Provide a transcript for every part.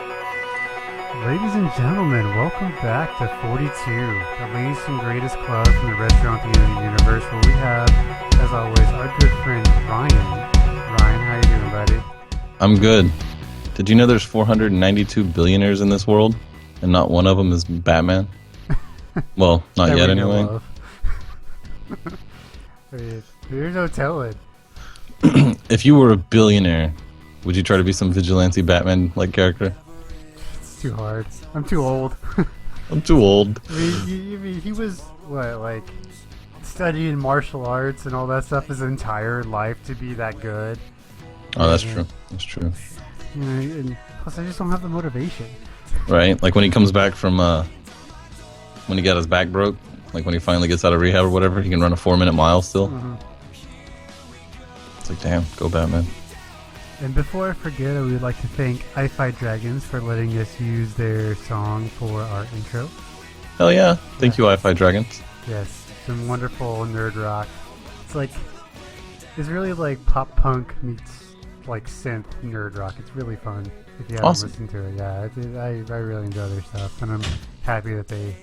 Ladies and gentlemen, welcome back to 42, the latest and greatest club from the restaurant at the end of the universe, where we have, as always, our good friend Ryan. Ryan, how you doing, buddy? I'm good. Did you know there's 492 billionaires in this world, and not one of them is Batman? Well, not yet anyway. There's no telling. If you were a billionaire, would you try to be some vigilante Batman-like character? It's too hard. I'm too old. I'm too old. I mean, he was, studying martial arts and all that stuff his entire life to be that good. Oh, that's true. That's true. You know, and plus I just don't have the motivation. Right? Like when he comes back from, when he got his back broke, like when he finally gets out of rehab or whatever, he can run a 4-minute mile still. Mm-hmm. It's like, damn, go Batman. And before I forget, I would like to thank I Fight Dragons for letting us use their song for our intro. Hell yeah. Thank you, I Fight Dragons. Yes, some wonderful nerd rock. It's really like pop punk meets like synth nerd rock. It's really fun if you haven't listened to it. Yeah, I really enjoy their stuff, and I'm happy that they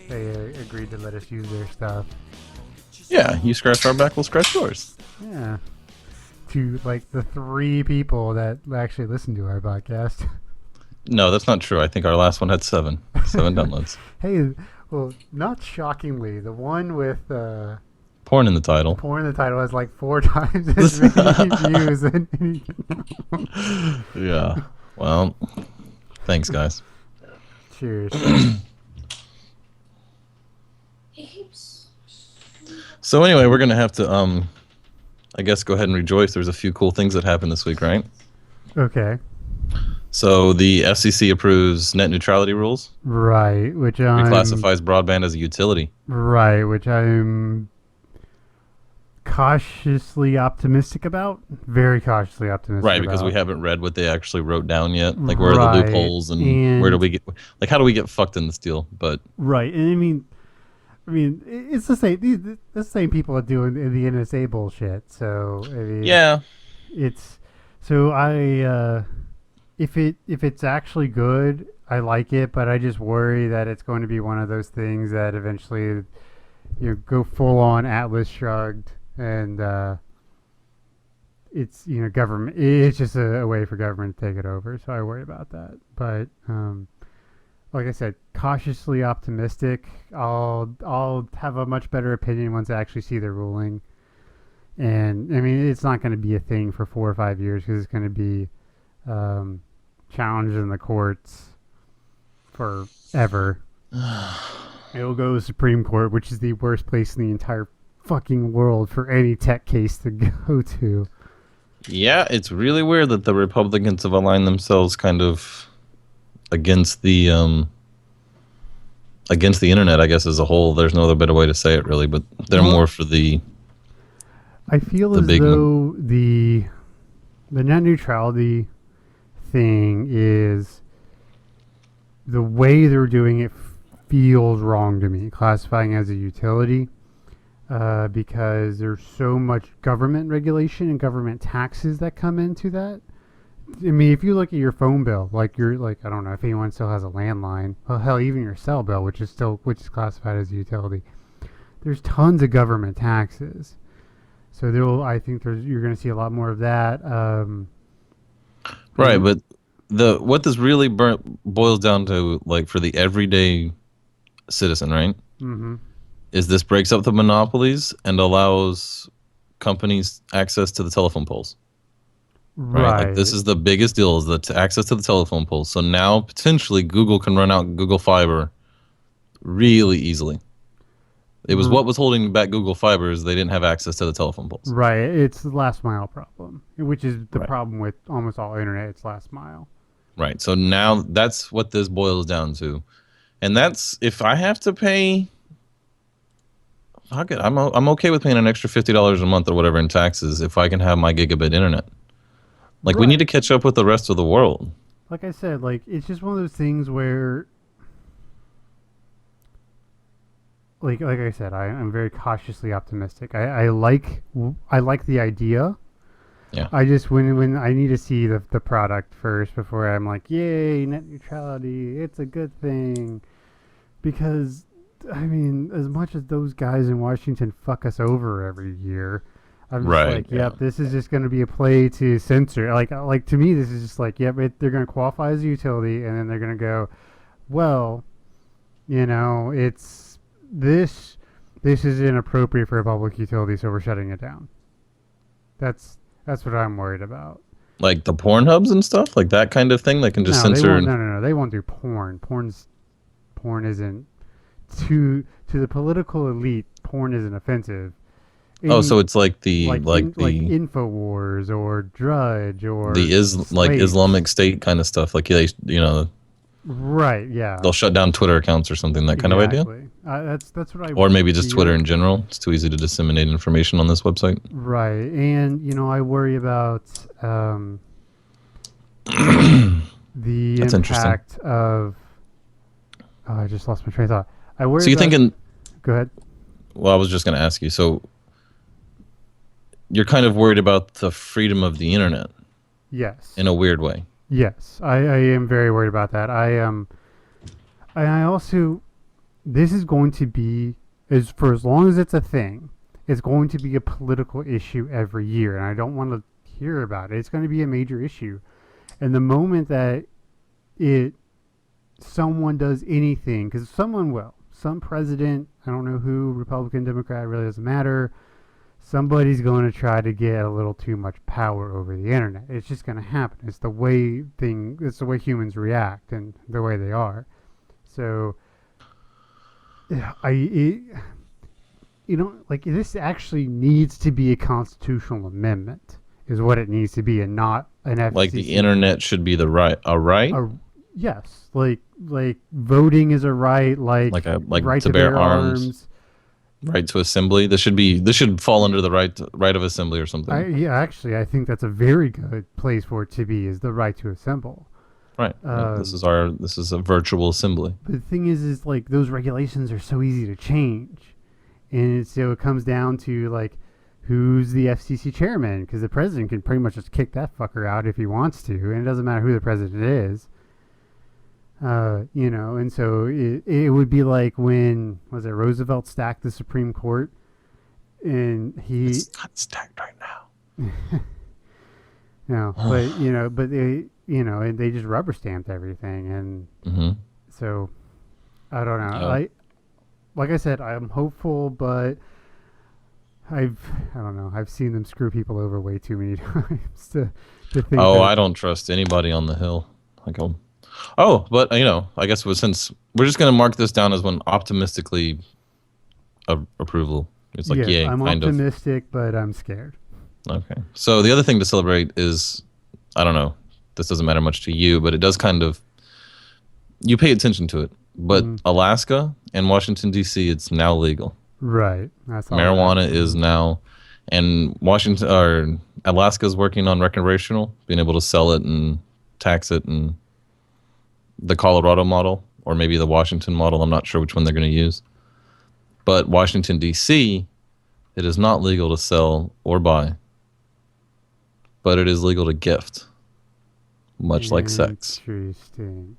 agreed to let us use their stuff. Yeah, you scratch our back, we'll scratch yours. Yeah. To like the 3 people that actually listen to our podcast. No, that's not true. I think our last one had 7 downloads. Hey, well, not shockingly, the one with porn in the title. Porn in the title has like 4 times as many views. Yeah. Well, thanks, guys. Cheers. So anyway, we're gonna have to I guess go ahead and rejoice. There's a few cool things that happened this week, right? Okay. So the FCC approves net neutrality rules. Right, which reclassifies broadband as a utility. Right, which I'm cautiously optimistic about. Very cautiously optimistic. Right, because we haven't read what they actually wrote down yet. Like, where are the loopholes and where do we get? Like, how do we get fucked in this deal? But right, and I mean, it's the same people that do the NSA bullshit. So I mean, yeah, it's so if it's actually good, I like it, but I just worry that it's going to be one of those things that eventually go full on Atlas shrugged, and it's government. It's just a way for government to take it over. So I worry about that, but. Like I said, cautiously optimistic. I'll have a much better opinion once I actually see the ruling. And I mean, it's not going to be a thing for 4 or 5 years because it's going to be challenged in the courts forever. It'll go to the Supreme Court, which is the worst place in the entire fucking world for any tech case to go to. Yeah, it's really weird that the Republicans have aligned themselves kind of against the internet, I guess, as a whole. There's no other better way to say it, really, but they're more for the. I feel as though the net neutrality thing is the way they're doing it feels wrong to me, classifying as a utility, because there's so much government regulation and government taxes that come into that. I mean, if you look at your phone bill, I don't know if anyone still has a landline. Well, hell, even your cell bill, which is classified as a utility. There's tons of government taxes, so I think you're going to see a lot more of that. Right, but what this really boils down to, like for the everyday citizen, right? Mm-hmm. Is this breaks up the monopolies and allows companies access to the telephone poles. Right. Like this is the biggest deal, is the access to the telephone poles. So now potentially Google can run out Google Fiber really easily. It was what was holding back Google Fiber is they didn't have access to the telephone poles. Right. It's the last mile problem, which is the problem with almost all internet. It's last mile. Right. So now that's what this boils down to. And that's, if I have to pay, fuck it, I'm okay with paying an extra $50 a month or whatever in taxes if I can have my gigabit internet. Like, we need to catch up with the rest of the world. Like I said, it's just one of those things where, like I said, I'm very cautiously optimistic. I like the idea, Yeah. I just when I need to see the product first before I'm like, yay, net neutrality, it's a good thing. Because I mean, as much as those guys in Washington fuck us over every year, I'm just Right. like, yep, this is just going to be a play to censor. Like to me, this is just like, yep, they're going to qualify as a utility, and then they're going to go, well, it's this. This is inappropriate for a public utility, so we're shutting it down. That's what I'm worried about. Like the porn hubs and stuff, like that kind of thing. They can just No, they censor. won't. No. They won't do porn. Porn isn't to the political elite. Porn isn't offensive. So it's like the like Infowars or Drudge or the like Islamic State kind of stuff. Like they, right, yeah, they'll shut down Twitter accounts or something. That kind of idea. That's what I. Or maybe just Twitter in general. It's too easy to disseminate information on this website. Right, and I worry about the That's impact of. Oh, I just lost my train of thought. I worry. So you're thinking? Go ahead. Well, I was just going to ask you. So you're kind of worried about the freedom of the internet. Yes. In a weird way. Yes, I am very worried about that. I also, this is going to be, for as long as it's a thing, it's going to be a political issue every year, and I don't want to hear about it. It's going to be a major issue, and the moment that someone does anything, because someone will, some president, I don't know who, Republican, Democrat, really doesn't matter. Somebody's going to try to get a little too much power over the internet. It's just going to happen. It's the way humans react and the way they are. So, this actually needs to be a constitutional amendment, is what it needs to be, and not an FCC. Like the internet should be a right. Yes, like voting is a right, like right to bear arms. Right to assembly. This should fall under the right of assembly or something. Actually, I think that's a very good place for it to be, is the right to assemble. Right. This is a virtual assembly. But the thing is like those regulations are so easy to change, and so it comes down to like who's the FCC chairman, because the president can pretty much just kick that fucker out if he wants to, and it doesn't matter who the president is. And so it would be like when Roosevelt stacked the Supreme Court, and it's not stacked right now. But they, and they just rubber stamped everything, and so I don't know. Like I said, I'm hopeful, but I don't know. I've seen them screw people over way too many times to think. I don't trust anybody on the Hill. But I guess since we're just going to mark this down as one optimistically approval. It's like, yeah, I'm optimistic, but I'm scared. Okay. So the other thing to celebrate is, I don't know, this doesn't matter much to you, but it does kind of, you pay attention to it. But Alaska and Washington, D.C., it's now legal. Right. That's all. Marijuana is now, and Alaska's working on recreational, being able to sell it and tax it, and the Colorado model, or maybe the Washington model. I'm not sure which one they're going to use. But Washington, D.C., it is not legal to sell or buy. But it is legal to gift. Much like sex. Interesting.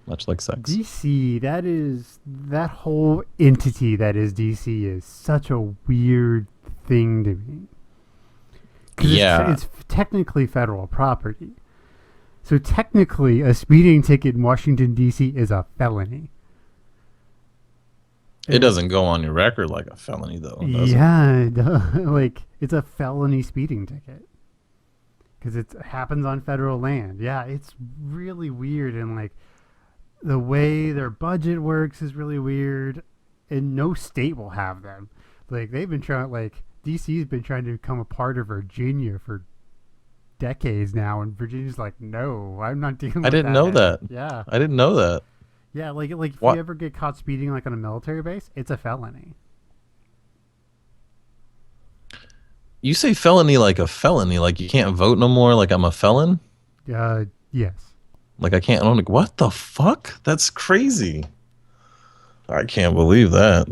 Much like sex. D.C., that whole entity that is D.C. is such a weird thing to me. Yeah. It's technically federal property. So technically, a speeding ticket in Washington, D.C. is a felony. It doesn't go on your record like a felony, though, does it? Like, it's a felony speeding ticket. Because it happens on federal land. Yeah, it's really weird. And, like, the way their budget works is really weird. And no state will have them. Like, they've been trying, D.C.'s been trying to become a part of Virginia for decades now, and Virginia's like, no, I'm not dealing with that. I didn't know that. Yeah. I didn't know that. Yeah, like if you ever get caught speeding on a military base, it's a felony. You say felony like a felony, like you can't vote no more, like I'm a felon? Yes. Like I can't, I'm like, what the fuck? That's crazy. I can't believe that.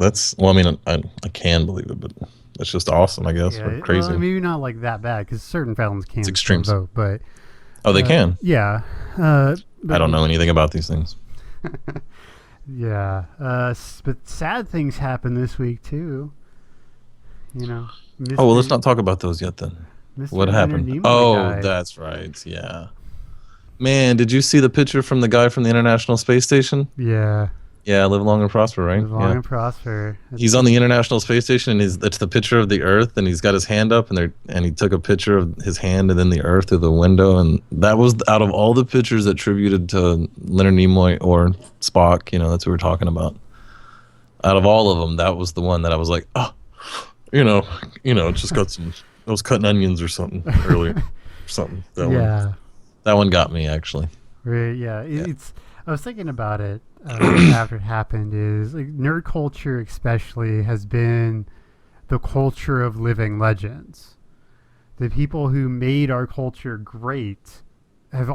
I can believe it, but That's just awesome, I guess. Yeah, Or crazy. well, maybe not like that bad because certain felons can't It's extremes. vote, but They can. Yeah, I don't know anything about these things. Yeah, but sad things happen this week too. You know. Oh, well, let's not talk about those yet then. Mr. What happened? Nimoy Oh, died. that's right. Yeah. Man, did you see the picture from the guy from the International Space Station? Yeah. Yeah, live long and prosper, right? Live long and prosper. He's on the International Space Station, and it's the picture of the Earth, and he's got his hand up, and he took a picture of his hand and then the Earth through the window, and that was out of all the pictures attributed to Leonard Nimoy or Spock. You know, that's what we're talking about. Out of all of them, that was the one that I was like, oh, just got some. I was cutting onions or something earlier, or something. That one got me actually. Right. Yeah. It's. I was thinking about it after it happened. Is like nerd culture, especially, has been the culture of living legends. The people who made our culture great have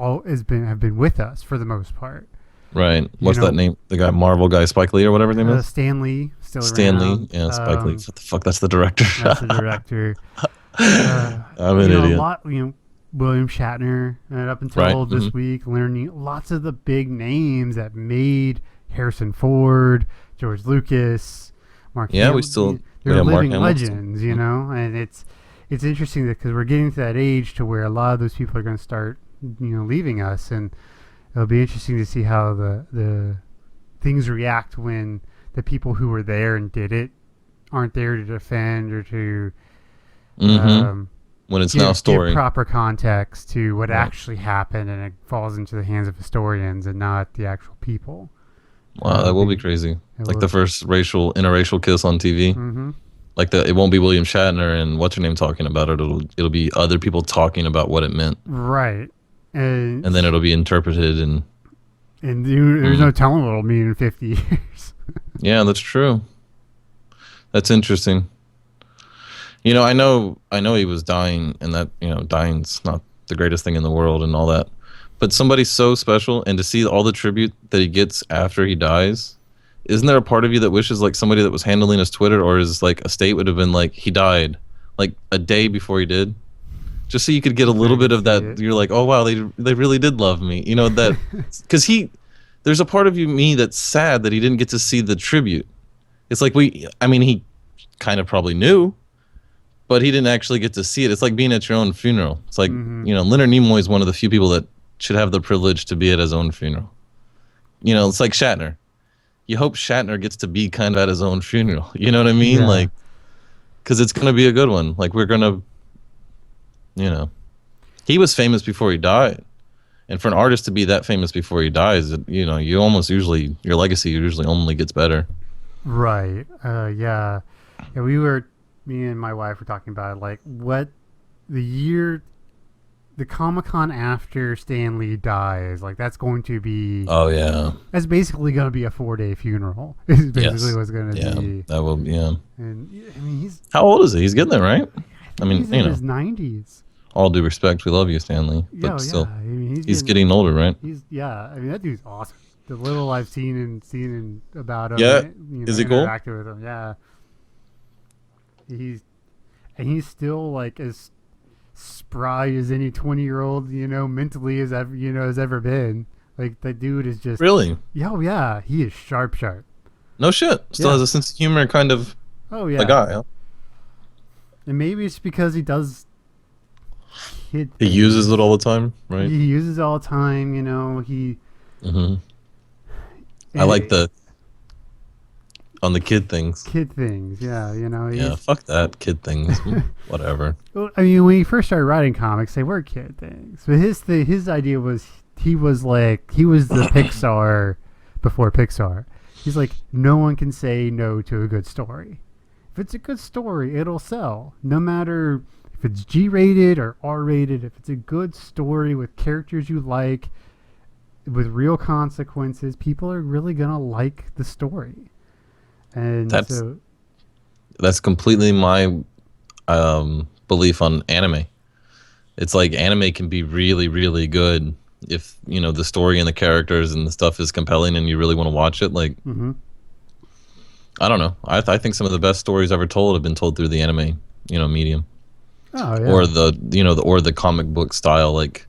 been with us for the most part. Right. What's that name? The guy, Marvel guy, Spike Lee, or whatever his name is. Stan Lee, still Stan around. Lee. Yeah, Spike Lee. What the fuck? That's the director. That's the director. I'm an idiot. A lot. William Shatner, and up until this week, learning lots of the big names that made Harrison Ford, George Lucas, Mark. Yeah, they're living legends, and it's interesting because we're getting to that age to where a lot of those people are going to start, leaving us, and it'll be interesting to see how the things react when the people who were there and did it aren't there to defend or to. When it's now story. Give proper context to what actually happened, and it falls into the hands of historians and not the actual people. Wow, that will be crazy. Like the first interracial kiss on TV. Mm-hmm. Like it won't be William Shatner and what's her name talking about it. It'll be other people talking about what it meant. Right, and then it'll be interpreted and there's no telling what it'll mean in 50 years. Yeah, that's true. That's interesting. I know he was dying, and that, dying's not the greatest thing in the world and all that. But somebody so special, and to see all the tribute that he gets after he dies, isn't there a part of you that wishes like somebody that was handling his Twitter or his like estate would have been like, he died like a day before he did? Just so you could get a little bit of that. You're like, oh wow, they really did love me. That because there's a part of me that's sad that he didn't get to see the tribute. It's like he kind of probably knew, but he didn't actually get to see it. It's like being at your own funeral. It's like, Leonard Nimoy is one of the few people that should have the privilege to be at his own funeral. It's like Shatner. You hope Shatner gets to be kind of at his own funeral. You know what I mean? Yeah. Like, because it's going to be a good one. Like, we're going to, he was famous before he died. And for an artist to be that famous before he dies, you almost usually, your legacy usually only gets better. Right. Yeah. Me and my wife were talking about it, like what the Comic-Con after Stan Lee dies, like that's going to be. Oh yeah. That's basically going to be a 4-day funeral. Is basically what's going to be. That will. Yeah. And he's. How old is he? He's getting there, right? He's in his 90s. All due respect, we love you, Stanley, but still, he's getting older, right? That dude's awesome. The little I've seen about him. Yeah. Is he cool? Interacted with him, yeah. He's still like as spry as any 20-year-old, mentally as ever been. Like that dude is just really. Yeah, he is sharp. No shit. Still has a sense of humor, kind of. Oh yeah. A guy. Huh? And maybe it's because he does. He uses it all the time, right? He uses it all the time. He. Mm-hmm. I like the. On the kid things. Yeah, Yeah, fuck that, kid things. Whatever. Well, when he first started writing comics, they were kid things. But his idea was he was the Pixar before Pixar. He's like, no one can say no to a good story. If it's a good story, it'll sell. No matter if it's G-rated or R-rated, if it's a good story with characters you like, with real consequences, people are really gonna like the story. And that's completely my belief on anime. It's like anime can be really, really good if the story and the characters and the stuff is compelling and you really want to watch it. Like, I don't know. I think some of the best stories ever told have been told through the anime, medium, Oh or yeah. the comic book style. Like,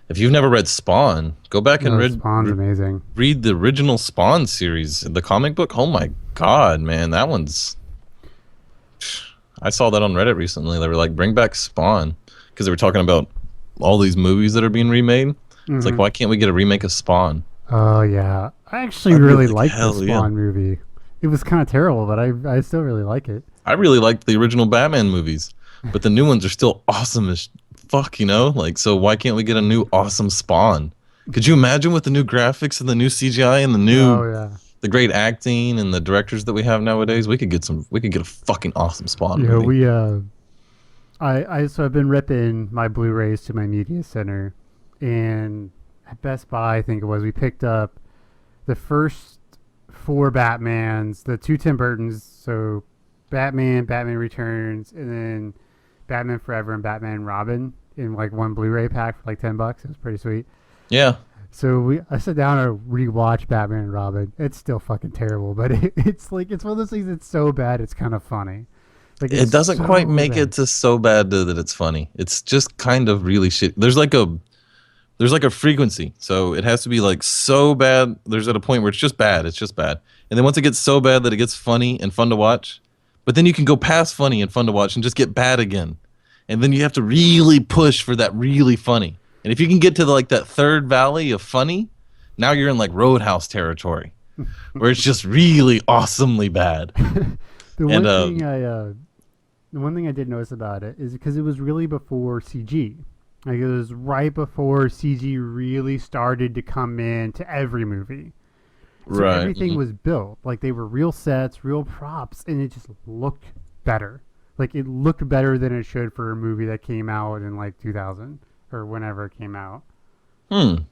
if you've never read Spawn, go back and No, Spawn's amazing. read the original Spawn series, the comic book. Oh my god, man, that one's. I saw that on Reddit recently. They were like, "Bring back Spawn," because they were talking about all these movies that are being remade. It's like, Hmm. why can't we get a remake of Spawn? Oh yeah, I actually I'd be really like, liked the hell yeah. Spawn movie. It was kind of terrible, but I still really like it. I really liked the original Batman movies, but the new ones are still awesome as fuck, Like, so why can't we get a new awesome Spawn? Could you imagine with the new graphics and the new CGI and Oh yeah. the great acting and the directors that we have nowadays? We could get a fucking awesome Spawn Yeah, movie. so I've been ripping my Blu-rays to my media center, and at Best Buy, I think it was, we picked up the first four Batmans, the two Tim Burtons, so Batman, Batman Returns, and then Batman Forever and Batman and Robin in like one Blu-ray pack for like $10. It was pretty sweet. Yeah, So I sat down and rewatched Batman and Robin. It's still fucking terrible, but it's like it's one of those things that's so bad it's kind of funny. Like it it's doesn't quite so make bad. it to so bad that it's funny. It's just kind of really shit. There's like a frequency, so it has to be like so bad. There's at a point where it's just bad. It's just bad, and then once it gets so bad that it gets funny and fun to watch, but then you can go past funny and fun to watch and just get bad again, and then you have to really push for that really funny. And if you can get to like that third valley of funny, now you're in like Roadhouse territory, where it's just really awesomely bad. the And one thing I the one thing I did notice about it is because it was really before CG. Like it was right before CG really started to come in to every movie. So right, everything was built. Like they were real sets, real props, and it just looked better. Like it looked better than it should for a movie that came out in like 2000 or whenever it came out. hmm. And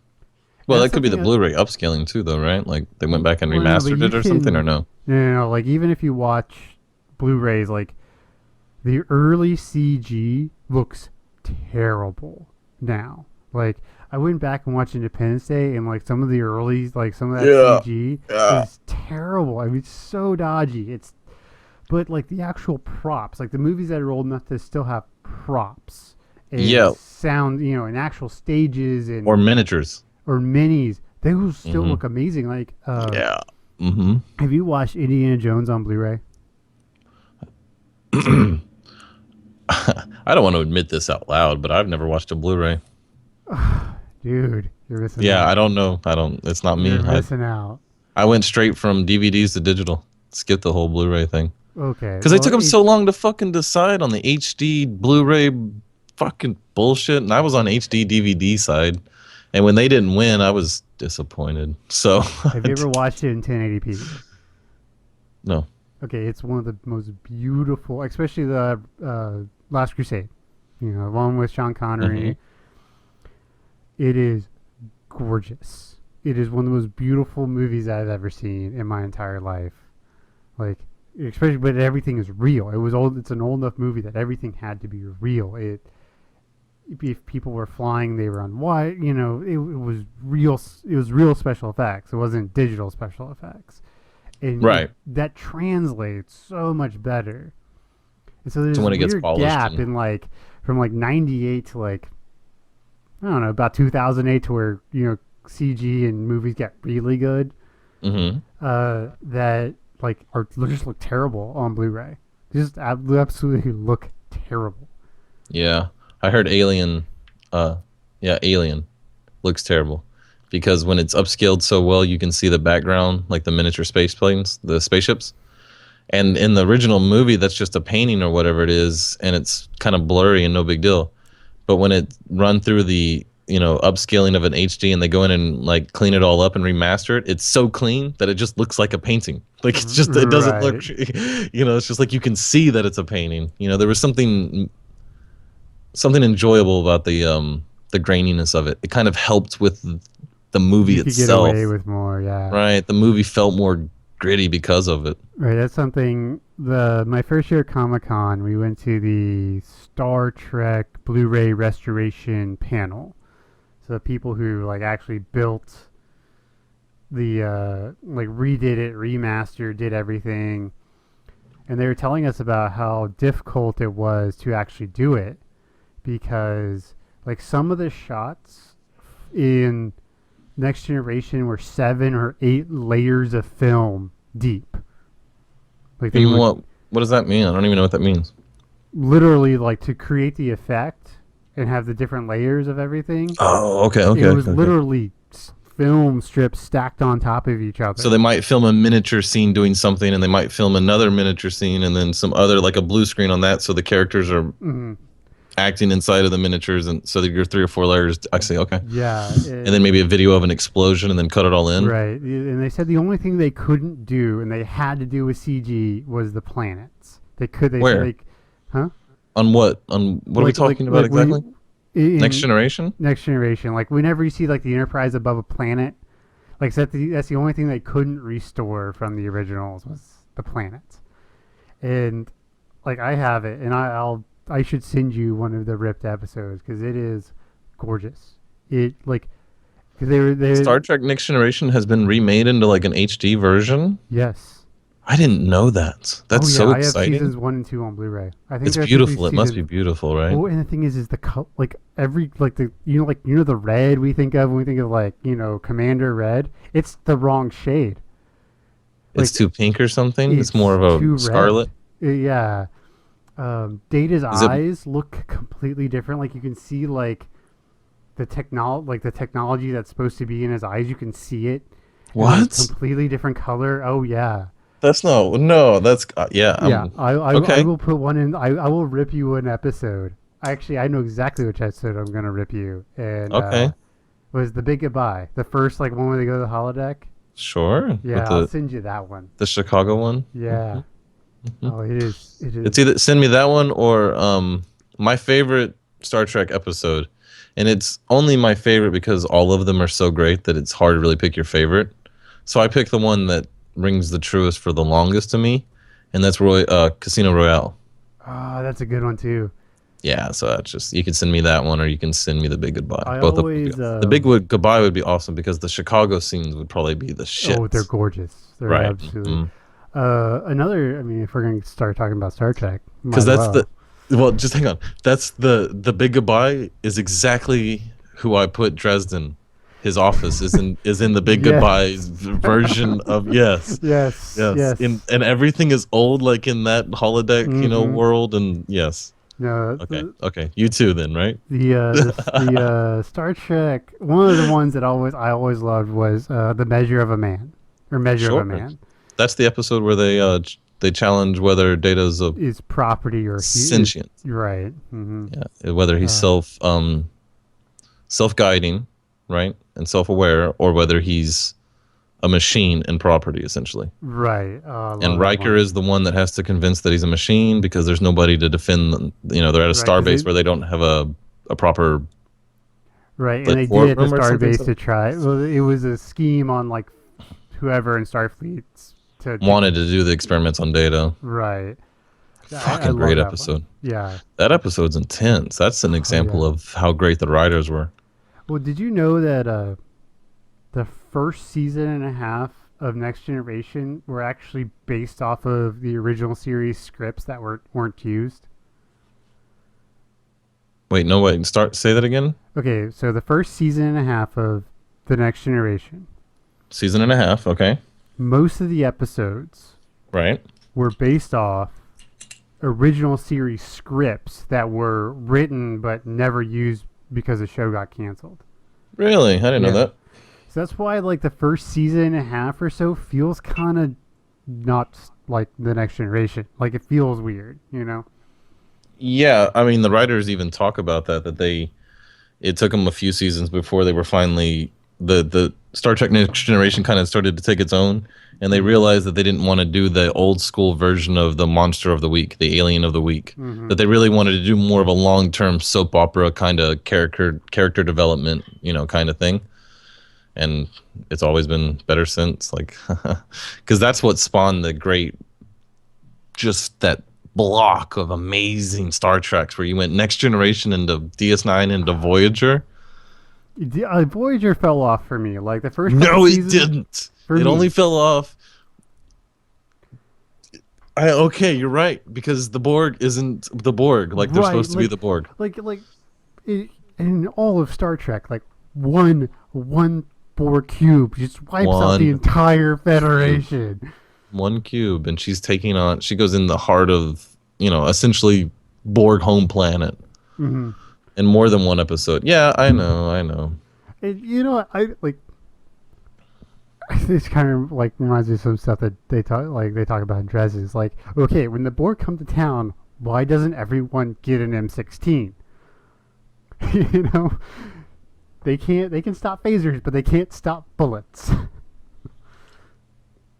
Well, that's that could be something the that, Blu-ray upscaling too, though, right? Like they went back and well, no, but remastered you it or something, or can, no? no, like even if you watch Blu-rays, like the early CG looks terrible now. Like I went back and watched Independence Day, and like some of the early, like some of that Yeah. CG Yeah. is terrible. I mean, it's so dodgy. But like the actual props, like the movies that are old enough to still have props and Yeah, sound, and actual stages and or miniatures. or minis, they will still Hmm. look amazing. Like, Yeah. Hmm. have you watched Indiana Jones on Blu-ray? I don't want to admit this out loud, but I've never watched a Blu-ray. Dude, you're missing Yeah, I out. don't know. I don't. It's not me. You're I missing out. I went straight from DVDs to digital. Skip the whole Blu-ray thing Okay, because it well, took them so long to fucking decide on the HD Blu-ray fucking bullshit, and I was on HD DVD side, and when they didn't win, I was disappointed. So have you ever watched it in 1080p? no. Okay, it's one of the most beautiful, especially the Last Crusade. The one with Sean Hmm. Connery. It is gorgeous. It is one of the most beautiful movies I've ever seen in my entire life. Like, especially, but everything is real. It was old. It's an old enough movie that everything had to be real. If people were flying, they were on white. It was real. It was real special effects. It wasn't digital special effects, and Right. that translates so much better. And so there's So this when it gets weird polished gap and in like from like '98 to like I don't know about 2008 to where CG and movies get really good. hmm That like are just look terrible on Blu-ray. Just absolutely look terrible. yeah, I heard Alien. Yeah, Alien looks terrible because when it's upscaled so well, you can see the background, like the miniature space planes, the spaceships. And in the original movie, that's just a painting or whatever it is, and it's kind of blurry and no big deal. But when it run through the upscaling of an HD and they go in and like clean it all up and remaster it, it's so clean that it just looks like a painting. Like it doesn't look, Right. it's just like you can see that it's a painting. There was something enjoyable about the graininess of it. It kind of helped with the movie You could get itself, away with more, yeah. right? The movie felt more gritty because of it. Right, that's something. My first year at Comic Con, we went to the Star Trek Blu-ray restoration panel. So the people who like actually built like redid it, remastered, did everything, and they were telling us about how difficult it was to actually do it because like some of the shots in Next Generation were 7 or 8 layers of film deep. Like they were what does that mean? I don't even know what that means. Literally, like to create the effect and have the different layers of everything. Oh, okay. It was literally film strips stacked on top of each other. So they might film a miniature scene doing something, and they might film another miniature scene, and then some other, like a blue screen on that, so the characters are acting inside of the miniatures, and so that you're 3 or 4 layers. Actually, okay. Yeah. And then maybe a video of an explosion, and then cut it all in. Right. And they said the only thing they couldn't do, and they had to do with CG, was the planets. Where? Huh? On what? On what are we talking about exactly? Next Generation? Next Generation. Like, whenever you see, like, the Enterprise above a planet, like, that's the only thing they couldn't restore from the originals was the planets. And, like, I have it, and I should send you one of the ripped episodes, because it is gorgeous. It, like, because they Star Trek Next Generation has been remade into, like, an HD version? Yes. I didn't know that. That's so exciting. I have seasons 1 and 2 on Blu-ray. I think it's beautiful. It must be beautiful, right? Oh, and the thing is the like every like the the red we think of when we think of like Commander Red. It's the wrong shade. It's too pink or something. It's more of a scarlet. Yeah. Data's eyes look completely different. Like you can see like the technology that's supposed to be in his eyes. You can see it. What? Completely different color. Oh yeah. That's that's yeah. Okay. I will put one in. I will rip you an episode. Actually, I know exactly which episode I'm gonna rip you. And was The Big Goodbye, the first like one where they go to the holodeck? Sure. Yeah, I'll send you that one. The Chicago one. Yeah. Oh, it is. It's either send me that one or my favorite Star Trek episode, and it's only my favorite because all of them are so great that it's hard to really pick your favorite. So I picked the one that rings the truest for the longest to me, and that's Casino Royale. Oh, that's a good one too. Yeah, so that's just, you can send me that one, or you can send me The Big Goodbye. The Big Goodbye would be awesome because the Chicago scenes would probably be the shit. Oh, they're gorgeous. They're right. Absolutely. Another. I mean, if we're going to start talking about Star Trek, because just hang on. That's the Big Goodbye is exactly who I put Dresden. His office is in the Big Goodbye version of yes. And everything is old, like in that holodeck, world, and yes. No. Okay. You too, then, right? The Star Trek. One of the ones that I always loved was The Measure of a Man, or Measure of a Man. That's the episode where they challenge whether Data's is property or sentient, right? Mm-hmm. Yeah, whether he's self-guiding, right, and self-aware, or whether he's a machine and property, essentially. Right. And Riker is the one that has to convince that he's a machine because there's nobody to defend them. They're at a starbase where they don't have a proper. Right, and they did at the starbase to try. Well, it was a scheme on like whoever in Starfleet wanted to do the experiments on Data. Right. Fucking great episode. Yeah. That episode's intense. That's an example of how great the writers were. Well, did you know that the first season and a half of Next Generation were actually based off of the original series scripts that weren't used? Wait, say that again? Okay, so the first season and a half of the Next Generation. Season and a half, okay. Most of the episodes were based off original series scripts that were written but never used because the show got canceled. Really? I didn't know that. So that's why like the first season and a half or so feels kind of not like the Next Generation. Like it feels weird, Yeah, I mean the writers even talk about that it took them a few seasons before they were finally the Star Trek Next Generation kind of started to take its own, and they realized that they didn't want to do the old school version of the monster of the week, the alien of the week. Mm-hmm. That they really wanted to do more of a long-term soap opera kind of character development, kind of thing. And it's always been better since, like, because that's what spawned just that block of amazing Star Treks where you went Next Generation into DS9 into Voyager. Voyager fell off for me. Like the first couple No, it seasons. didn't. For It me. only fell off. Okay, you're right, because the Borg isn't the Borg like they're Right, supposed to be the Borg. like in all of Star Trek, like one Borg cube just wipes out the One entire cube. Federation. One cube, and she's taking on. She goes in the heart of essentially Borg home planet Mm-hmm. in more than one episode. Yeah, I know, I know. And you know, I like. This kind of like reminds me of some stuff that they talk about in Dresses. Like, okay, when the Borg come to town, why doesn't everyone get an M16? You know, they can't. They can stop phasers, but they can't stop bullets.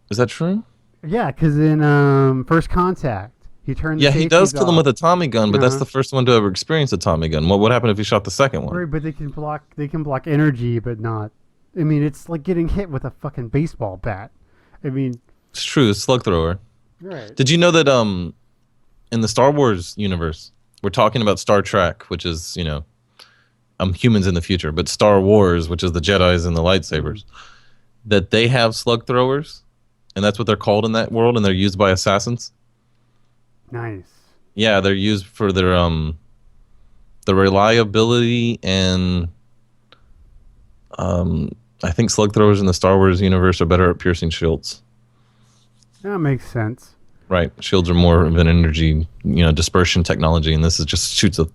Is that true? Yeah, because in First Contact, he turned. The Yeah, he does safeties kill them with off. a Tommy gun, but that's Uh-huh. the first one to ever experience a Tommy gun. What would happen if he shot the second one? Right, but they can block. They can block energy, but not. I mean, it's like getting hit with a fucking baseball bat. I mean, It's true, it's slug thrower. right. Did you know that in the Star Wars universe, we're talking about Star Trek, which is, humans in the future, but Star Wars, which is the Jedis and the lightsabers, that they have slug throwers, and that's what they're called in that world, and they're used by assassins. Nice. Yeah, they're used for their the reliability and I think slug throwers in the Star Wars universe are better at piercing shields. That makes sense. Right, shields are more of an energy, dispersion technology, and this is just shoots a.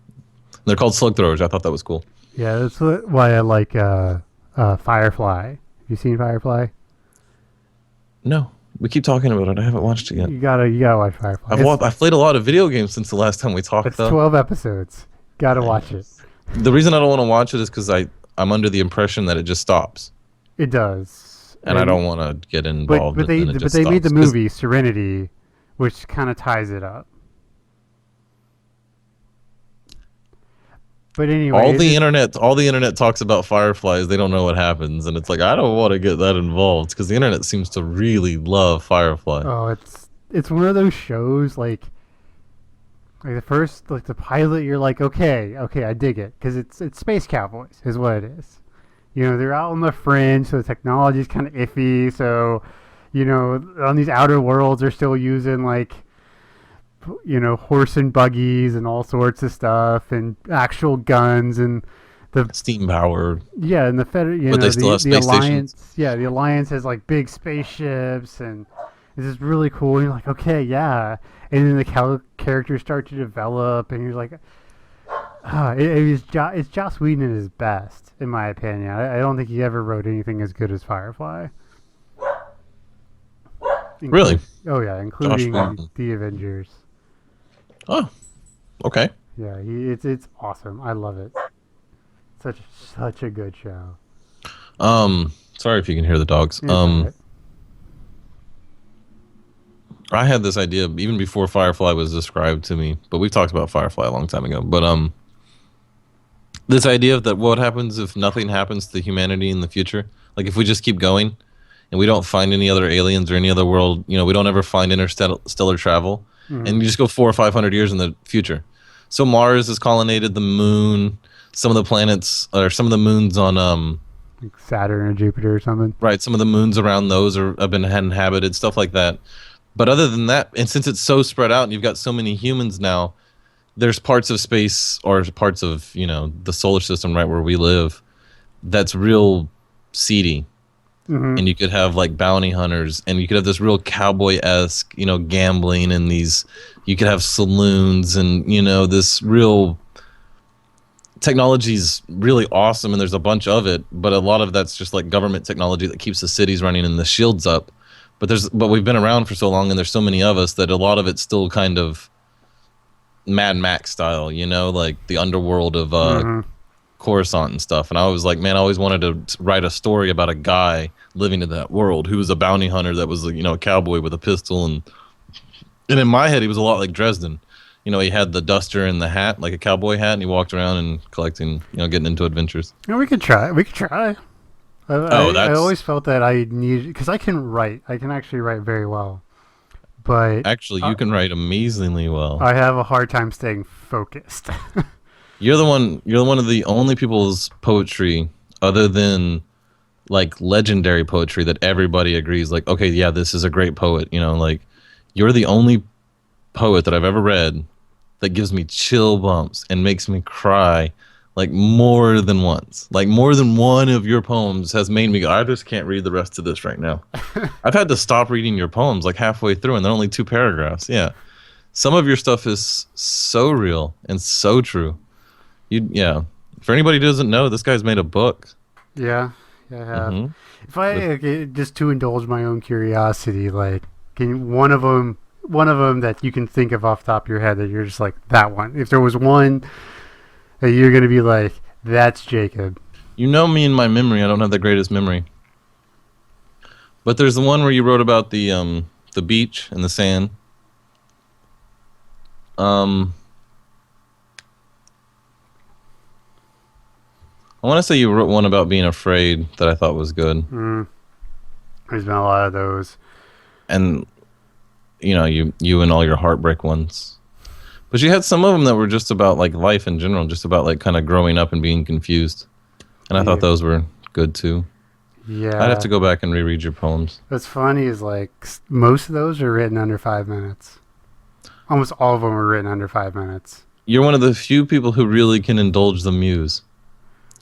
They're called slug throwers. I thought that was cool. Yeah, that's why I like Firefly. Have you seen Firefly? No, we keep talking about it. I haven't watched it yet. You gotta watch Firefly. I've played a lot of video games since the last time we talked. It's Though 12 episodes. Gotta watch it. the reason I don't want to watch it is because I'm under the impression that it just stops, It does. and I don't want to get involved. But they made the movie Serenity, which kind of ties it up. But anyway, all the internet talks about Fireflies. They don't know what happens, and it's like I don't want to get that involved because the internet seems to really love Firefly. Oh, it's one of those shows like the first the pilot. You're like, okay, I dig it because it's Space Cowboys is what it is. They're out on the fringe, so the technology's kind of iffy. So, on these outer worlds, they're still using like horse and buggies and all sorts of stuff and actual guns and the Steam powered. yeah and the But they still have the space alliance stations. the alliance has like big spaceships and this is really cool and you're like okay yeah and then the characters start to develop and you're like it's Joss Whedon at his best in my opinion. I don't think he ever wrote anything as good as Firefly. Really? Oh yeah, including Whedon. the Avengers. Oh, okay. Yeah, it's awesome. I love it. Such a good show. Sorry if you can hear the dogs. It's all right. I had this idea even before Firefly was described to me, but we've talked about Firefly a long time ago. But this idea of that what happens if nothing happens to humanity in the future? Like if we just keep going and we don't find any other aliens or any other world, we don't ever find interstellar travel, and you just go 400 or 500 years in the future. So Mars has colonized the moon, some of the planets or some of the moons on Like Saturn or Jupiter or something. right, some of the moons around those have been inhabited, stuff like that. But other than that, and since it's so spread out and you've got so many humans now, there's parts of space or parts of, the solar system right where we live that's real seedy. Mm-hmm. And you could have like bounty hunters and you could have this real cowboy-esque, gambling and you could have saloons and, this real technology's really awesome and there's a bunch of it, but a lot of that's just like government technology that keeps the cities running and the shields up. But we've been around for so long and there's so many of us that a lot of it's still kind of Mad Max style, like the underworld of Coruscant and stuff. And I was like, man, I always wanted to write a story about a guy living in that world who was a bounty hunter that was, a cowboy with a pistol. And in my head, he was a lot like Dresden. He had the duster and the hat, like a cowboy hat, and he walked around and collecting, getting into adventures. Yeah, we could try. I always felt that I needed, because I can actually write very well, but Actually, you can write amazingly well. I have a hard time staying focused. You're one of the only people's poetry other than like legendary poetry that everybody agrees, like, okay, yeah, this is a great poet. You know, like you're the only poet that I've ever read that gives me chill bumps and makes me cry like more than once. Like more than one of your poems has made me go, I just can't read the rest of this right now. I've had to stop reading your poems like halfway through and they're only 2 paragraphs. Yeah. Some of your stuff is so real and so true. Yeah. For anybody who doesn't know, this guy's made a book. Yeah, I have. If I okay, just to indulge my own curiosity, like, can one of them that you can think of off the top of your head that you're just like that one? If there was one that you're gonna be like, that's Jacob. You know me and my memory. I don't have the greatest memory. But there's the one where you wrote about the beach and the sand. I want to say you wrote one about being afraid that I thought was good. There's been a lot of those. And, you know, you and all your heartbreak ones. But you had some of them that were just about, like, life in general, just about, like, kind of growing up and being confused. And I thought those were good, too. Yeah. I'd have to go back and reread your poems. What's funny is, like, most of those are written under 5 minutes. Almost all of them are written under 5 minutes. You're one of the few people who really can indulge the muse.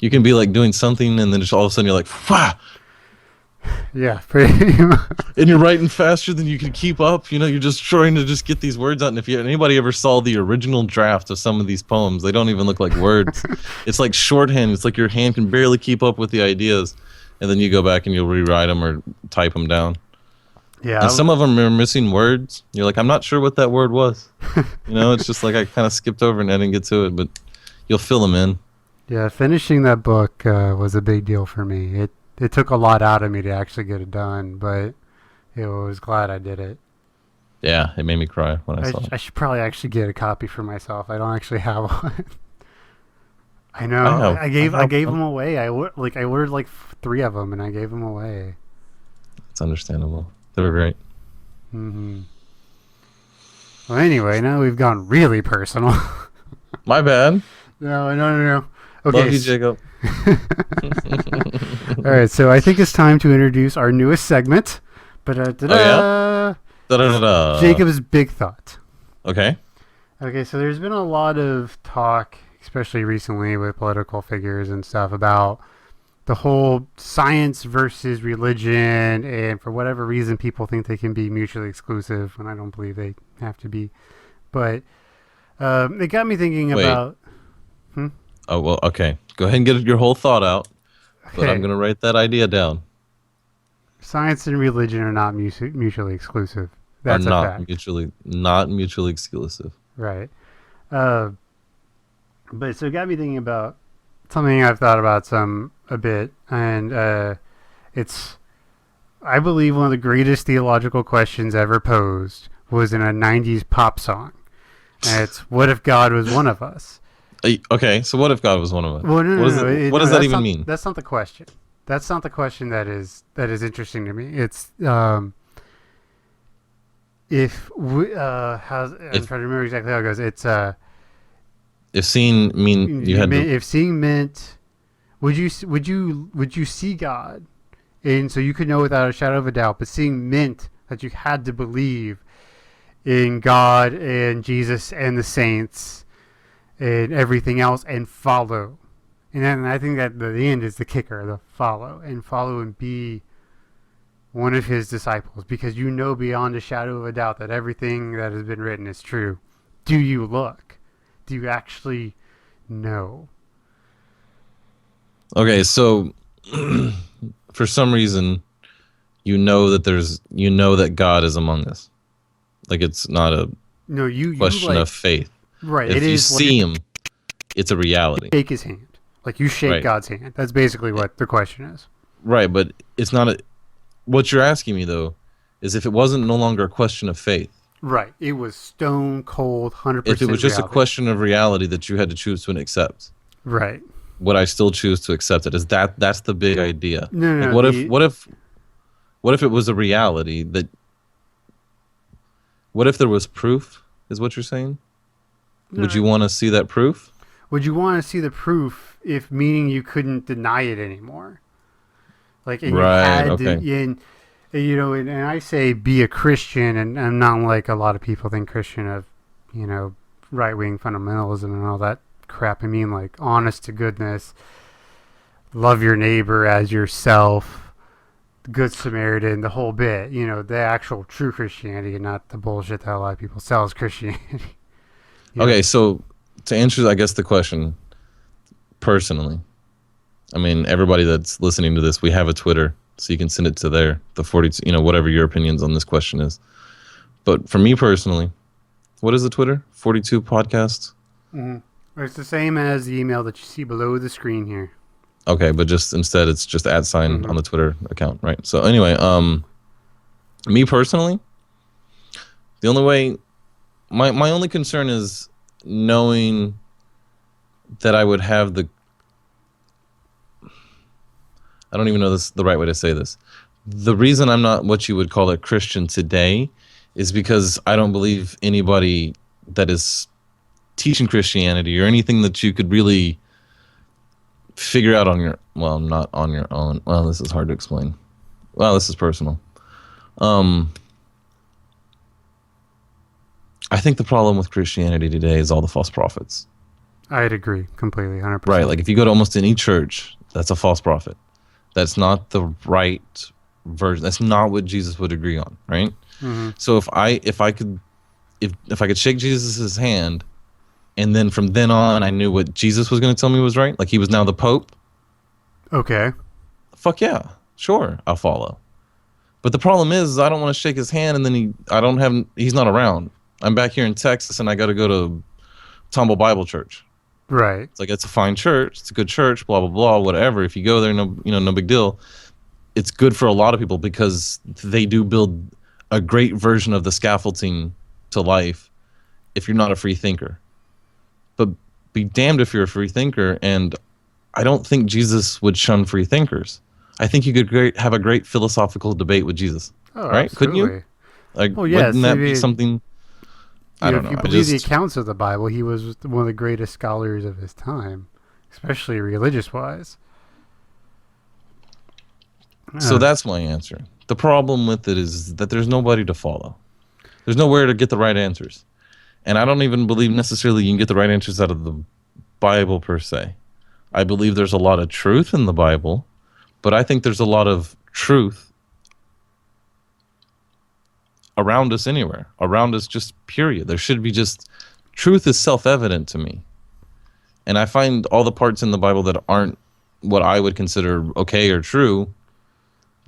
You can be like doing something and then just all of a sudden you're like, Wah! Yeah, pretty much. And you're writing faster than you can keep up. You know, you're just trying to just get these words out. And if anybody ever saw the original draft of some of these poems, they don't even look like words. It's like shorthand. It's like your hand can barely keep up with the ideas. And then you go back and you'll rewrite them or type them down. Yeah. And some of them are missing words. You're like, I'm not sure what that word was. You know, it's just like I kind of skipped over and I didn't get to it, but you'll fill them in. Yeah, finishing that book was a big deal for me. It took a lot out of me to actually get it done, but I was glad I did it. Yeah, it made me cry when I saw it. I should probably actually get a copy for myself. I don't actually have one. I know. I gave them away. I ordered like 3 of them and I gave them away. It's understandable. They were great. Well, anyway, now we've gone really personal. My bad. No. Okay. Love you, Jacob. All right, so I think it's time to introduce our newest segment. Jacob's Big Thought. Okay, so there's been a lot of talk, especially recently with political figures and stuff, about the whole science versus religion, and for whatever reason, people think they can be mutually exclusive, and I don't believe they have to be. But it got me thinking about... Oh, well, okay. Go ahead and get your whole thought out. Okay. But I'm going to write that idea down. Science and religion are not mutually exclusive. That's are not a fact. Not mutually exclusive. Right. But so it got me thinking about something I've thought about a bit. And it's, I believe, one of the greatest theological questions ever posed was in a 90s pop song. And it's, what if God was one of us? Okay, so what if God was one of us? Well, what does that even mean? That's not the question. That's not the question that is interesting to me. It's if we I'm trying to remember exactly how it goes. It's if seeing if seeing meant would you see God, and so you could know without a shadow of a doubt, but seeing meant that you had to believe in God and Jesus and the saints and everything else and follow. And then I think that the end is the kicker, the follow and be one of his disciples, because you know beyond a shadow of a doubt that everything that has been written is true. Do you look? Do you actually know? Okay, so for some reason you know that God is among us. Like it's not a question of faith. Right. If you see him, it's a reality. Shake his hand. Like you shake God's hand. That's basically what the question is. Right, but it's not what you're asking me though is if it wasn't no longer a question of faith. Right. It was stone cold 100%. If it was just a question of reality that you had to choose to accept. Right. Would I still choose to accept it? That's the big idea. No. Like what if it was a reality that what if there was proof, is what you're saying? Would you want to see that proof? would you want to see the proof if meaning you couldn't deny it anymore? Like, and you had to, and I say be a Christian, and I'm not like a lot of people think Christian of, right-wing fundamentalism and all that crap. I mean, like, honest to goodness, love your neighbor as yourself, Good Samaritan, the whole bit, the actual true Christianity and not the bullshit that a lot of people sell as Christianity. Okay, so to answer, I guess, the question, personally, I mean, everybody that's listening to this, we have a Twitter, so you can send it to there, the 42, whatever your opinions on this question is. But for me personally, what is the Twitter? 42 Podcast? Mm-hmm. It's the same as the email that you see below the screen here. Okay, but just instead it's just @ on the Twitter account, right? So anyway, me personally, the only way, my only concern is knowing that I would have I don't even know the right way to say this. The reason I'm not what you would call a Christian today is because I don't believe anybody that is teaching Christianity or anything that you could really figure out not on your own. Well, this is hard to explain. Well, this is personal. I think the problem with Christianity today is all the false prophets. I'd agree completely, 100%. Right, like if you go to almost any church, that's a false prophet. That's not the right version. That's not what Jesus would agree on, right? Mm-hmm. So if I could shake Jesus' hand, and then from then on I knew what Jesus was going to tell me was right, like he was now the Pope. Okay. Fuck yeah, sure, I'll follow. But the problem is I don't want to shake his hand, and then he's not around. I'm back here in Texas, and I got to go to Tumble Bible Church. Right. It's like, it's a fine church. It's a good church, blah, blah, blah, whatever. If you go there, no big deal. It's good for a lot of people because they do build a great version of the scaffolding to life if you're not a free thinker. But be damned if you're a free thinker, and I don't think Jesus would shun free thinkers. I think you could have a great philosophical debate with Jesus. Oh, right? Absolutely. Couldn't you? Like, yes, wouldn't that be something... I don't know. If you believe the accounts of the Bible, he was one of the greatest scholars of his time, especially religious-wise. So that's my answer. The problem with it is that there's nobody to follow. There's nowhere to get the right answers. And I don't even believe necessarily you can get the right answers out of the Bible per se. I believe there's a lot of truth in the Bible, but I think there's a lot of truth around us anywhere, around us, just period. There should be just, truth is self-evident to me. And I find all the parts in the Bible that aren't what I would consider okay or true,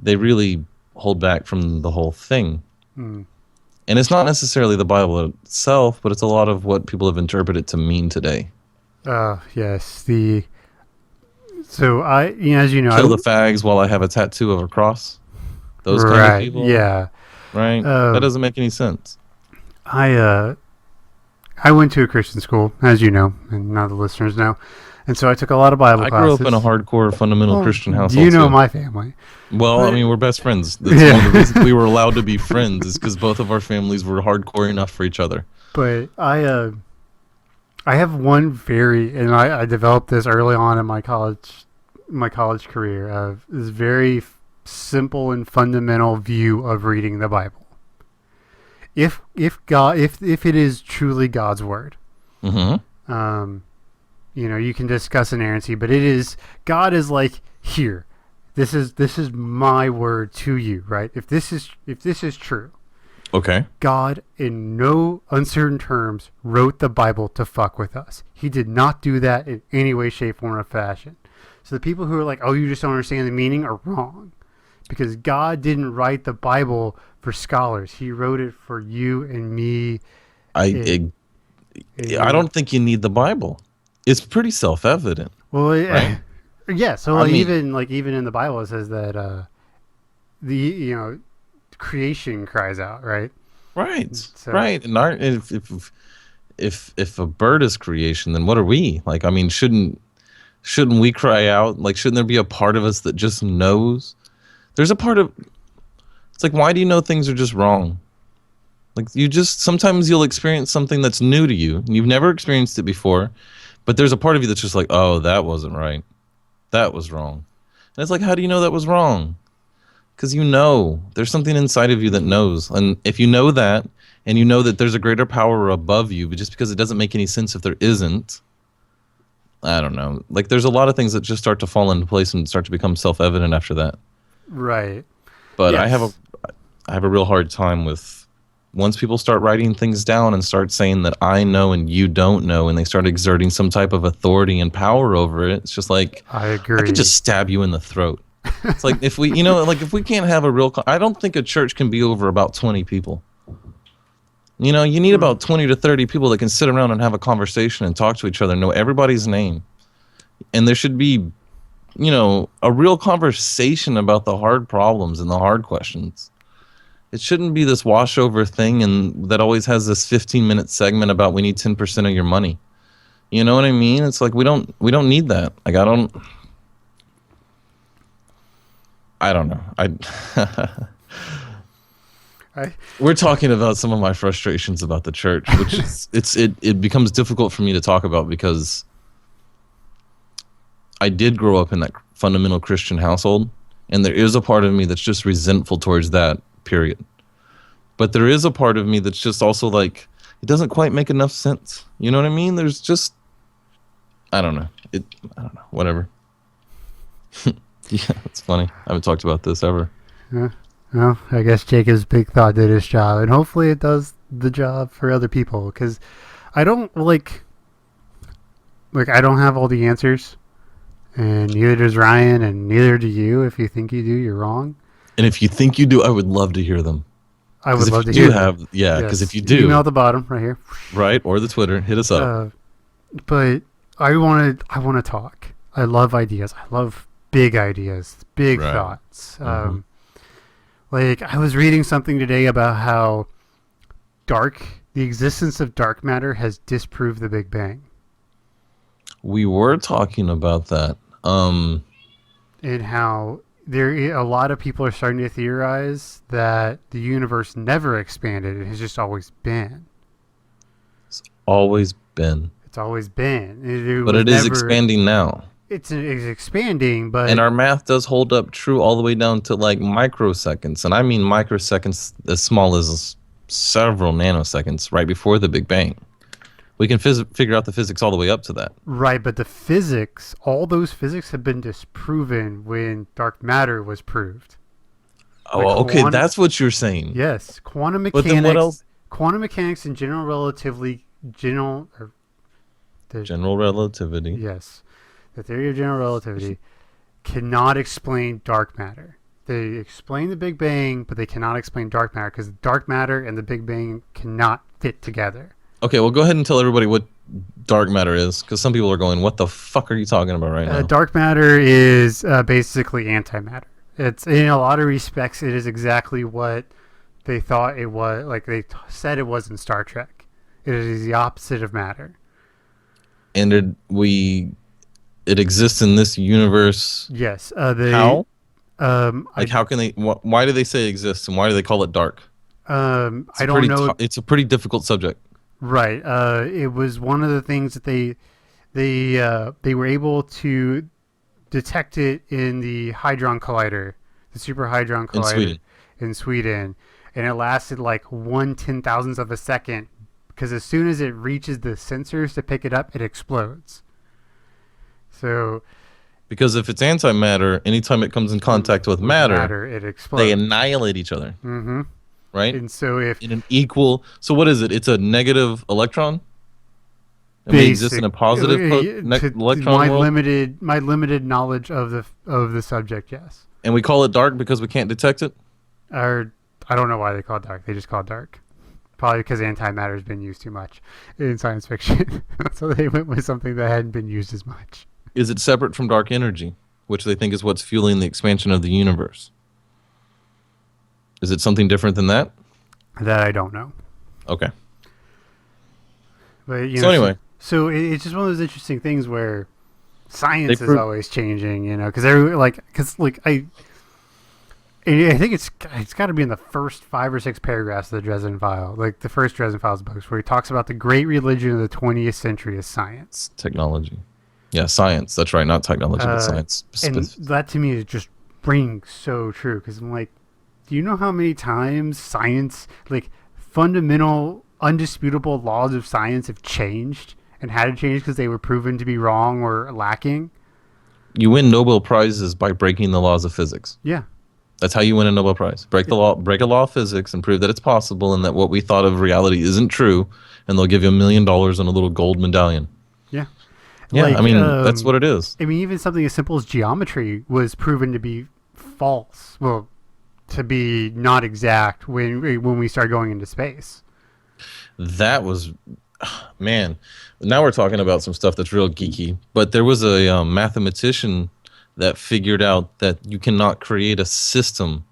they really hold back from the whole thing. And it's not necessarily the Bible itself, but it's a lot of what people have interpreted to mean today. Yes. So as you know, kill the fags while I have a tattoo of a cross. Those kind of people. Yeah. Right? That doesn't make any sense. I went to a Christian school, as you know, and now the listeners know. And so I took a lot of Bible classes. I grew up in a hardcore fundamental Christian household. You know my family. Well, I mean, we're best friends. That's one of the reasons we were allowed to be friends, is because both of our families were hardcore enough for each other. But I have one and I developed this early on in my college career, of this very simple and fundamental view of reading the Bible. If it is truly God's word, you can discuss inerrancy, but God is like, here, this is my word to you, right? If this is true, okay, God in no uncertain terms wrote the Bible to fuck with us. He did not do that in any way, shape, form, or fashion. So the people who are like, oh, you just don't understand the meaning, are wrong. Because God didn't write the Bible for scholars. He wrote it for you and me. I don't think you need the Bible. It's pretty self-evident. Well, right? Yeah. So even in the Bible, it says that creation cries out, right? Right. So, right. And if a bird is creation, then what are we? Like, I mean, shouldn't we cry out? Like, shouldn't there be a part of us that just knows? There's a part of, it's like, why do you know things are just wrong? Like, sometimes you'll experience something that's new to you, and you've never experienced it before. But there's a part of you that's just like, oh, that wasn't right. That was wrong. And it's like, how do you know that was wrong? Because there's something inside of you that knows. And if you know that, and you know that there's a greater power above you, but just because it doesn't make any sense if there isn't, I don't know. Like, there's a lot of things that just start to fall into place and start to become self-evident after that. Right. But yes. I have a real hard time with once people start writing things down and start saying that I know and you don't know, and they start exerting some type of authority and power over it. It's just like, I agree. I could just stab you in the throat. It's like if we, if we can't have a real, I don't think a church can be over about 20 people. You need about 20 to 30 people that can sit around and have a conversation and talk to each other, know everybody's name. And there should be, a real conversation about the hard problems and the hard questions. It shouldn't be this washover thing and that always has this 15-minute segment about we need 10% of your money. You know what I mean? It's like we don't need that. Like I don't know. We're talking about some of my frustrations about the church, which it becomes difficult for me to talk about because I did grow up in that fundamental Christian household, and there is a part of me that's just resentful towards that, period. But there is a part of me that's just also like, it doesn't quite make enough sense. You know what I mean? There's just, I don't know, whatever. Yeah, it's funny. I haven't talked about this ever. Well, I guess Jacob's big thought did his job, and hopefully it does the job for other people, because I don't I don't have all the answers, and neither does Ryan, and neither do you. If you think you do, you're wrong. And if you think you do, I would love to hear them. I would love to hear them. Because if you do, email at the bottom right here, right, or the Twitter, hit us up. But I want to talk. I love ideas. I love big ideas, big thoughts. Mm-hmm. I was reading something today about how the existence of dark matter has disproved the Big Bang. We were talking about that. And how a lot of people are starting to theorize that the universe never expanded. It has just always been. It's always been. It's always been. But it is expanding now. It's expanding, but... And our math does hold up true all the way down to like microseconds. And I mean microseconds as small as several nanoseconds right before the Big Bang. We can figure out the physics all the way up to that. Right, but the physics, all those physics have been disproven when dark matter was proved. Oh, okay, that's what you're saying. Yes, quantum mechanics. But then what else? Quantum mechanics and general relativity. General relativity. Yes. The theory of general relativity cannot explain dark matter. They explain the Big Bang, but they cannot explain dark matter because dark matter and the Big Bang cannot fit together. Okay, well, go ahead and tell everybody what dark matter is, because some people are going, what the fuck are you talking about right now? Dark matter is basically antimatter. It's, in a lot of respects, it is exactly what they thought it was, like they said it was in Star Trek. It is the opposite of matter. And it exists in this universe. Yes. How? How can they? Why do they say it exists, and why do they call it dark? I don't know. It's a pretty difficult subject. Right. It was one of the things that they were able to detect it in the Hadron Collider, the Super Hadron Collider in Sweden, and it lasted like 1/10,000th of a second, because as soon as it reaches the sensors to pick it up, it explodes. So, because if it's antimatter, anytime it comes in contact with matter, it explodes. They annihilate each other. Mm-hmm. Right? And so in an equal, so what is it? It's a negative electron? And we exist in a positive electron world? My limited knowledge of the subject, yes. And we call it dark because we can't detect it? Or I don't know why they call it dark. They just call it dark. Probably because antimatter has been used too much in science fiction. So they went with something that hadn't been used as much. Is it separate from dark energy, which they think is what's fueling the expansion of the universe? Is it something different than that? That I don't know. Okay. But anyway. So it's just one of those interesting things where science is always changing, because I think it's got to be in the first 5 or 6 paragraphs of the Dresden File, like the first Dresden Files books, where he talks about the great religion of the 20th century is science. It's technology. Yeah, science. That's right. Not technology, but science. And that to me is just rings so true, because I'm like, do you know how many times science, like fundamental, undisputable laws of science, have changed and had to change because they were proven to be wrong or lacking? You win Nobel Prizes by breaking the laws of physics. Yeah. That's how you win a Nobel Prize. Break the law, break a law of physics, and prove that it's possible, and that what we thought of reality isn't true. And they'll give you $1 million and a little gold medallion. Yeah. Yeah, like, I mean, that's what it is. I mean, even something as simple as geometry was proven to be false. Well, to be not exact when we started going into space. That was, man. Now we're talking about some stuff that's real geeky. But there was a mathematician that figured out that you cannot create a system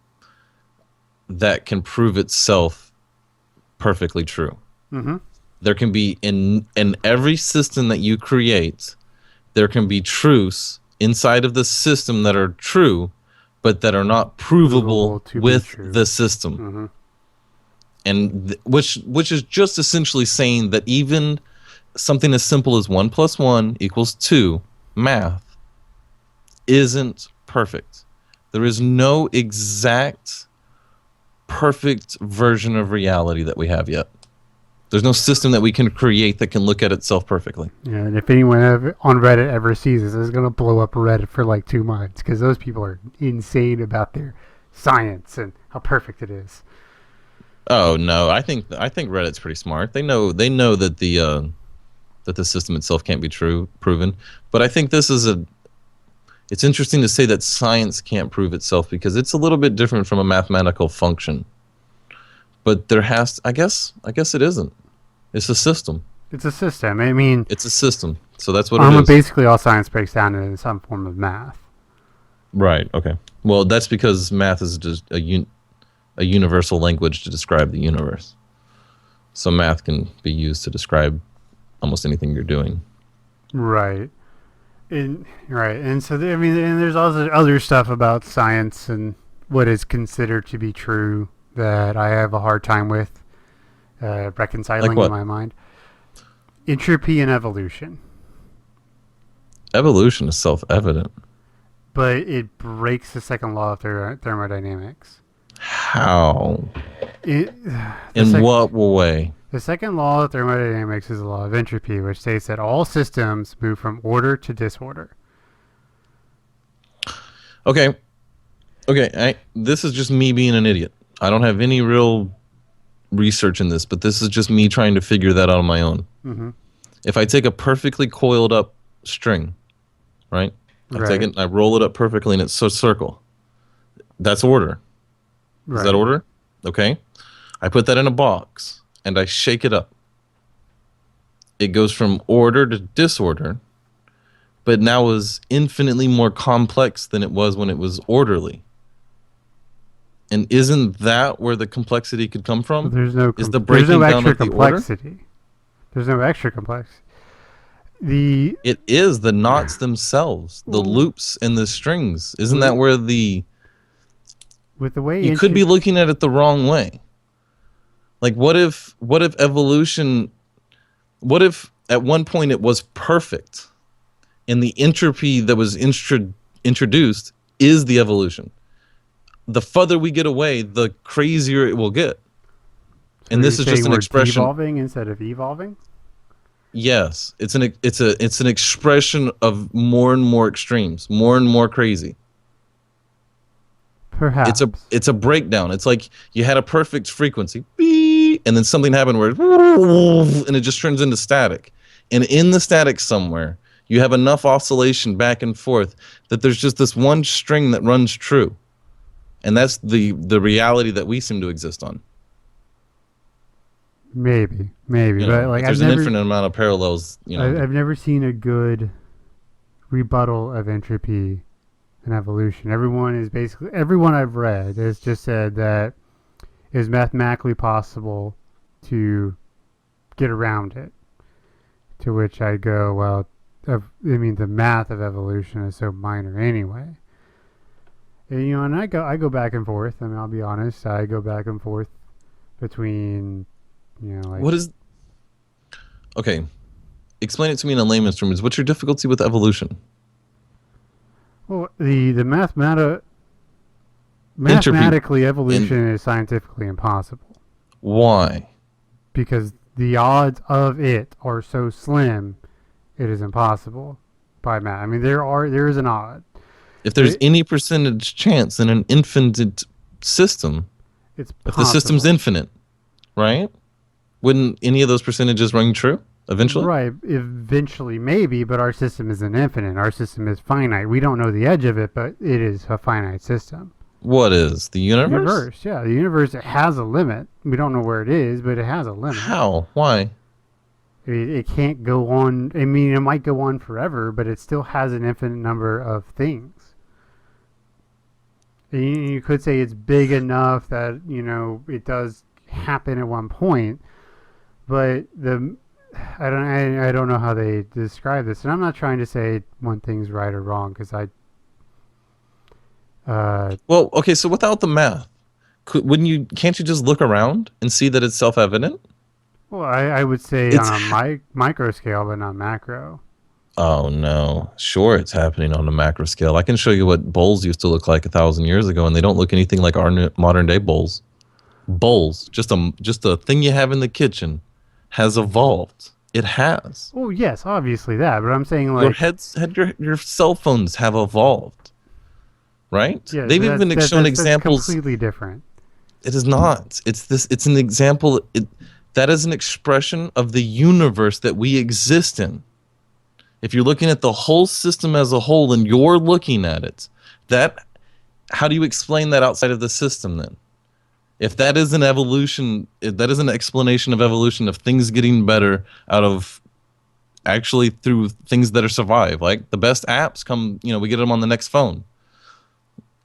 that can prove itself perfectly true. Mm-hmm. There can be, in every system that you create, there can be truths inside of the system that are true, but that are not provable with the system. Mm-hmm. And which is just essentially saying that even something as simple as 1 + 1 = 2, math, isn't perfect. There is no exact perfect version of reality that we have yet. There's no system that we can create that can look at itself perfectly. Yeah, and if anyone on Reddit ever sees this, it's going to blow up Reddit for like 2 months, because those people are insane about their science and how perfect it is. Oh no, I think Reddit's pretty smart. They know that the system itself can't be proven. But I think it's interesting to say that science can't prove itself, because it's a little bit different from a mathematical function. But I guess it isn't. It's a system. It's a system. I mean, it's a system. So that's what it is. Basically, all science breaks down into some form of math. Right. Okay. Well, that's because math is just a universal language to describe the universe. So math can be used to describe almost anything you're doing. Right. And so and there's also other stuff about science and what is considered to be true that I have a hard time with reconciling in my mind. Entropy and evolution. Evolution is self-evident. But it breaks the second law of thermodynamics. How? In what way? The second law of thermodynamics is the law of entropy, which states that all systems move from order to disorder. Okay. This is just me being an idiot. I don't have any real research in this, but this is just me trying to figure that out on my own. Mm-hmm. If I take a perfectly coiled up string, right? I take it, I roll it up perfectly, and it's a circle. That's order. Is that order? Okay. I put that in a box, and I shake it up. It goes from order to disorder, but now is infinitely more complex than it was when it was orderly. And isn't that where the complexity could come from? There's no extra complexity. There's no extra complexity. It is the knots themselves, the loops and the strings. Isn't that where with the way you could be looking at it the wrong way? Like, what if evolution? What if at one point it was perfect, and the entropy that was introduced is the evolution? The further we get away, the crazier it will get. So and this is just an expression. Devolving instead of evolving. Yes, it's an expression of more and more extremes, more and more crazy. Perhaps it's a breakdown. It's like you had a perfect frequency, beep, and then something happened where and it just turns into static. And in the static somewhere, you have enough oscillation back and forth that there's just this one string that runs true. And that's the reality that we seem to exist on. Maybe, but like there's an infinite amount of parallels. I've never seen a good rebuttal of entropy and evolution. Everyone I've read has just said that it is mathematically possible to get around it. To which I go, well, the math of evolution is so minor anyway. And, and I go back and forth. I mean, I'll be honest. I go back and forth between, like. What is... Okay, explain it to me in a layman's terms. What's your difficulty with evolution? Well, the mathematically evolution is scientifically impossible. Why? Because the odds of it are so slim, it is impossible by math. I mean, there is an odd. If there's any percentage chance in an infinite system, it's if the system's infinite, right? Wouldn't any of those percentages ring true eventually? Right, eventually maybe, but our system isn't infinite. Our system is finite. We don't know the edge of it, but it is a finite system. What is the universe? The universe, yeah. The universe has a limit. We don't know where it is, but it has a limit. How? Why? It can't go on. I mean, it might go on forever, but it still has an infinite number of things. And you could say it's big enough that, it does happen at one point, but I don't know how they describe this, and I'm not trying to say one thing's right or wrong because well, okay, so without the math, can't you just look around and see that it's self-evident? Well, I would say on a micro scale, but not macro. Oh, no. Sure, it's happening on a macro scale. I can show you what bowls used to look like 1,000 years ago, and they don't look anything like our modern-day bowls. Bowls, just a thing you have in the kitchen, has evolved. It has. Well, yes, obviously that, but I'm saying like... Your cell phones have evolved, right? Yeah, They've even shown examples... That's completely different. It is not. It's an example... That is an expression of the universe that we exist in. If you're looking at the whole system as a whole and you're looking at it, how do you explain that outside of the system then? If that is an evolution, that is an explanation of evolution, of things getting better out of actually through things that are survive. Like the best apps come, we get them on the next phone.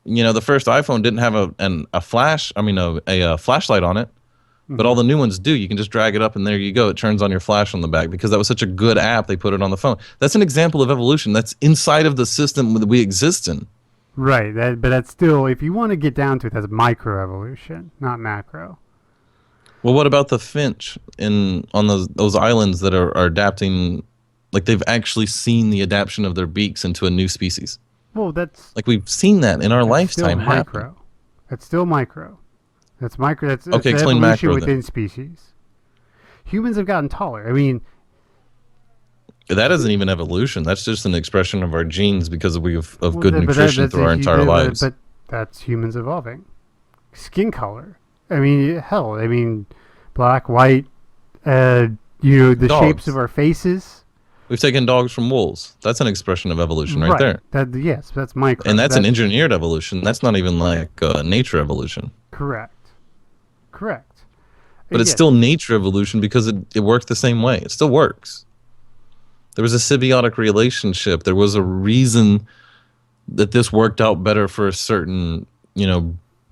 The first iPhone didn't have a flashlight on it. But all the new ones do. You can just drag it up and there you go. It turns on your flash on the back because that was such a good app. They put it on the phone. That's an example of evolution. That's inside of the system that we exist in. Right. But that's still, if you want to get down to it, that's microevolution, not macro. Well, what about the finch on those islands that are adapting? Like they've actually seen the adaptation of their beaks into a new species. Well, that's... Like we've seen that in our lifetime still micro. happen. That's still micro. That's micro. That's okay. Explain evolution macro within then. Species. Humans have gotten taller. I mean, that isn't even evolution. That's just an expression of our genes because of good nutrition through our entire lives. But that's humans evolving. Skin color. I mean, hell. I mean, black, white. The Dogs. shapes of our faces. We've taken dogs from wolves. That's an expression of evolution right there. Yes, that's micro. And that's an engineered evolution. That's not even like nature evolution. Correct. But it's still nature evolution because it works the same way. It still works. There was a symbiotic relationship. There was a reason that this worked out better for a certain,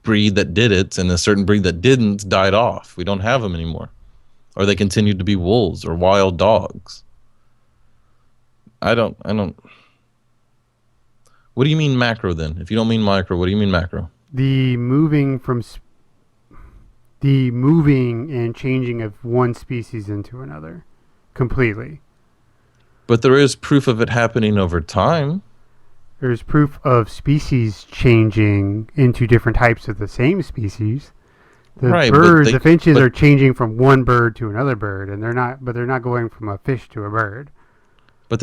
breed that did it, and a certain breed that didn't died off. We don't have them anymore. Or they continued to be wolves or wild dogs. I don't. What do you mean macro then? If you don't mean micro, what do you mean macro? The moving and changing of one species into another completely. But there is proof of it happening over time. There's proof of species changing into different types of the same species. The finches are changing from one bird to another bird, and they're not going from a fish to a bird. But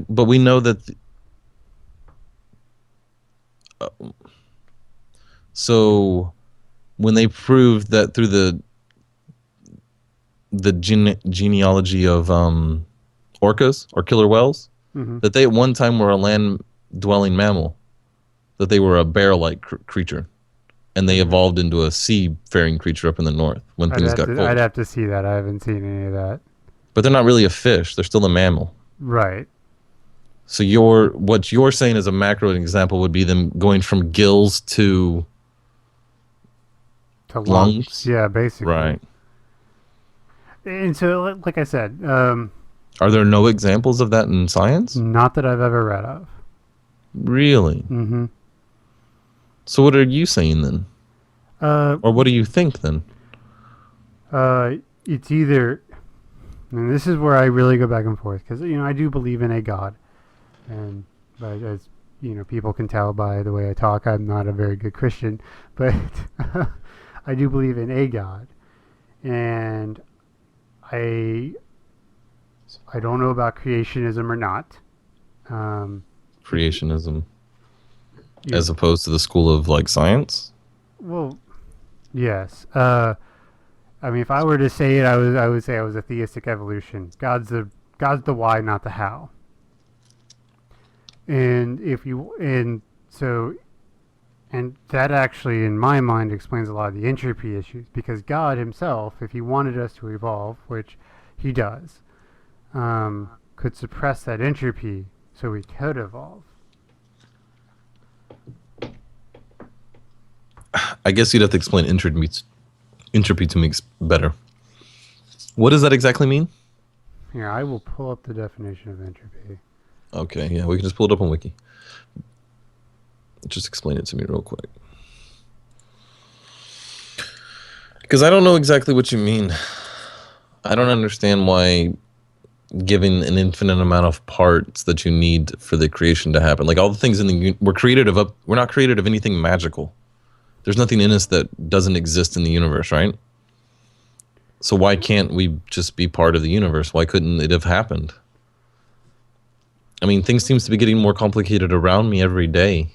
but we know that so when they proved that through the genealogy of orcas or killer whales, that they at one time were a land-dwelling mammal, that they were a bear-like creature, and they evolved into a sea-faring creature up in the north when things got cold. I'd have to see that. I haven't seen any of that. But they're not really a fish. They're still a mammal. Right. So what you're saying as a macro example would be them going from gills to lungs. Yeah, basically. Right. And so, like I said, are there no examples of that in science? Not that I've ever read of. Really? Mm-hmm. So what are you saying then? Or what do you think then? It's either, and this is where I really go back and forth, because I do believe in a God, and as people can tell by the way I talk, I'm not a very good Christian, but I do believe in a God, and I don't know about creationism or not. Creationism, as opposed to the school of like science. Well, yes. I mean, if I were to say it, I would say I was a theistic evolution. God's the why, not the how. And that actually, in my mind, explains a lot of the entropy issues, because God himself, if he wanted us to evolve, which he does, could suppress that entropy so we could evolve. I guess you'd have to explain entropy to me better. What does that exactly mean? Here, I will pull up the definition of entropy. Okay, yeah, we can just pull it up on Wiki. Just explain it to me real quick. Because I don't know exactly what you mean. I don't understand why giving an infinite amount of parts that you need for the creation to happen. Like all the things we're not created of anything magical. There's nothing in us that doesn't exist in the universe, right? So why can't we just be part of the universe? Why couldn't it have happened? I mean, things seems to be getting more complicated around me every day.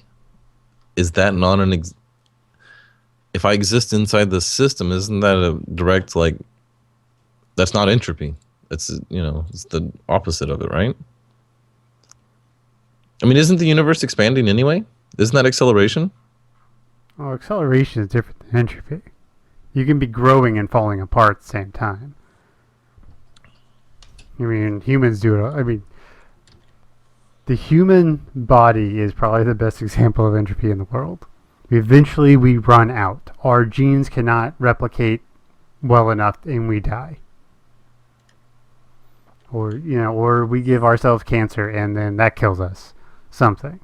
Is that not if I exist inside the system, isn't that a direct, that's not entropy. That's, it's the opposite of it, right? I mean, isn't the universe expanding anyway? Isn't that acceleration? Well, acceleration is different than entropy. You can be growing and falling apart at the same time. I mean, humans do it. I mean, the human body is probably the best example of entropy in the world. Eventually, we run out. Our genes cannot replicate well enough, and we die. Or we give ourselves cancer, and then that kills us. Something.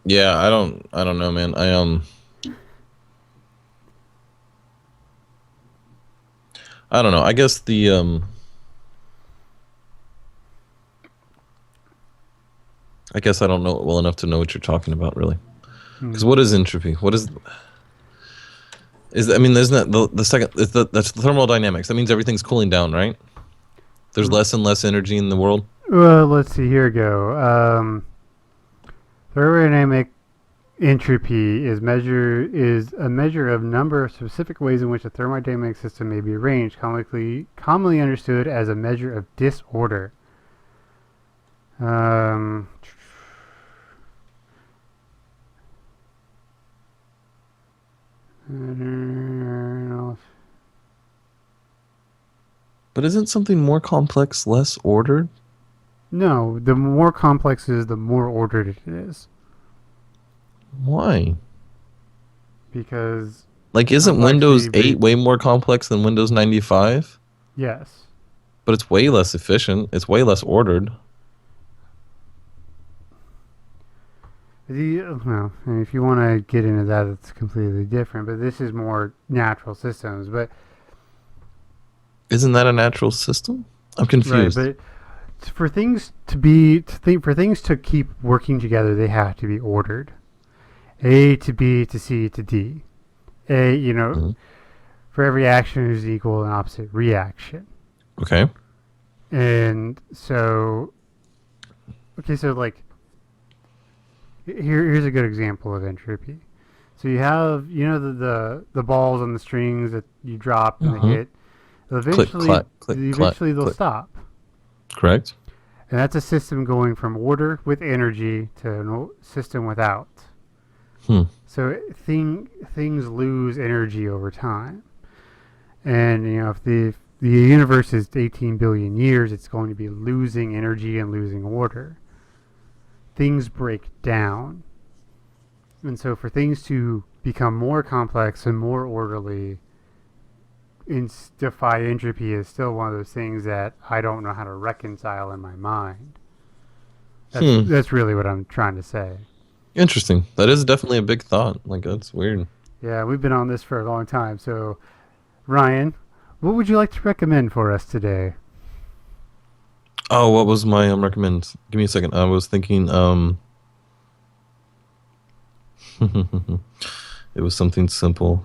Yeah, I don't know, man. I don't know. I guess I guess I don't know it well enough to know what you're talking about, really. Because what is entropy? What is? I mean, isn't that the second? That's the thermodynamics. That means everything's cooling down, right? There's less and less energy in the world. Well, let's see. Here we go. Thermodynamic entropy is a measure of number of specific ways in which a thermodynamic system may be arranged, commonly understood as a measure of disorder. But isn't something more complex less ordered? No, the more complex it is, the more ordered it is. Why? Because... isn't Windows 8 way more complex than Windows 95? Yes. But it's way less efficient. It's way less ordered. Well, if you want to get into that, it's completely different. But this is more natural systems. But isn't that a natural system? I'm confused. Right, but for things to keep working together, they have to be ordered. A to B to C to D. For every action there's equal and opposite reaction. Okay. And so, here's a good example of entropy. So you have, the balls on the strings that you drop and they hit. Eventually they'll stop. Correct. And that's a system going from order with energy to a system without. So things lose energy over time. And, if the universe is 18 billion years, it's going to be losing energy and losing order. Things break down. And so for things to become more complex and more orderly, defy entropy is still one of those things that I don't know how to reconcile in my mind. That's really what I'm trying to say. Interesting. That is definitely a big thought. Like, that's weird. Yeah, we've been on this for a long time. So, Ryan, what would you like to recommend for us today? Oh, what was my recommend? Give me a second. I was thinking it was something simple.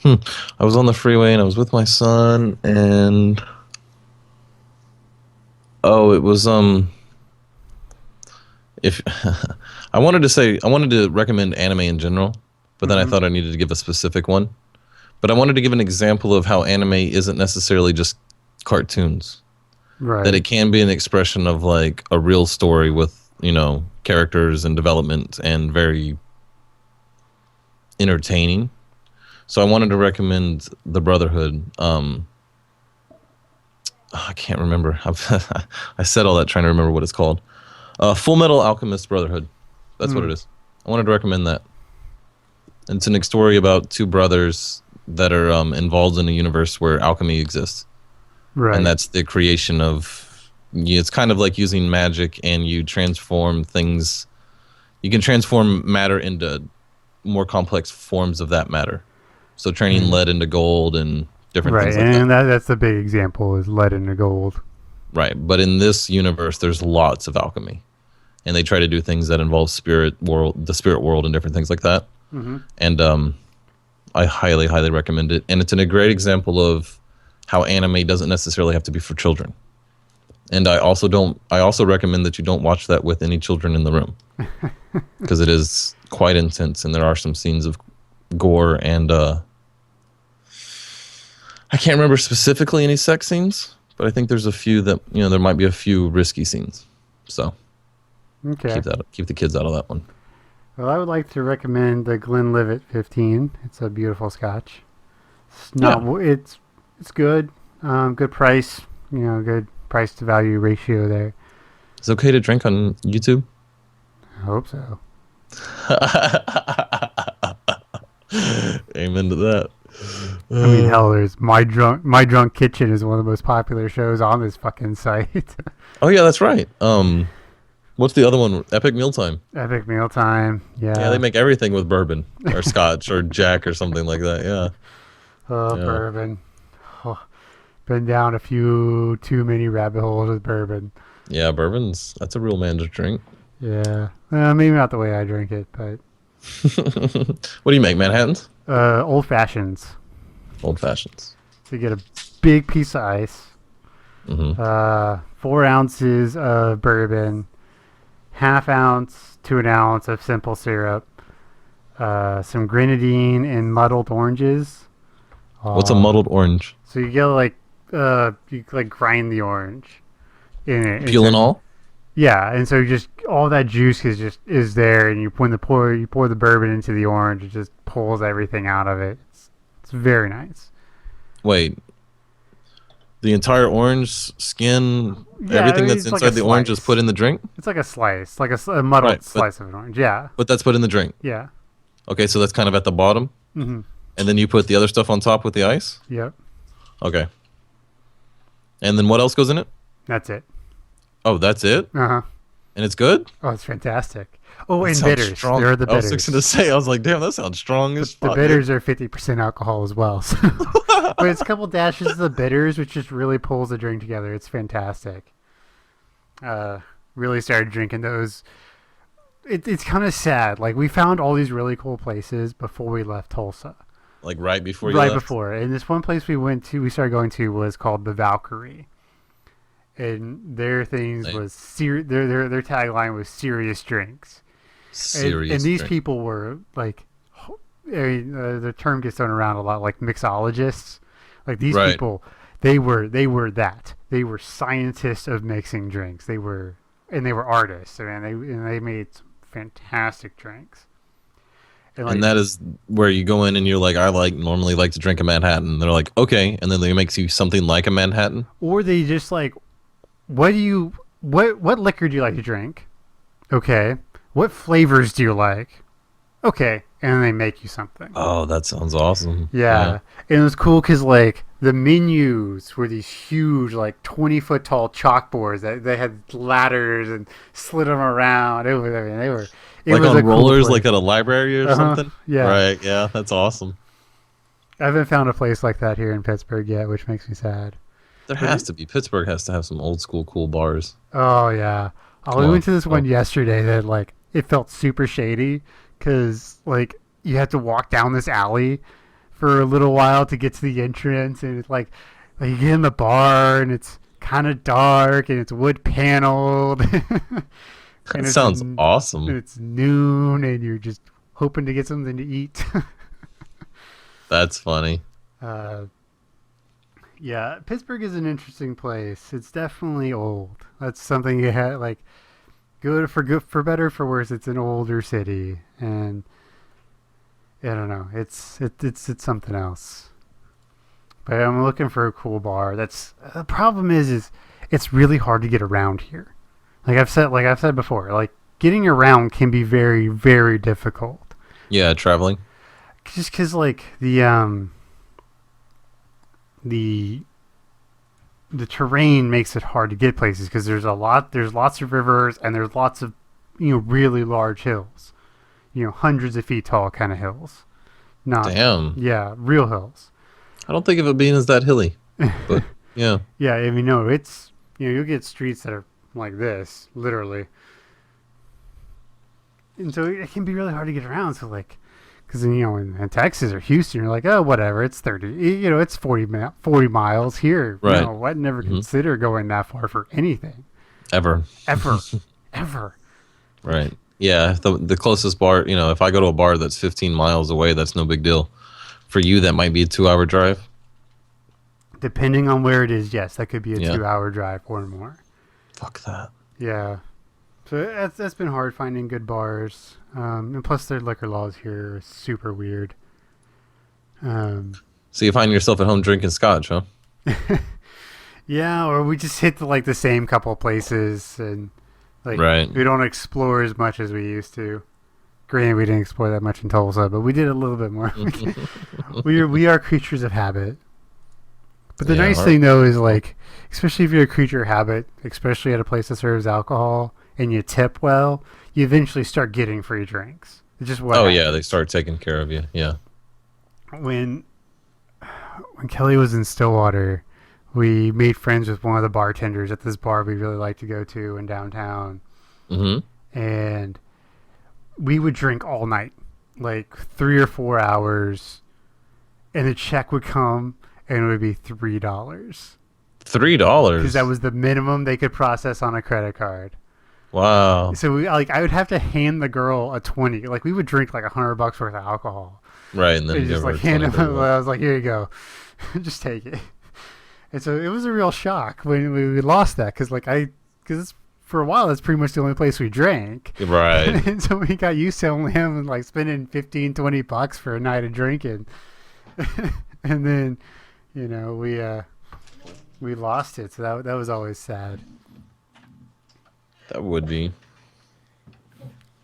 I was on the freeway and I was with my son, and it was if I wanted to recommend anime in general, but then I thought I needed to give a specific one. But I wanted to give an example of how anime isn't necessarily just cartoons. Right. That it can be an expression of like a real story with, characters and development, and very entertaining. So I wanted to recommend The Brotherhood. I can't remember. I said all that trying to remember what it's called. Full Metal Alchemist Brotherhood. That's what it is. I wanted to recommend that. And it's a story about two brothers that are involved in a universe where alchemy exists. Right. And that's the creation of... It's kind of like using magic, and you transform things... You can transform matter into more complex forms of that matter. So turning lead into gold and different things like that. Right, and that's the big example, is lead into gold. Right, but in this universe, there's lots of alchemy. And they try to do things that involve the spirit world and different things like that. Mm-hmm. And I highly, highly recommend it. And it's a great example of how anime doesn't necessarily have to be for children. And I also recommend that you don't watch that with any children in the room. Because it is quite intense, and there are some scenes of gore, and I can't remember specifically any sex scenes, but I think there's a few that, there might be a few risky scenes. So keep the kids out of that one. Well, I would like to recommend the Glenlivet 15. It's a beautiful scotch. It's good. Good price. Good price to value ratio there. Is it okay to drink on YouTube? I hope so. Amen to that. I mean, hell, there's My Drunk Kitchen is one of the most popular shows on this fucking site. Oh yeah, that's right. What's the other one? Epic Mealtime. Epic Mealtime. Yeah. Yeah, they make everything with bourbon or scotch or Jack or something like that. Yeah. Bourbon. Oh, been down a few too many rabbit holes with bourbon. Yeah, that's a real man's drink. Yeah. Maybe not the way I drink it, but. What do you make, Manhattans? Old Fashions. Old Fashions. So you get a big piece of ice, 4 ounces of bourbon, ½ ounce to an ounce of simple syrup, some grenadine and muddled oranges. What's a muddled orange? So you get you grind the orange in it. Peel and all? Yeah, and so just all that juice is there, and you pour the bourbon into the orange, it just pulls everything out of it. It's very nice. Wait, the entire orange skin, everything that's inside the orange is put in the drink? It's like a slice, like a muddled slice of an orange. Yeah. But that's put in the drink. Yeah. Okay, so that's kind of at the bottom, and then you put the other stuff on top with the ice. Yep. Okay. And then what else goes in it? That's it. Oh, that's it? Uh-huh. And it's good? Oh, it's fantastic. Oh, and bitters. Strong. There are the bitters. I was fixing to say, I was like, damn, that sounds strong as fuck. The bitters are 50% alcohol as well. So. But it's a couple dashes of the bitters, which just really pulls the drink together. It's fantastic. Really started drinking those. It's kind of sad. Like, we found all these really cool places before we left Tulsa. Like right before you left? Right before. And this one place we started going to was called the Valkyrie. And their things was their tagline was serious drinks. And these people were like, the term gets thrown around a lot, like mixologists. Like these people, they were that. They were scientists of mixing drinks. They were artists. And they made some fantastic drinks. And that is where you go in and you're like, I normally like to drink a Manhattan. They're like, okay, and then they make you something like a Manhattan. Or they just like, what liquor do you like to drink? Okay. What flavors do you like? Okay, and they make you something. Oh, that sounds awesome. Yeah. And it was cool because like the menus were these huge, like 20-foot tall chalkboards that they had ladders and slid them around. It was, I mean, they were. It Like was on a cool rollers, place. like at a library or something. Yeah. Right. Yeah, that's awesome. I haven't found a place like that here in Pittsburgh yet, which makes me sad. There has to be. Pittsburgh has to have some old school cool bars. Oh yeah. Oh, Come we on. went to this one yesterday that like it felt super shady because like you had to walk down this alley for a little while to get to the entrance, and it's like you get in the bar and it's kind of dark and it's wood paneled. That sounds awesome. And it's noon and you're just hoping to get something to eat. That's funny. Yeah, Pittsburgh is an interesting place. It's definitely old. That's something you had like good for better for worse. It's an older city, and I don't know. It's something else. But I'm looking for a cool bar. That's the problem is it's really hard to get around here. Like I've said before, like getting around can be very very difficult. Yeah, traveling. Just because like the terrain makes it hard to get places because there's lots of rivers and there's lots of really large hills, hundreds of feet tall kind of hills. Not Damn. Yeah, real hills. I don't think of it being as that hilly, but yeah. Yeah, I mean no, it's you'll get streets that are like this literally, and so it can be really hard to get around. So like. Because in Texas or Houston, you're like, oh, whatever, it's 30, it's 40 miles here. Right. I'd never consider going that far for anything. Ever. Right. Yeah. The closest bar, if I go to a bar that's 15 miles away, that's no big deal. For you, that might be a 2-hour drive. Depending on where it is, yes, that could be a 2-hour drive or more. Fuck that. Yeah. So that's been hard finding good bars. And plus their liquor laws here are super weird. So you find yourself at home drinking scotch, huh? Yeah, or we just hit the same couple places and right. We don't explore as much as we used to. Granted, we didn't explore that much in Tulsa, but we did a little bit more. we are creatures of habit. But the nice thing though is especially if you're a creature of habit, especially at a place that serves alcohol and you tip well, you eventually start getting free drinks. It's just what happens. Yeah, they start taking care of you. Yeah. When Kelly was in Stillwater, we made friends with one of the bartenders at this bar we really like to go to in downtown. Mm-hmm. And we would drink all night, 3 or 4 hours, and the check would come and it would be $3. $3? Because that was the minimum they could process on a credit card. Wow. So I would have to hand the girl a 20. We would drink $100 worth of alcohol. Right, and then just hand him. I was like, here you go, just take it. And so it was a real shock when we lost that because for a while that's pretty much the only place we drank. Right. And so we got used to only having spending $15-$20 for a night of drinking, and then we lost it. So that was always sad. That would be.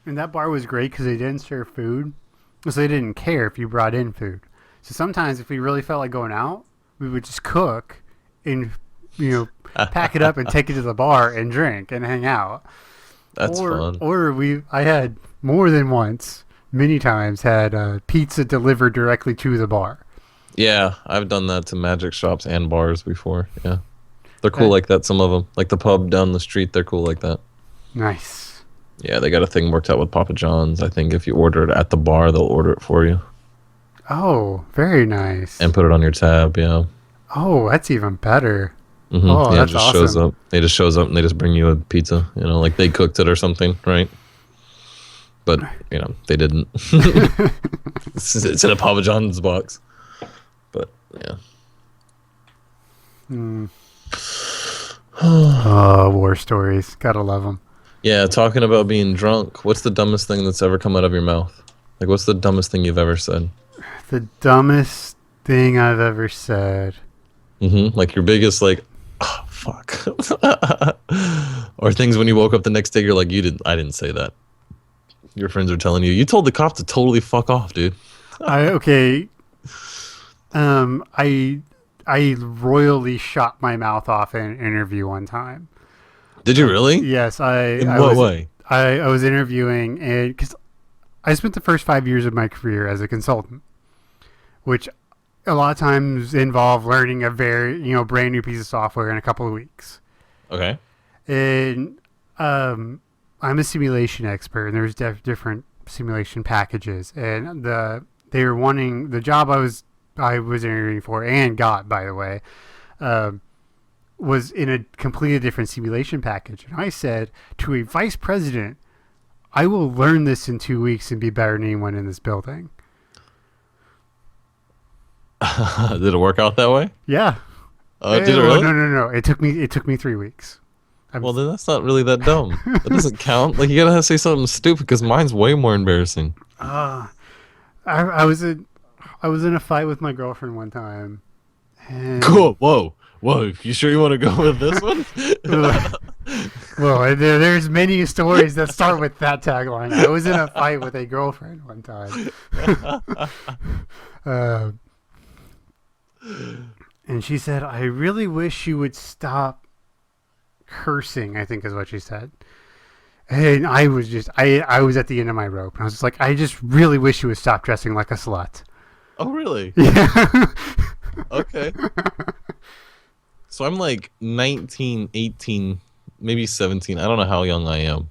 And that bar was great because they didn't serve food. So they didn't care if you brought in food. So sometimes if we really felt like going out, we would just cook and, pack it up and take it to the bar and drink and hang out. That's fun. Or I had more than once, many times, had pizza delivered directly to the bar. Yeah, I've done that to magic shops and bars before. Yeah. They're cool like that, some of them. Like the pub down the street, they're cool like that. Nice. Yeah, they got a thing worked out with Papa John's. I think if you order it at the bar, they'll order it for you. Oh, very nice. And put it on your tab, yeah. Oh, that's even better. Mm-hmm. Oh, yeah, that's it just awesome. shows up. They just shows up and they just bring you a pizza, they cooked it or something, right? But, they didn't. It's in a Papa John's box. But, yeah. War stories. Gotta love them. Yeah, talking about being drunk, what's the dumbest thing that's ever come out of your mouth? What's the dumbest thing you've ever said? The dumbest thing I've ever said. Mm-hmm. Your biggest, oh, fuck. Or things when you woke up the next day, you're like, I didn't say that. Your friends are telling you, you told the cop to totally fuck off, dude. Okay. I royally shot my mouth off in an interview one time. Did you really? Yes, In what way? I was interviewing, and because I spent the first 5 years of my career as a consultant, which a lot of times involve learning a very brand new piece of software in a couple of weeks. Okay. And I'm a simulation expert, and there's different simulation packages, and they were wanting the job I was interviewing for and got, by the way, was in a completely different simulation package. And I said to a vice president, I will learn this in 2 weeks and be better than anyone in this building. Did it work out that way? Yeah. Did it really? No. It took me 3 weeks. Well, then that's not really that dumb. That doesn't count. Like, you gotta say something stupid because mine's way more embarrassing. I was in a fight with my girlfriend one time. And Cool. Whoa. You sure you want to go with this one? Well, there's many stories that start with that tagline. I was in a fight with a girlfriend one time. And she said, I really wish you would stop cursing, I think is what she said. And I was I was at the end of my rope. And I was just like, I just really wish you would stop dressing like a slut. Oh, really? Yeah. Okay. So I'm like 19, 18, maybe 17. I don't know how young I am.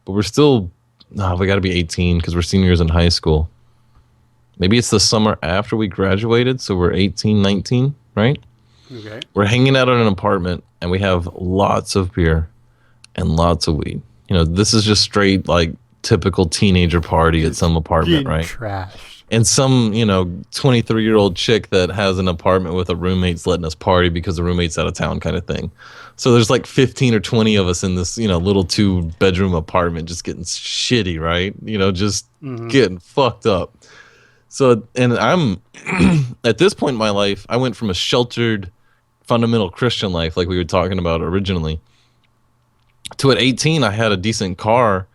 But we're still... No, we got to be 18 because we're seniors in high school. Maybe it's the summer after we graduated, so we're 18, 19, right? Okay. We're hanging out in an apartment, and we have lots of beer and lots of weed. This is just straight, like, typical teenager party at some apartment, right? Trashed. And some, 23-year-old chick that has an apartment with a roommate's letting us party because the roommate's out of town kind of thing. So there's like 15 or 20 of us in this, little 2-bedroom apartment just getting shitty, right? Just getting fucked up. So, and I'm, at this point in my life, I went from a sheltered, fundamental Christian life, like we were talking about originally, to at 18, I had a decent car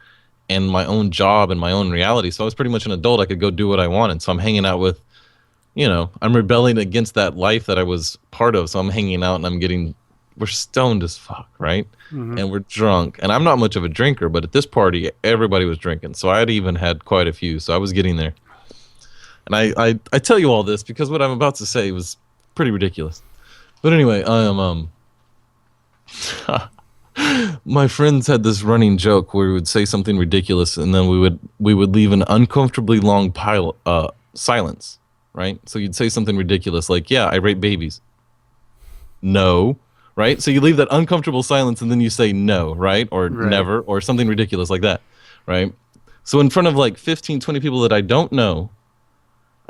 and my own job and my own reality. So I was pretty much an adult. I could go do what I wanted. So I'm hanging out with, I'm rebelling against that life that I was part of. So I'm hanging out and we're stoned as fuck, right? Mm-hmm. And we're drunk. And I'm not much of a drinker, but at this party, everybody was drinking. So I had even had quite a few. So I was getting there. And I tell you all this because what I'm about to say was pretty ridiculous. But anyway, I am, my friends had this running joke where we would say something ridiculous and then we would leave an uncomfortably long silence, right? So you'd say something ridiculous like, yeah, I rape babies. No, right? So you leave that uncomfortable silence and then you say no, right? Or never, or something ridiculous like that, right? So in front of like 15, 20 people that I don't know,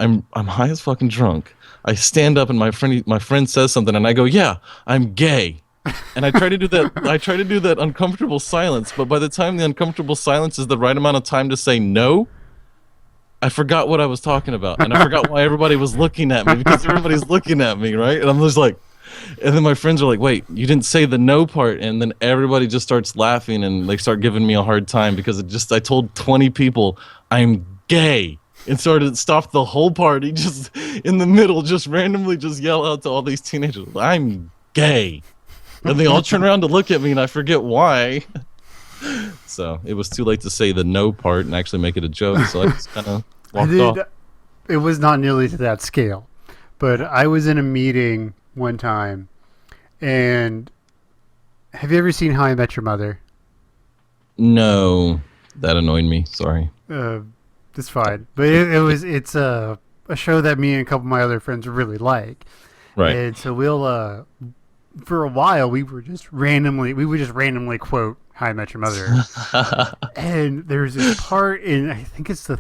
I'm high as fucking drunk. I stand up and my friend says something and I go, yeah, I'm gay. And I try to do that uncomfortable silence, but by the time the uncomfortable silence is the right amount of time to say no, I forgot what I was talking about. And I forgot why everybody was looking at me because everybody's looking at me, right? And I'm just like, and then my friends are like, wait, you didn't say the no part. And then everybody just starts laughing and they start giving me a hard time because I told 20 people I'm gay. And stopped the whole party just in the middle, just randomly just yell out to all these teenagers, I'm gay. And they all turn around to look at me and I forget why. So it was too late to say the no part and actually make it a joke. So I just kind of walked off. It was not nearly to that scale. But I was in a meeting one time. And have you ever seen How I Met Your Mother? No. That annoyed me. Sorry. It's fine. But it's a show that me and a couple of my other friends really like. Right. And so we'll... for a while, we would just randomly quote How I Met Your Mother. And there's this part in, I think it's the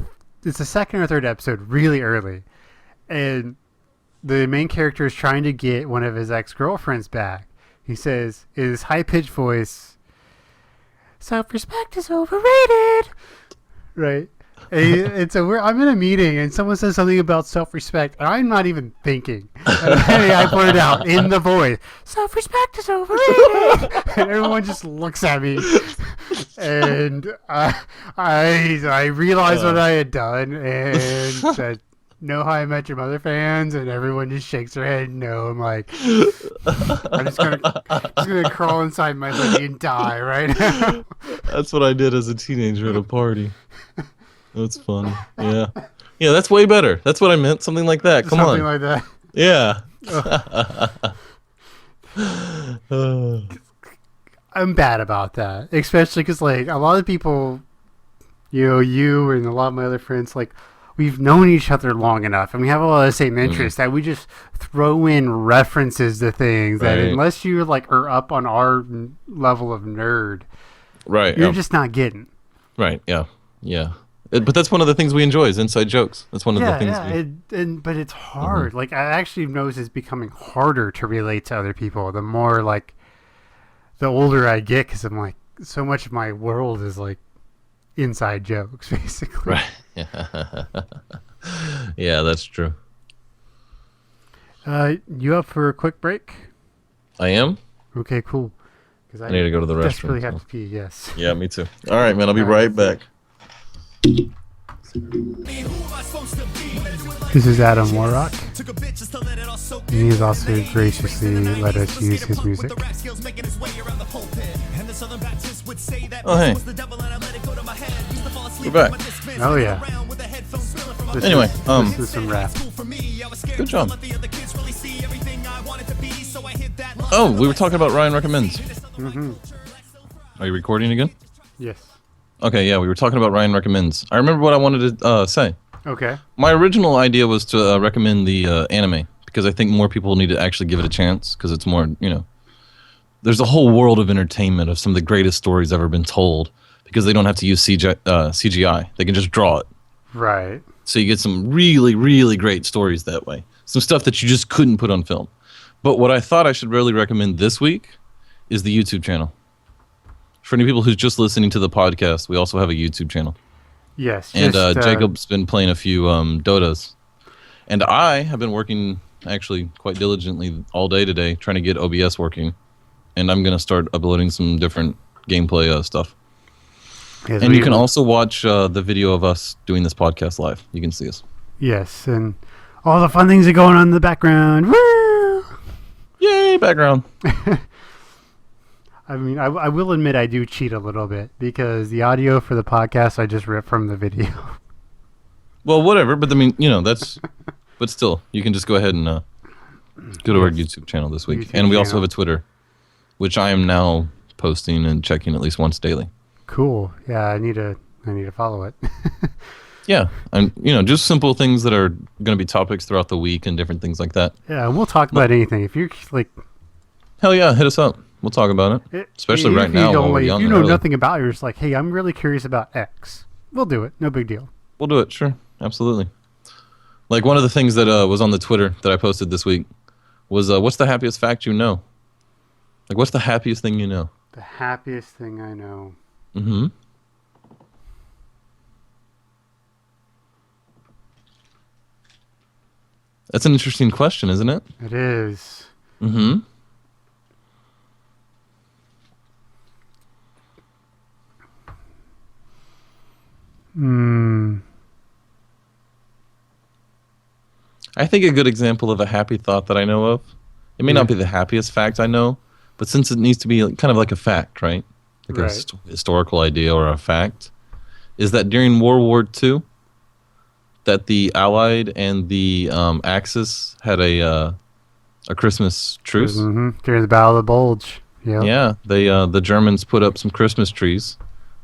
second or third episode, really early. And the main character is trying to get one of his ex-girlfriends back. He says, in his high-pitched voice, self-respect is overrated. Right? It's a weird. I'm in a meeting and someone says something about self-respect, and I'm not even thinking. And then I blurt out in the voice, "Self-respect is overrated," and everyone just looks at me, and I realized what I had done and said, "Know How I Met Your Mother fans," and everyone just shakes their head no. I'm like, I'm just gonna crawl inside my hoodie and die right now. That's what I did as a teenager at a party. That's funny. Yeah. Yeah, that's way better. That's what I meant. Something like that. Come Something on. like that. Yeah. I'm bad about that, especially because like a lot of people, you and a lot of my other friends, like we've known each other long enough, and we have a lot of the same interests that we just throw in references to things that unless you like are up on our level of nerd, you're just not getting. Right. Yeah. Yeah. But that's one of the things we enjoy is inside jokes. That's one of the things. But it's hard. Like I actually notice it's becoming harder to relate to other people. The more like, the older I get, because I'm like, so much of my world is like inside jokes, basically. Right. Yeah, that's true. You up for a quick break? I am. Okay, cool. Because I need to go to the restroom. Desperately have to pee. Yes. Yeah, me too. All right, man. I'll be right back. This is Adam Warrock, and he has also graciously let us use his music. Oh, hey. We're back. Oh, yeah. Anyway, this is some rap. Good job. Oh, we were talking about Ryan Recommends. Mm-hmm. Are you recording again? Yes. Okay, yeah, we were talking about Ryan Recommends. I remember what I wanted to say. Okay. My original idea was to recommend the anime, because I think more people need to actually give it a chance, because it's more, there's a whole world of entertainment of some of the greatest stories ever been told, because they don't have to use CGI. They can just draw it. Right. So you get some really, really great stories that way. Some stuff that you just couldn't put on film. But what I thought I should really recommend this week is the YouTube channel. For any people who's just listening to the podcast, we also have a YouTube channel. Yes. And Jacob's been playing a few Dotas. And I have been working actually quite diligently all day today trying to get OBS working. And I'm going to start uploading some different gameplay stuff. Yes, and you can also watch the video of us doing this podcast live. You can see us. Yes, and all the fun things are going on in the background. Woo! Yay, background. I mean, I will admit I do cheat a little bit because the audio for the podcast I just ripped from the video. Well, whatever, but I mean, that's... But still, you can just go ahead and go to our YouTube channel this week. And we also have a Twitter, which I am now posting and checking at least once daily. Cool. Yeah, I need to follow it. Yeah, and just simple things that are going to be topics throughout the week and different things like that. Yeah, and we'll talk about anything. If you're like, hell yeah, hit us up. We'll talk about it. Especially right now while we're young. If you know nothing about it, you're just like, hey, I'm really curious about X. We'll do it. No big deal. We'll do it. Sure, absolutely. Like one of the things that was on the Twitter that I posted this week was, what's the happiest fact you know? Like, what's the happiest thing you know? The happiest thing I know. Mm-hmm. That's an interesting question, isn't it? It is. Mm-hmm. I think a good example of a happy thought that I know of, it may not be the happiest fact I know, but since it needs to be kind of like a fact, right? Like a historical idea or a fact, is that during World War II, that the Allied and the Axis had a Christmas truce. Mm-hmm. During the Battle of the Bulge. Yep. Yeah, the Germans put up some Christmas trees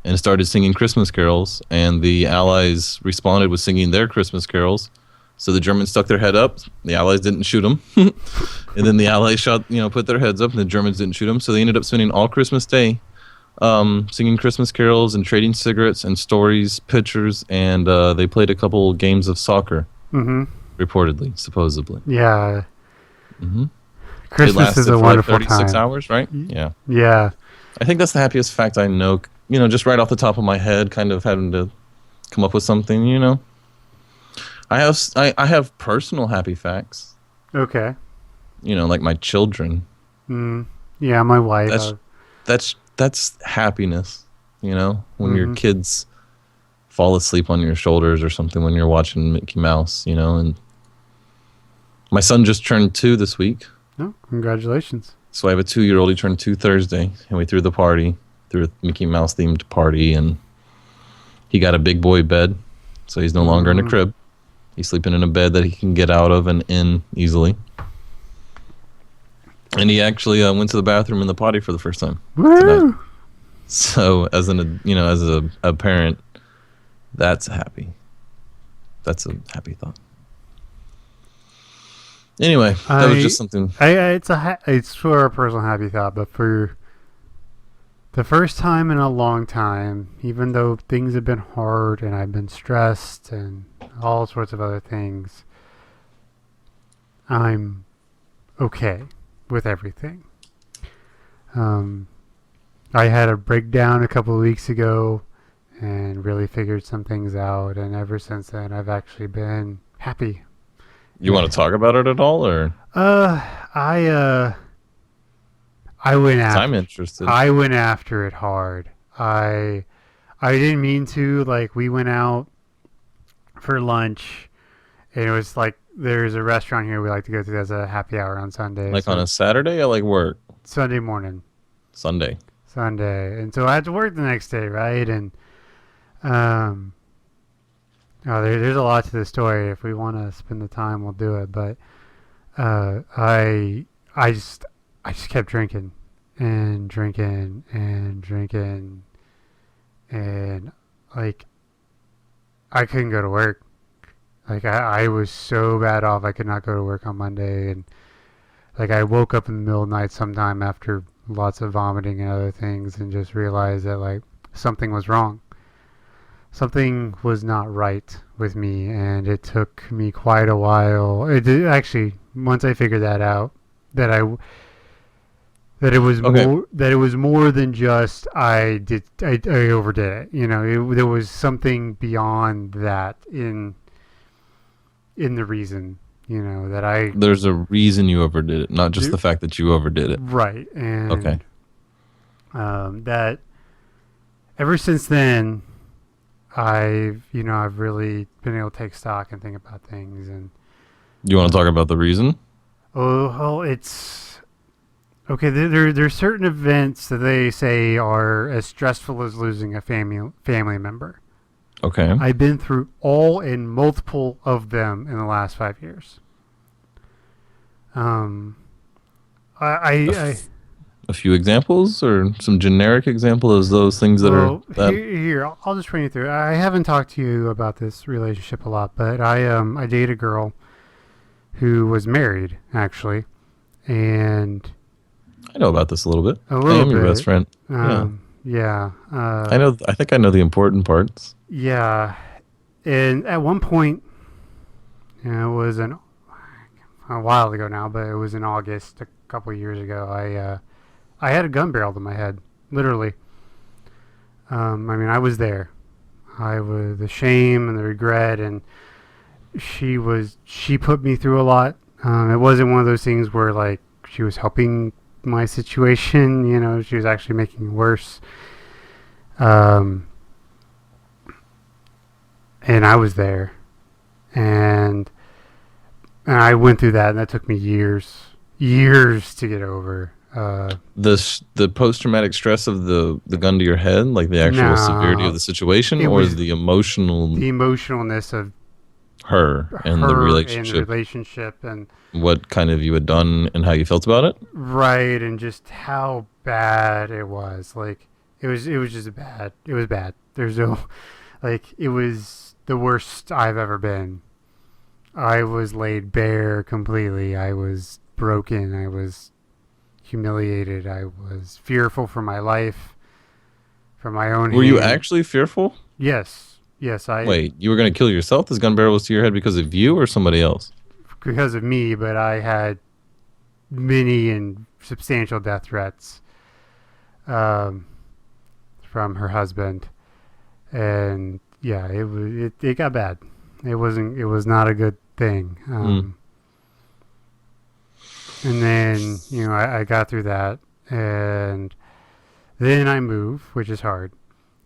and started singing Christmas carols, and the Allies responded with singing their Christmas carols. So the Germans stuck their head up. The Allies didn't shoot them, and then the Allies put their heads up, and the Germans didn't shoot them. So they ended up spending all Christmas Day singing Christmas carols and trading cigarettes and stories, pictures, and they played a couple games of soccer. Mm-hmm. Reportedly, supposedly. Yeah. Mm-hmm. Christmas is a wonderful 36 time. hours, right? Yeah. Yeah. I think that's the happiest fact I know. Just right off the top of my head, kind of having to come up with something, you know. I have personal happy facts. Okay. You know, like my children. Yeah, my wife. That's happiness. You know, when your Mm-hmm. kids fall asleep on your shoulders or something when you're watching Mickey Mouse. You know, and my son just turned 2 this week. Oh, congratulations. So I have a 2-year-old. He turned 2 Thursday, and we threw a Mickey Mouse themed party, and he got a big boy bed, so he's no longer in a crib. He's sleeping in a bed that he can get out of and in easily. And he actually went to the bathroom in the potty for the first time tonight. So as a parent, that's happy. That's a happy thought. Anyway, that was just something. It's for a personal happy thought, but for the first time in a long time, even though things have been hard and I've been stressed and all sorts of other things, I'm okay with everything. I had a breakdown a couple of weeks ago and really figured some things out, and ever since then I've actually been happy. You want to talk about it at all, or? I went after. I'm interested. I went after it hard. I didn't mean to. Like, we went out for lunch, and it was like, there's a restaurant here we like to go to as a happy hour on Sunday. Like on a Saturday, or like work? Sunday morning. Sunday. And so I had to work the next day, right? And there's a lot to the story. If we want to spend the time, we'll do it. But I just kept drinking and drinking and drinking, and like I couldn't go to work. Like I was so bad off I could not go to work on Monday, and like I woke up in the middle of the night sometime after lots of vomiting and other things, and just realized that like something was wrong. Something was not right with me, and it took me quite a while. It did, actually, once I figured that out, that it was more than just I overdid it. You know, there was something beyond that in the reason. You know, that There's a reason you overdid it, not just the fact that you overdid it. Right, and okay. That ever since then, I've really been able to take stock and think about things. And you want to talk about the reason? Oh, it's okay. There's certain events that they say are as stressful as losing a family member. Okay. I've been through all and multiple of them in the last 5 years. A few examples, or some generic examples of those things that are. Here, I'll just run you through. I haven't talked to you about this relationship a lot, but I dated a girl who was married, actually, and I know about this a little bit. I am your best friend. Yeah. I think I know the important parts. Yeah, and at one point, it was a while ago now, but it was in August a couple of years ago. I had a gun barreled in my head, literally. I mean, I was there. The shame and the regret, and she put me through a lot. It wasn't one of those things where like she was helping my situation. You know, she was actually making it worse. And I was there, and I went through that, and that took me years to get over. The post-traumatic stress of the gun to your head, like the actual severity of the situation, or the emotionalness of her and the relationship, and what kind of you had done and how you felt about it, right? And just how bad it was. Like it was just bad. It was bad. There's no it was the worst I've ever been. I was laid bare completely. I was broken. I was humiliated. I was fearful for my life, for my own. Were you actually fearful? Yes. Wait, you were going to kill yourself? This gun barrel was to your head because of you or somebody else? Because of me, but I had many and substantial death threats from her husband. And yeah, it got bad. It was not a good thing. And then, I got through that, and then I move, which is hard.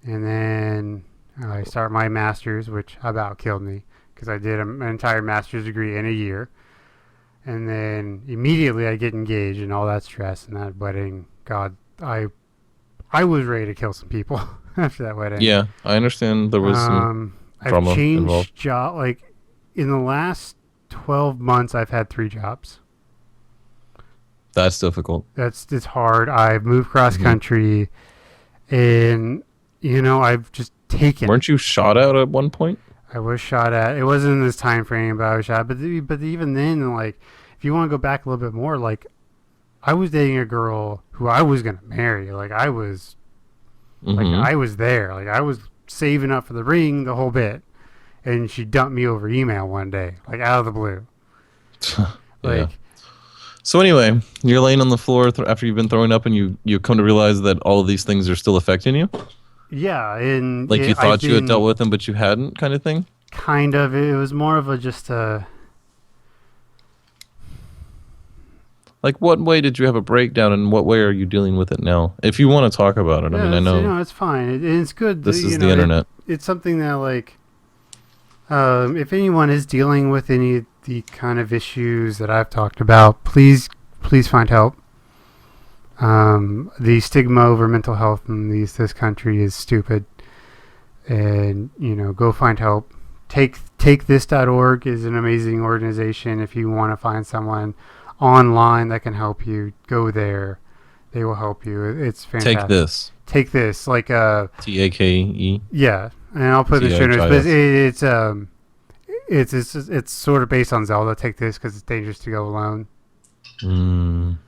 And then I start my master's, which about killed me because I did an entire master's degree in a year. And then immediately I get engaged and all that stress and that wedding. God, I was ready to kill some people after that wedding. Yeah, I understand there was some drama I've changed involved. job. Like in the last 12 months, I've had 3 jobs. That's difficult. It's hard. I've moved cross country, and I've just taken. Weren't you shot at one point? I was shot at. It wasn't in this time frame, but I was shot. But even then, like, if you want to go back a little bit more, like, I was dating a girl who I was gonna marry. Like, I was, like, I was there. Like, I was saving up for the ring, the whole bit, and she dumped me over email one day, like out of the blue. Yeah. So anyway, you're laying on the floor after you've been throwing up, and you come to realize that all of these things are still affecting you. Yeah, and like you thought you had dealt with them, but you hadn't, kind of thing. Kind of. It was more of a just a. Like, what way did you have a breakdown, and what way are you dealing with it now? If you want to talk about it, I mean, I know. It's fine. It's good. This is the internet. It's something that, like, if anyone is dealing with any of the kind of issues that I've talked about, please find help. The stigma over mental health in this country is stupid, and go find help. Takethis.org is an amazing organization. If you want to find someone online that can help you, go there. They will help you. It's fantastic. Take this, like TAKE. Yeah, and I'll put the show notes. But it's sort of based on Zelda. Take this because it's dangerous to go alone. And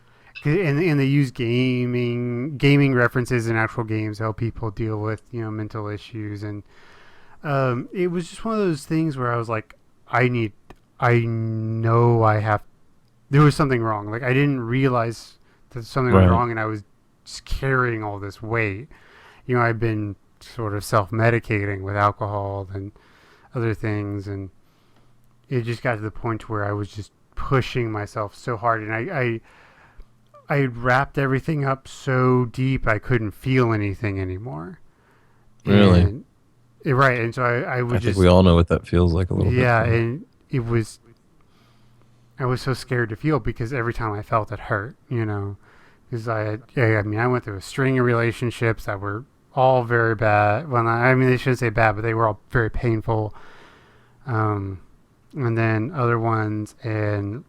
they use gaming references in actual games to help people deal with mental issues, and it was just one of those things where I was like, there was something wrong. Like, I didn't realize that something was wrong, and I was just carrying all this weight. I've been sort of self-medicating with alcohol and other things, and it just got to the point where I was just pushing myself so hard, and I wrapped everything up so deep I couldn't feel anything anymore. Really? And, right, and so I think we all know what that feels like a little bit. Yeah, and I was so scared to feel because every time I felt it hurt, because I went through a string of relationships that were all very bad. Well, they shouldn't say bad, but they were all very painful. And then other ones, and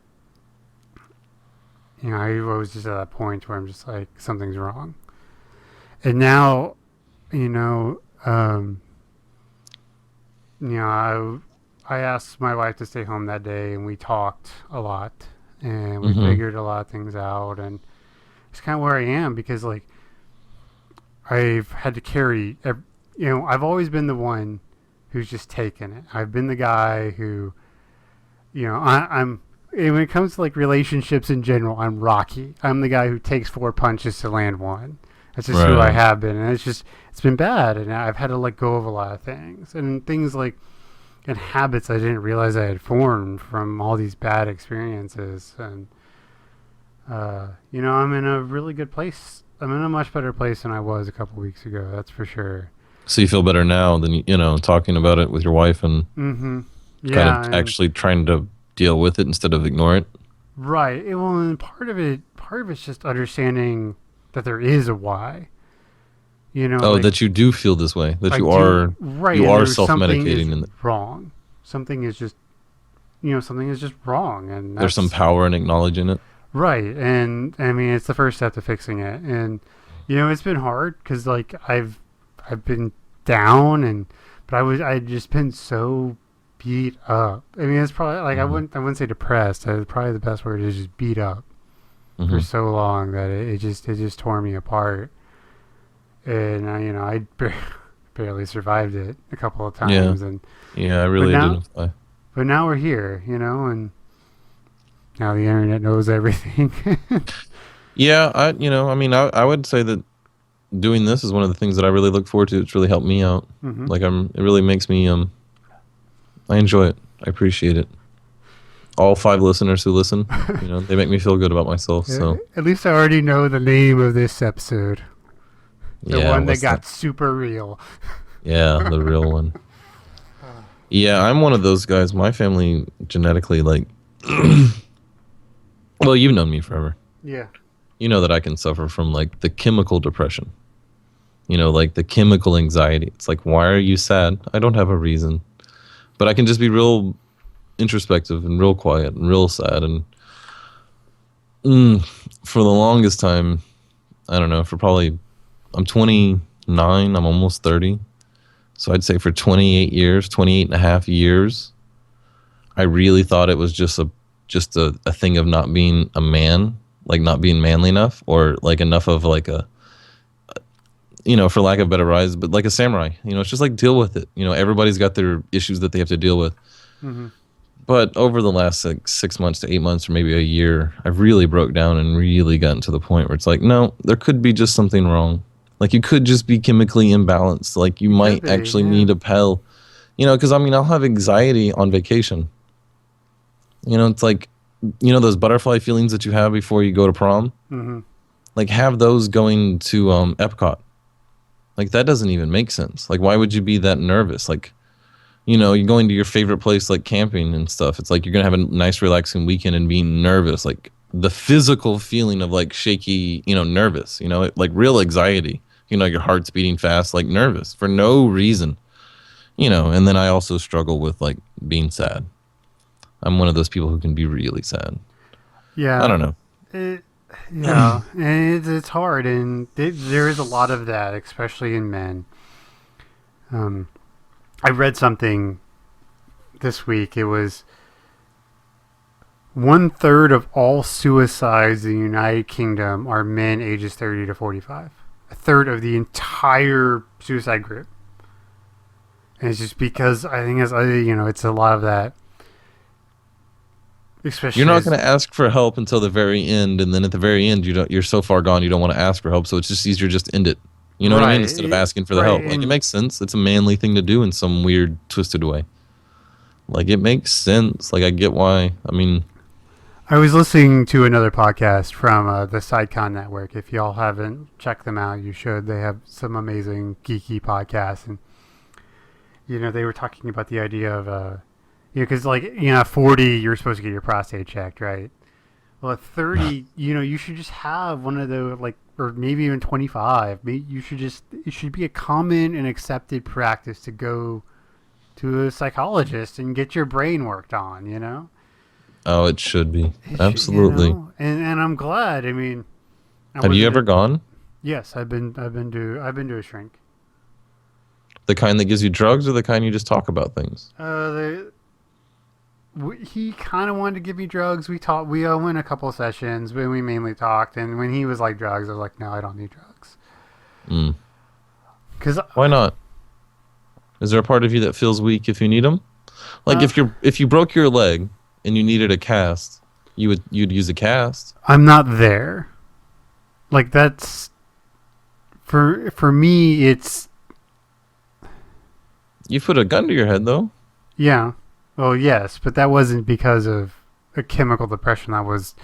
I was just at that point where I'm just like, something's wrong. And now, I asked my wife to stay home that day, and we talked a lot, and we figured a lot of things out, and it's kind of where I am because, like, I've had to carry, I've always been the one who's just taken it. I've been the guy who, I'm when it comes to, like, relationships in general, I'm Rocky. I'm the guy who takes 4 punches to land one. That's just who I have been, and it's been bad, and I've had to let go of a lot of things, and things like, and habits I didn't realize I had formed from all these bad experiences, and I'm in a really good place. I'm in a much better place than I was a couple weeks ago. That's for sure. So you feel better now than talking about it with your wife and kind of actually trying to deal with it instead of ignore it. Right. Well, and part of it's just understanding that there is a why. That you do feel this way. That you are self-medicating. And wrong. Something is just, something is just wrong, and there's some power in acknowledging it. Right, and I mean, it's the first step to fixing it, and it's been hard because, like, I've been down, but I'd just been so beat up. I mean, it's probably like I wouldn't say depressed. Probably the best word is just beat up for so long that it just tore me apart. And I barely survived it a couple of times. I really didn't. But now we're here, and now the internet knows everything. Yeah, I would say that doing this is one of the things that I really look forward to. It's really helped me out. Mm-hmm. Like it really makes me I enjoy it. I appreciate it. All 5 listeners who listen, they make me feel good about myself. So at least I already know the name of this episode. The one that got super real. Yeah, the real one. Yeah, I'm one of those guys. My family genetically, like, well, you've known me forever. Yeah. You know that I can suffer from, like, the chemical depression. Like the chemical anxiety. It's like, why are you sad? I don't have a reason. But I can just be real introspective and real quiet and real sad. And for the longest time, I don't know, I'm 29, I'm almost 30. So I'd say for 28 and a half years, I really thought it was just a thing of not being a man, like not being manly enough, or like enough of like for lack of better words, but like a samurai. It's just like deal with it. Everybody's got their issues that they have to deal with. Mm-hmm. But over the last 6 months to 8 months or maybe a year, I've really broke down and really gotten to the point where it's like, no, there could be just something wrong. Like, you could just be chemically imbalanced. Like, you might actually need a pill. Because, I'll have anxiety on vacation. It's like, those butterfly feelings that you have before you go to prom? Mm-hmm. Like, have those going to Epcot. Like, that doesn't even make sense. Like, why would you be that nervous? Like, you're going to your favorite place, like camping and stuff. It's like you're going to have a nice, relaxing weekend and being nervous. Like, the physical feeling of, like, shaky, nervous, like real anxiety. Your heart's beating fast, like nervous for no reason, and then I also struggle with like being sad. I'm one of those people who can be really sad. Yeah. I don't know. And it's hard, and there is a lot of that, especially in men. I read something this week. It was 1/3 of all suicides in the United Kingdom are men ages 30 to 45. 1/3 of the entire suicide group. And it's just because I think it's a lot of that. Especially you're not going to ask for help until the very end, and then at the very end you're so far gone you don't want to ask for help, so it's just easier just to end it. You know what I mean? Instead of asking for the help. Like, it makes sense. It's a manly thing to do in some weird, twisted way. Like, it makes sense. Like, I get why. I was listening to another podcast from the SideCon Network. If y'all haven't checked them out, you should. They have some amazing geeky podcasts. And, they were talking about the idea of, because, at 40, you're supposed to get your prostate checked, right? Well, at 30, you should just have one of those, or maybe even 25. It should be a common and accepted practice to go to a psychologist and get your brain worked on, Oh, it should be. Absolutely. And I'm glad. Have you ever gone? Yes, I've been to a shrink. The kind that gives you drugs, or the kind you just talk about things? He kind of wanted to give me drugs. We went a couple sessions, but we mainly talked. And when he was like drugs, I was like, no, I don't need drugs. Why not? Is there a part of you that feels weak if you need them? Like, if you broke your leg and you needed a cast, you'd use a cast. I'm not there. Like, that's for me. It's you put a gun to your head, though. Yeah. Well, yes, but that wasn't because of a chemical depression. That was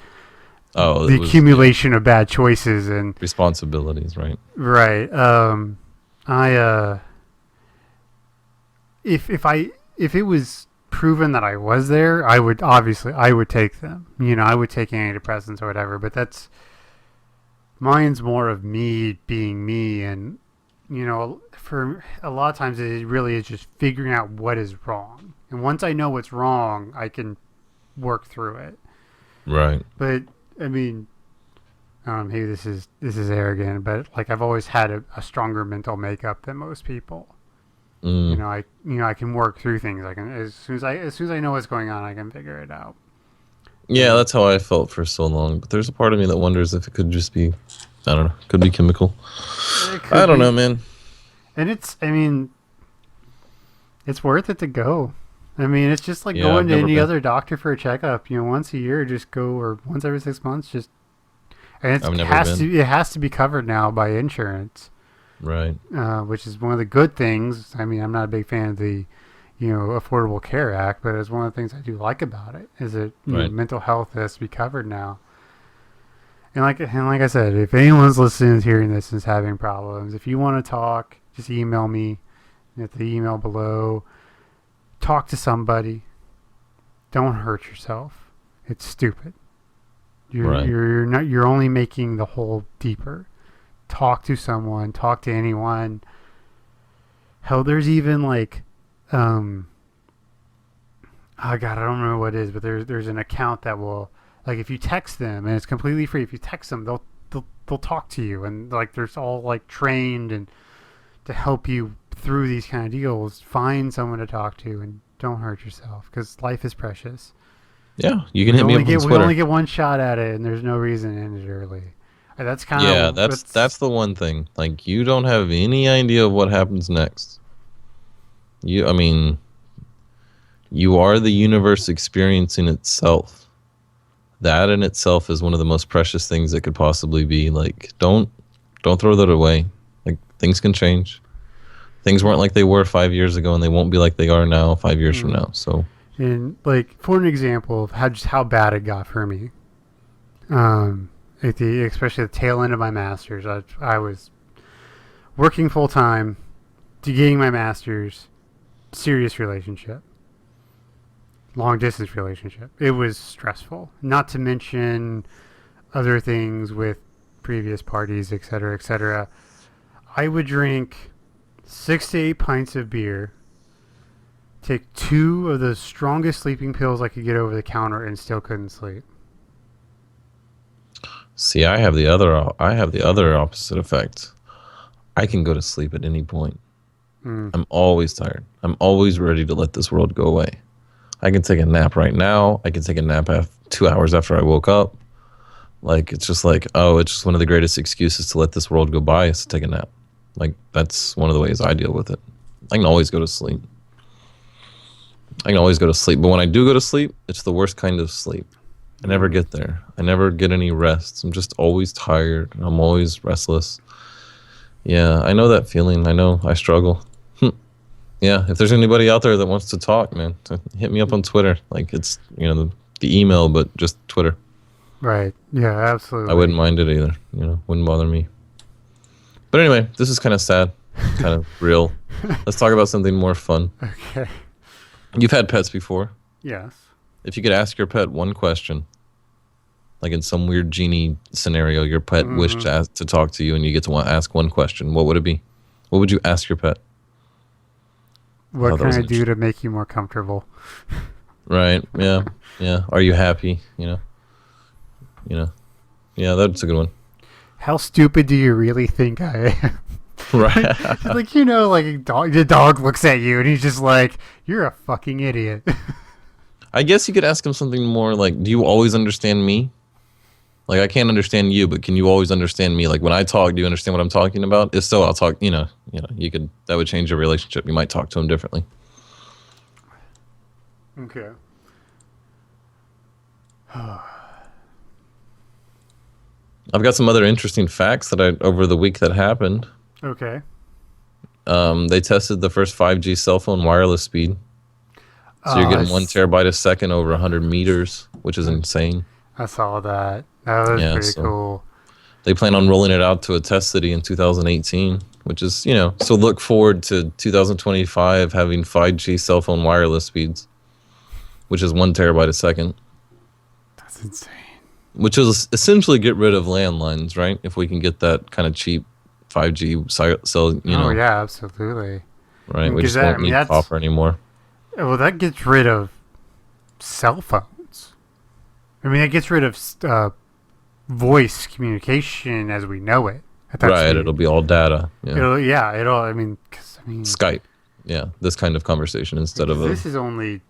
the accumulation of bad choices and responsibilities, right? Right. If it was proven that I was there, I would take them. I would take antidepressants or whatever. But mine's more of me being me, and for a lot of times it really is just figuring out what is wrong. And once I know what's wrong, I can work through it. Right. But maybe this is arrogant, but like, I've always had a stronger mental makeup than most people. I can work through things. I can as soon as I know what's going on, I can figure it out. Yeah, that's how I felt for so long. But there's a part of me that wonders if it could just be, I don't know, could be chemical. I don't know, man. And it's worth it to go. It's just like going to any other doctor for a checkup. Once a year, just go, or once every 6 months, just. And it has to be covered now by insurance. Right. Which is one of the good things. I mean, I'm not a big fan of the, Affordable Care Act, but it's one of the things I do like about it is that Right. mental health has to be covered now. And like I said, if anyone's listening, hearing this, and is having problems, if you want to talk, just email me at the email below. Talk to somebody. Don't hurt yourself. It's stupid. You're only making the hole deeper. Talk to someone. Talk to anyone. Hell, there's even like, oh God, I don't remember what it is, but there's an account that will, like, if you text them, and it's completely free. If you text them, they'll talk to you, and like there's all like trained and to help you through these kind of deals. Find someone to talk to and don't hurt yourself because life is precious. Yeah, you can hit me up on Twitter. We only get one shot at it, and there's no reason to end it early. That's kind of that's the one thing. Like, you don't have any idea of what happens next. You are the universe experiencing itself. That in itself is one of the most precious things that could possibly be. Like, don't throw that away. Like, things can change. Things weren't like they were 5 years ago, and they won't be like they are now 5 years from now. So, and like, for an example of how bad it got for me, especially the tail end of my master's, I was working full time to getting my master's, serious relationship, long distance relationship. It was stressful, not to mention other things with previous parties, etc., etc. I would drink 6 to 8 pints of beer, take 2 of the strongest sleeping pills I could get over the counter, and still couldn't sleep. See, I have the other opposite effect. I can go to sleep at any point. I'm always tired. I'm always ready to let this world go away. I can take a nap right now. I can take a nap 2 hours after I woke up. Like, it's just like, it's just one of the greatest excuses to let this world go by is to take a nap. Like, that's one of the ways I deal with it. I can always go to sleep. But when I do go to sleep, it's the worst kind of sleep. I never get there. I never get any rest. I'm just always tired. I'm always restless. Yeah, I know that feeling. I know I struggle. Yeah, if there's anybody out there that wants to talk, man, hit me up on Twitter. Like, it's, the email, but just Twitter. Right. Yeah, absolutely. I wouldn't mind it either. Wouldn't bother me. But anyway, this is kind of sad, kind of real. Let's talk about something more fun. Okay. You've had pets before. Yes. If you could ask your pet one question, like in some weird genie scenario, your pet wished to talk to you and you get to ask one question, what would it be? What would you ask your pet? What can I do to make you more comfortable? Right. Yeah. Yeah. Are you happy? Yeah, that's a good one. How stupid do you really think I am? Right. Like, the dog looks at you and he's just like, you're a fucking idiot. I guess you could ask him something more like, do you always understand me? Like, I can't understand you, but can you always understand me? Like, when I talk, do you understand what I'm talking about? If so, I'll talk, you could, that would change your relationship. You might talk to him differently. Okay. I've got some other interesting facts over the week that happened. Okay. They tested the first 5G cell phone wireless speed. So you're getting 1 terabyte a second over 100 meters, which is insane. I saw that. That was pretty cool. They plan on rolling it out to a test city in 2018, which is, so look forward to 2025 having 5G cell phone wireless speeds, which is 1 terabyte a second. That's insane. Which is essentially get rid of landlines, right? If we can get that kind of cheap 5G cell, Oh, yeah, absolutely. Right, we just won't need copper anymore. Well, that gets rid of cell phones. I mean, it gets rid of voice communication as we know it. Right, it'll be all data. Yeah. I mean, Skype. Yeah, this kind of conversation instead of this is only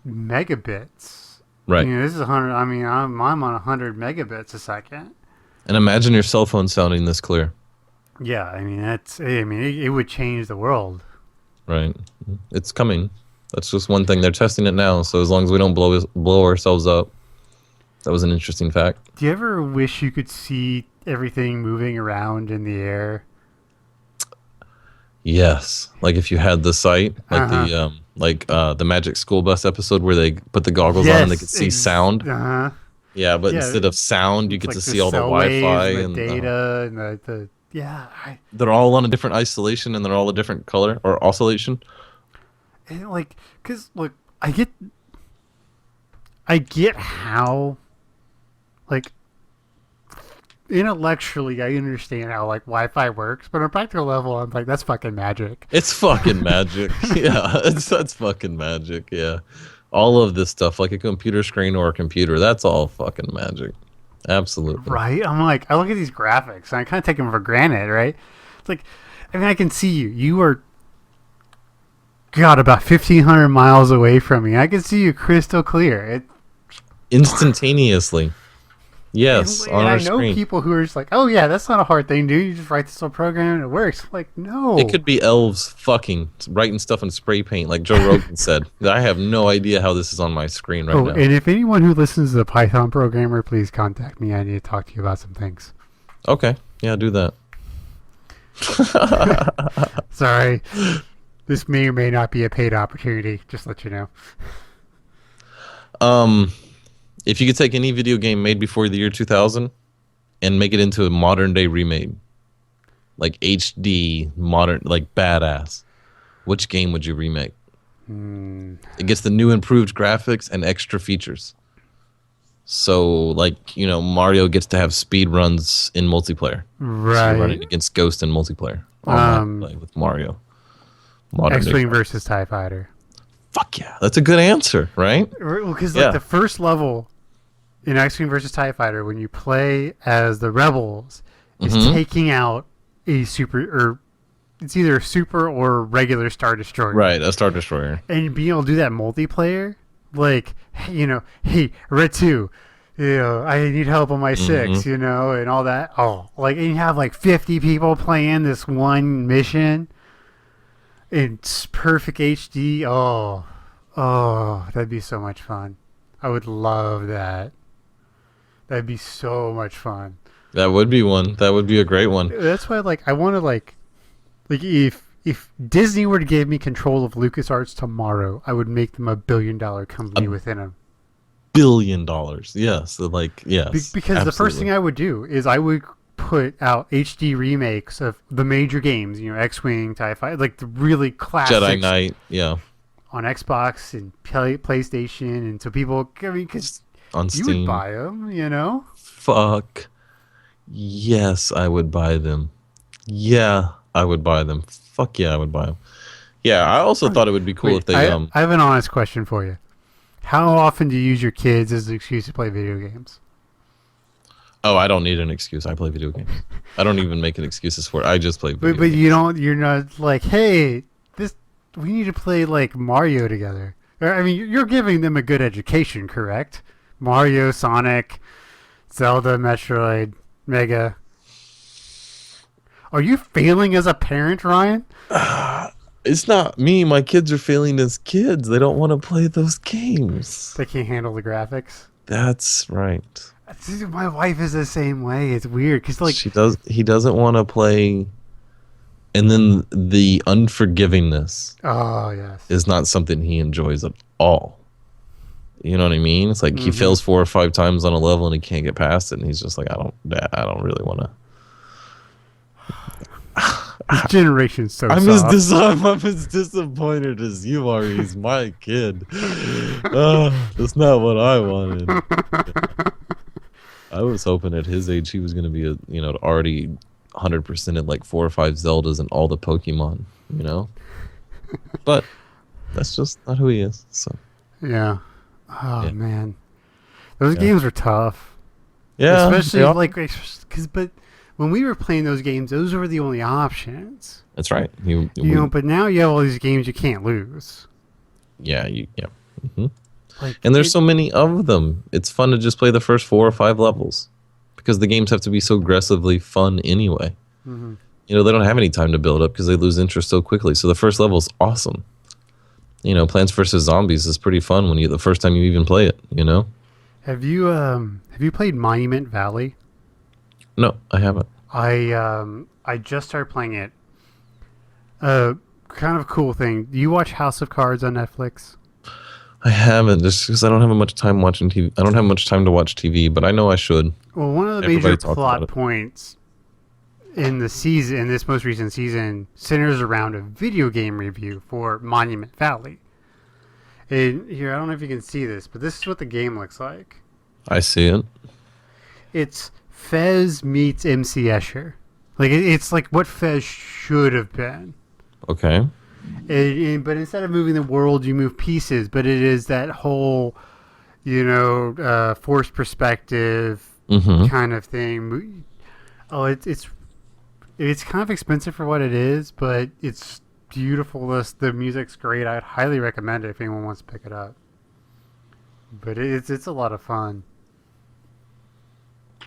megabits. Right. This is 100. I mean, I'm on 100 megabits a second. And imagine your cell phone sounding this clear. Yeah, I mean, it would change the world. Right. It's coming. That's just one thing. They're testing it now, so as long as we don't blow ourselves up. That was an interesting fact. Do you ever wish you could see everything moving around in the air? Yes, like if you had the sight, like Uh-huh. the Magic School Bus episode where they put the goggles on and they could see sound. Uh-huh. Yeah, but Yeah, instead of sound, you it's get to like the see all the cell waves Wi-Fi and the and data and the yeah. they're all on a different isolation and they're all a different color or oscillation. And like, cause look, I get how, like, intellectually I understand how like Wi-Fi works, but on a practical level, I'm like, that's fucking magic. It's fucking magic. Yeah, that's fucking magic. Yeah, all of this stuff, like a computer screen or a computer, that's all fucking magic. Absolutely. Right? I'm like, I look at these graphics and I kind of take them for granted, right? It's like, I mean, I can see you. You are, God, about 1,500 miles away from me. I can see you crystal clear. Instantaneously. Yes, And on I our know screen. people who are just like, oh yeah, that's not a hard thing to do. You just write this little program and it works. Like, no. It could be elves fucking writing stuff in spray paint, like Joe Rogan said. I have no idea how this is on my screen right now. And if anyone who listens is a Python programmer, please contact me. I need to talk to you about some things. Okay, yeah, do that. Sorry. This may or may not be a paid opportunity. Just let you know. If you could take any video game made before the year 2000 and make it into a modern day remake, like HD, modern, like badass, which game would you remake? It gets the new improved graphics and extra features. So, like, Mario gets to have speed runs in multiplayer. Right. So you're running against Ghost in multiplayer. Online play with Mario. X-Wing versus TIE Fighter. Fuck yeah. That's a good answer, right? Because the first level in X-Wing versus TIE Fighter, when you play as the Rebels, is taking out a super, or it's either a super or regular Star Destroyer. Right, a Star Destroyer. And being able to do that multiplayer, like, hey, Red 2, I need help on my 6, and all that. Oh, like, and you have like 50 people playing this one mission. It's perfect HD. Oh, that'd be so much fun. I would love that. That'd be so much fun. That would be one. That would be a great one. That's why, I want to, if Disney were to give me control of LucasArts tomorrow, I would make them $1 billion company within a $1 billion. Yes. Yes. Because absolutely. the first thing I would do is I would put out HD remakes of the major games, X-Wing, TIE Fighter, like the really classic Jedi Knight, yeah, on Xbox and PlayStation, and so people, because on Steam, you would buy them, Fuck, yes, I would buy them. Yeah, I would buy them. Fuck yeah, I would buy them. Yeah, I also thought it would be cool if they. I have an honest question for you. How often do you use your kids as an excuse to play video games? Oh, I don't need an excuse. I play video games. I don't even make excuses for it. I just play video games. But you're not like, hey, we need to play like Mario together. I mean, you're giving them a good education, correct? Mario, Sonic, Zelda, Metroid, Mega. Are you failing as a parent, Ryan? It's not me. My kids are failing as kids. They don't want to play those games. They can't handle the graphics. That's right. My wife is the same way. It's weird because he doesn't want to play, and then the unforgivingness. Oh yes, is not something he enjoys at all. You know what I mean? It's like he fails 4 or 5 times on a level and he can't get past it, and he's just like, I don't really want to. This generation's so I'm soft. as disappointed as you are. He's my kid. That's not what I wanted. Yeah. I was hoping at his age he was going to be already 100% at like 4 or 5 Zeldas and all the Pokemon, But that's just not who he is. So yeah. Oh man, those games are tough. Yeah, especially but when we were playing those games, those were the only options. That's right. But now you have all these games you can't lose. Yeah, and there's so many of them. It's fun to just play the first 4 or 5 levels because the games have to be so aggressively fun anyway. They don't have any time to build up because they lose interest so quickly. So the first level is awesome. Plants vs. Zombies is pretty fun when the first time you even play it. Have you played Monument Valley? No, I haven't. I just started playing it. Kind of cool thing. Do you watch House of Cards on Netflix? I haven't, just because I don't have much time watching TV. I don't have much time to watch TV, but I know I should. Well, one of the Everybody major talks about plot it. points in the season, in this most recent season, centers around a video game review for Monument Valley. And here, I don't know if you can see this, but this is what the game looks like. I see it. It's Fez meets MC Escher. Like it's like what Fez should have been. Okay. But instead of moving the world, you move pieces. But it is that whole, forced perspective kind of thing. Oh, it's kind of expensive for what it is, but it's beautiful. The music's great. I'd highly recommend it if anyone wants to pick it up. But it's a lot of fun.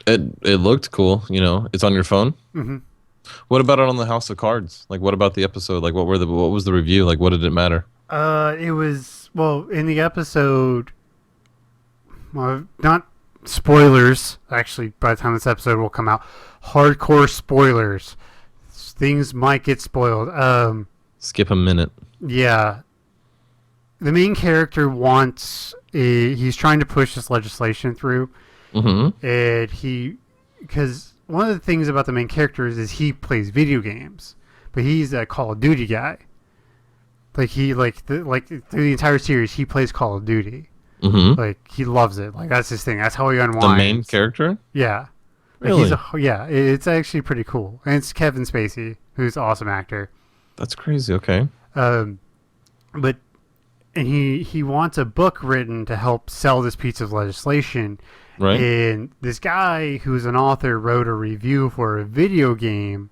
It looked cool. It's on your phone. Mm-hmm. What about it on the House of Cards? Like, what about the episode? Like, what was the review? Like, what did it matter? It was in the episode. Well, not spoilers. Actually, by the time this episode will come out, hardcore spoilers. Things might get spoiled. Skip a minute. Yeah. The main character he's trying to push this legislation through, and because one of the things about the main character is he plays video games, but he's a Call of Duty guy. Like through the entire series, he plays Call of Duty. Mm-hmm. Like he loves it. Like that's his thing. That's how he unwinds. The main character? Yeah. Really? It's actually pretty cool. And it's Kevin Spacey, who's an awesome actor. That's crazy. Okay. But he wants a book written to help sell this piece of legislation. Right. And this guy who's an author wrote a review for a video game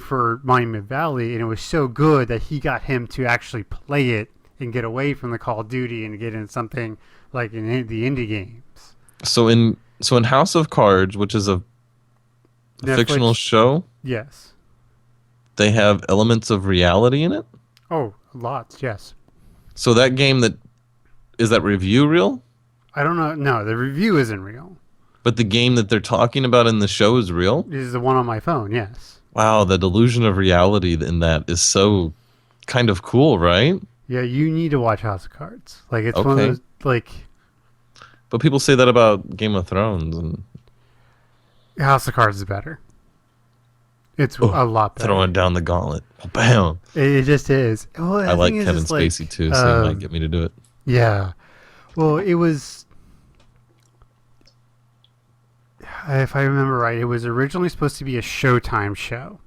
for Monument Valley, and it was so good that he got him to actually play it and get away from the Call of Duty and get in something like in the indie games. So in House of Cards, which is a Netflix, fictional show, yes, they have elements of reality in it. Oh, lots, yes. So that game is that review real? I don't know. No, the review isn't real. But the game that they're talking about in the show is real? This is the one on my phone, yes. Wow, the delusion of reality in that is so kind of cool, right? Yeah, you need to watch House of Cards. Like it's one of Okay. those like But people say that about Game of Thrones and House of Cards is better. It's a lot better. throwing down the gauntlet. Bam. It just is. Well, I like Kevin Spacey too, so you might get me to do it. Yeah. Well, it was. If I remember right, it was originally supposed to be a Showtime show.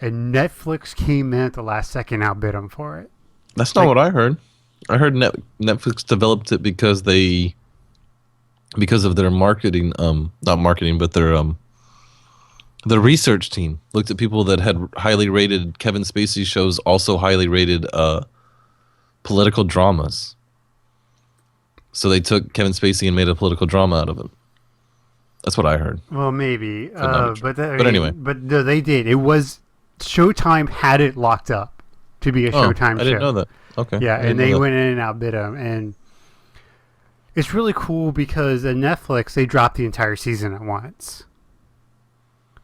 And Netflix came in at the last second, outbid them for it. That's not what I heard. I heard Netflix developed it because of their marketing, not marketing, but their research team looked at people that had highly rated Kevin Spacey shows, also highly rated political dramas. So they took Kevin Spacey and made a political drama out of it. That's what I heard. Well, maybe. not be true. But Anyway. But no, they did. It was Showtime had it locked up to be a Showtime show. I didn't know that. Okay. Yeah, I didn't and know they that. went in and outbid them. And it's really cool because at Netflix, they dropped the entire season at once.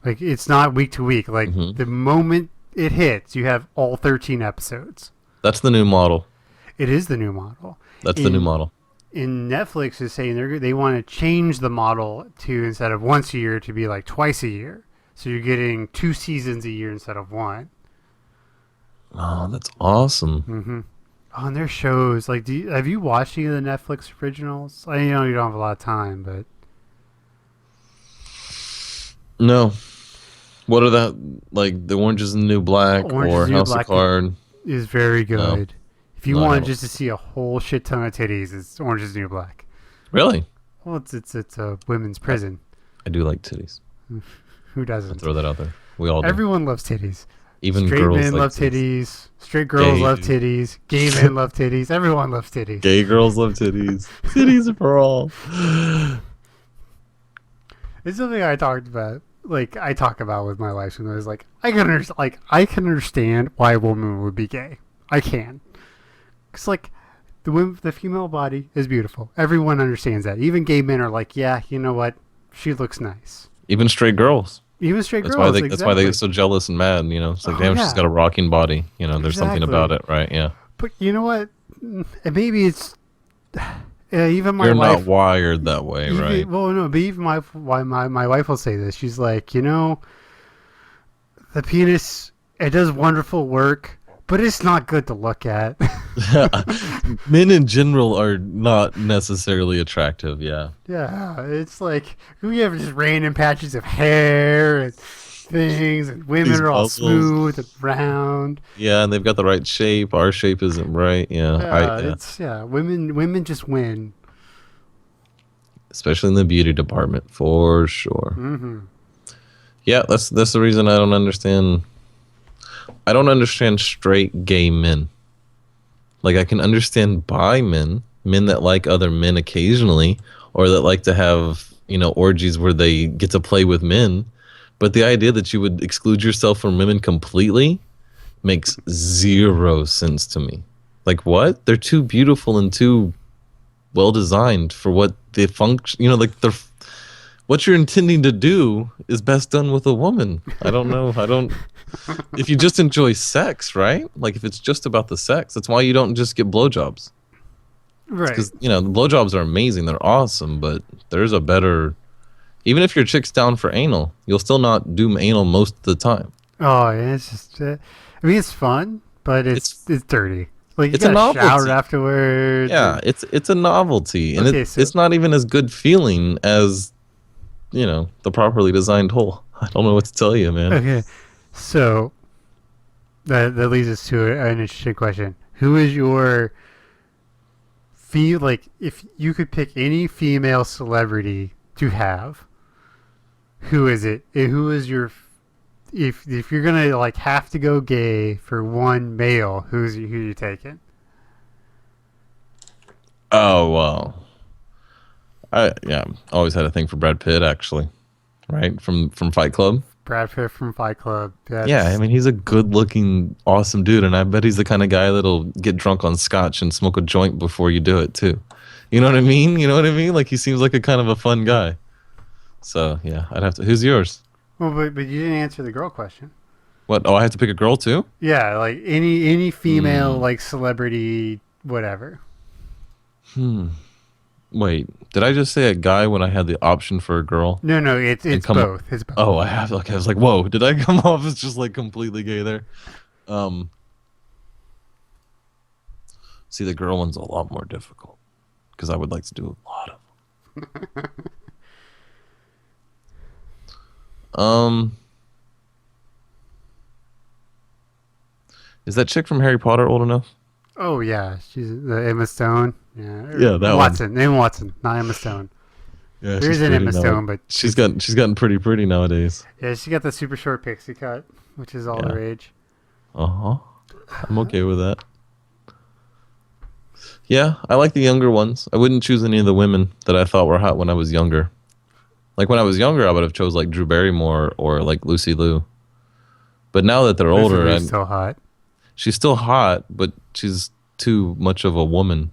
Like, it's not week to week. Like, the moment it hits, you have all 13 episodes. That's the new model. It is the new model. That's the new model. And Netflix is saying they want to change the model to, instead of once a year, to be like twice a year. So you're getting 2 seasons a year instead of 1. Oh, that's awesome. Mm-hmm. Oh, and their shows, like, have you watched any of the Netflix originals? I know you don't have a lot of time, but... No. What are the Orange is the New Black Orange is or the New House Black of Card? Is very good. No. If you No, I want don't. just to see a whole shit ton of titties, it's Orange is the New Black. Really? Well, it's a women's prison. I do like titties. Who doesn't? I'll throw that out there. We all do. Everyone loves titties. Even Straight girls men like love titties. Straight girls Gay. love titties. Gay men love titties. Everyone loves titties. Gay girls love titties. Titties are for all. It's something I talked about. Like I talk about with my wife, and I was like, I can understand why a woman would be gay. I can, cause like the female body is beautiful. Everyone understands that. Even gay men are like, yeah, you know what? She looks nice. Even straight girls. Even straight That's girls. why Exactly. that's why they get so jealous and mad. You know, it's like, damn, she's got a rocking body. You know, there's something about it, right? Yeah. But you know what? And maybe it's even my You're wife. not wired that way, right? Well, no, but even my wife will say this. She's like, the penis, it does wonderful work, but it's not good to look at. Men in general are not necessarily attractive. Yeah. Yeah, it's like we have just random patches of hair and things, and women These are all bubbles. smooth and round. Yeah, and they've got the right shape. Our shape isn't right. Yeah, Women just win. Especially in the beauty department, for sure. Mm-hmm. Yeah, that's the reason I don't understand. I don't understand straight gay men. Like, I can understand bi men that like other men occasionally, or that like to have, orgies where they get to play with men. But the idea that you would exclude yourself from women completely makes zero sense to me. Like, what? They're too beautiful and too well designed for what they function. What you're intending to do is best done with a woman. I don't know. If you just enjoy sex, right? Like, if it's just about the sex, that's why you don't just get blowjobs. Right. Because, the blowjobs are amazing. They're awesome, but there's a better... Even if your chick's down for anal, you'll still not do anal most of the time. Oh, yeah, it's just... it's fun, but it's dirty. Like, you it's a gotta novelty. shower afterwards. Yeah, it's a novelty. And it's not even as good feeling as, the properly designed hole. I don't know what to tell you, man. Okay, so that leads us to an interesting question. Who is your... if you could pick any female celebrity to have, who is it? Who is your... If you're gonna have to go gay for one male, who you taking? Oh well, I always had a thing for Brad Pitt, actually, right from Fight Club. Brad Pitt from Fight Club. Yeah, I mean, he's a good-looking, awesome dude, and I bet he's the kind of guy that'll get drunk on scotch and smoke a joint before you do it too. You know what I mean? Like, he seems like a kind of a fun guy. So yeah, I'd have to. Who's yours? Well, but you didn't answer the girl question. What? Oh, I have to pick a girl too? Yeah, like any female celebrity, whatever. Wait, did I just say a guy when I had the option for a girl? No, it's both. It's both. Oh, I have. Okay, I was like, whoa, did I come off as just like completely gay there? See, the girl one's a lot more difficult because I would like to do a lot of them. Is that chick from Harry Potter old enough? Oh yeah, she's Emma Stone. Yeah, that Watson. Emma Watson, not Emma Stone. Yeah, there's an Emma Stone, but she's gotten pretty nowadays. Yeah, she got the super short pixie cut, which is all the rage. I'm okay with that. Yeah, I like the younger ones. I wouldn't choose any of the women that I thought were hot when I was younger. Like, when I was younger, I would have chose like Drew Barrymore or like Lucy Liu. But now that they're older, she's still hot. She's still hot, but she's too much of a woman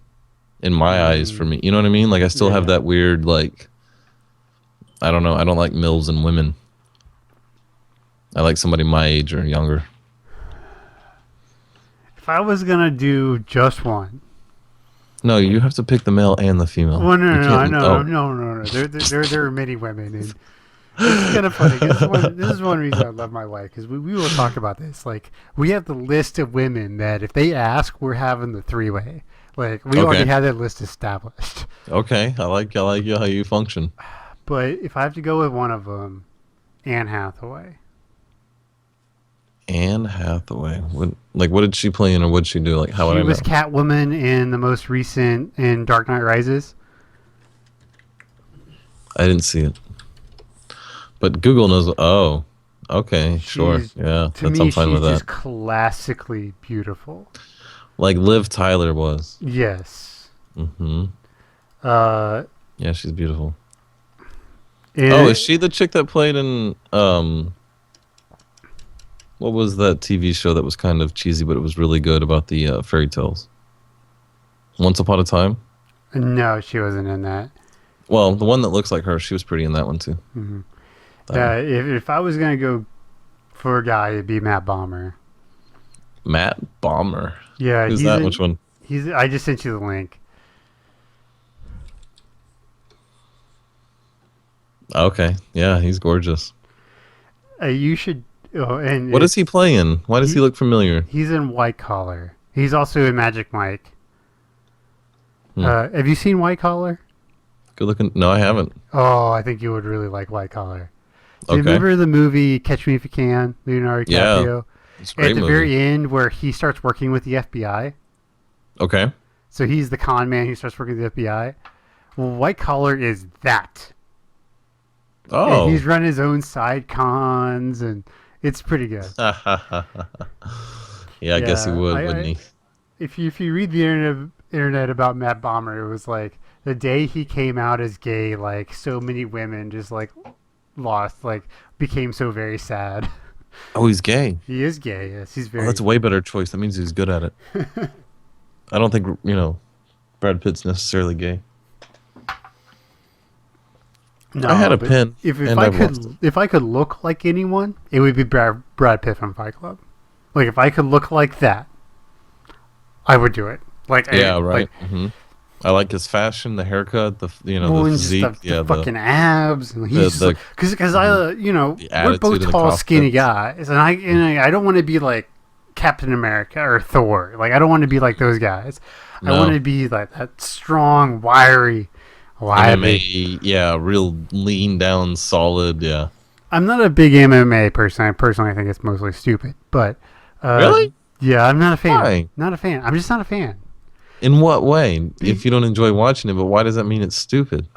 in my eyes for me. You know what I mean? Like, I still have that weird, like, I don't know. I don't like MILFs and women. I like somebody my age or younger. If I was gonna do just one. No, you have to pick the male and the female. Well, no. There are many women, and it's kind of funny. This is one reason I love my wife, because we will talk about this. Like, we have the list of women that if they ask, we're having the three-way. Like, we already have that list established. Okay, I like how you function. But if I have to go with one of them, Anne Hathaway. Anne Hathaway. What did she play in, or what did she do? Like, how would I know? She was Catwoman in the most recent in Dark Knight Rises. I didn't see it, but Google knows. Oh, okay, sure, yeah. I'm fine with that. She's just classically beautiful, like Liv Tyler was. Yes. Mm-hmm. Yeah, she's beautiful. Is she the chick that played in what was that TV show that was kind of cheesy, but it was really good, about the fairy tales? Once Upon a Time? No, she wasn't in that. Well, the one that looks like her, she was pretty in that one too. Mm-hmm. Yeah, if I was gonna go for a guy, it'd be Matt Bomber. Matt Bomber. Yeah, Who's that? Which one? I just sent you the link. Okay. Yeah, he's gorgeous. You should. Oh, and what is he playing? Why does he look familiar? He's in White Collar. He's also in Magic Mike. Have you seen White Collar? Good looking. No, I haven't. Oh, I think you would really like White Collar. Do you Okay. remember the movie Catch Me If You Can, Leonardo DiCaprio? Yeah, it's a great At the movie. very end, where he starts working with the FBI. Okay. So he's the con man who starts working with the FBI. Well, White Collar is that. Oh. And he's run his own side cons, and it's pretty good. Yeah, I guess he would, wouldn't he? If you read the internet about Matt Bomber, it was like the day he came out as gay, like so many women just like lost, like became so very sad. Oh, he's gay. He is gay. Yes, he's very. Oh, that's a way better choice. That means he's good at it. I don't think Brad Pitt's necessarily gay. No, I had a pen. If I could look like anyone, it would be Brad Pitt from Fight Club. Like if I could look like that, I would do it. Like yeah, right. Like, I like his fashion, the haircut, the physique, the fucking abs, and he's because we're both tall, skinny guys, and I don't want to be like Captain America or Thor. Like I don't want to be like those guys. No. I want to be like that strong, wiry. MMA, yeah, real lean down, solid, yeah. I'm not a big MMA person. I personally think it's mostly stupid, but really, yeah, I'm not a fan. Why? Not a fan. I'm just not a fan. In what way? If you don't enjoy watching it, but why does that mean it's stupid?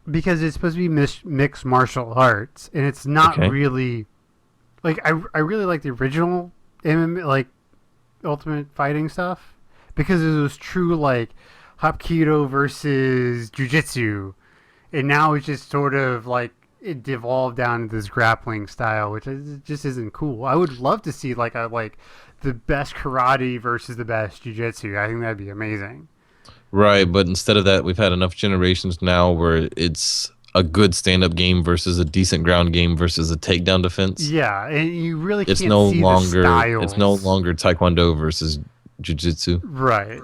Because it's supposed to be mixed martial arts, and it's not really. Like I really like the original MMA, like Ultimate Fighting stuff, because it was true like Hapkido versus Jiu-Jitsu, and now it's just sort of like it devolved down into this grappling style, which just isn't cool. I would love to see like the best karate versus the best jiu-jitsu. I think that'd be amazing. Right, but instead of that, we've had enough generations now where it's a good stand-up game versus a decent ground game versus a takedown defense. Yeah, and you really it's can't no see longer the styles. It's no longer taekwondo versus jiu-jitsu. Right.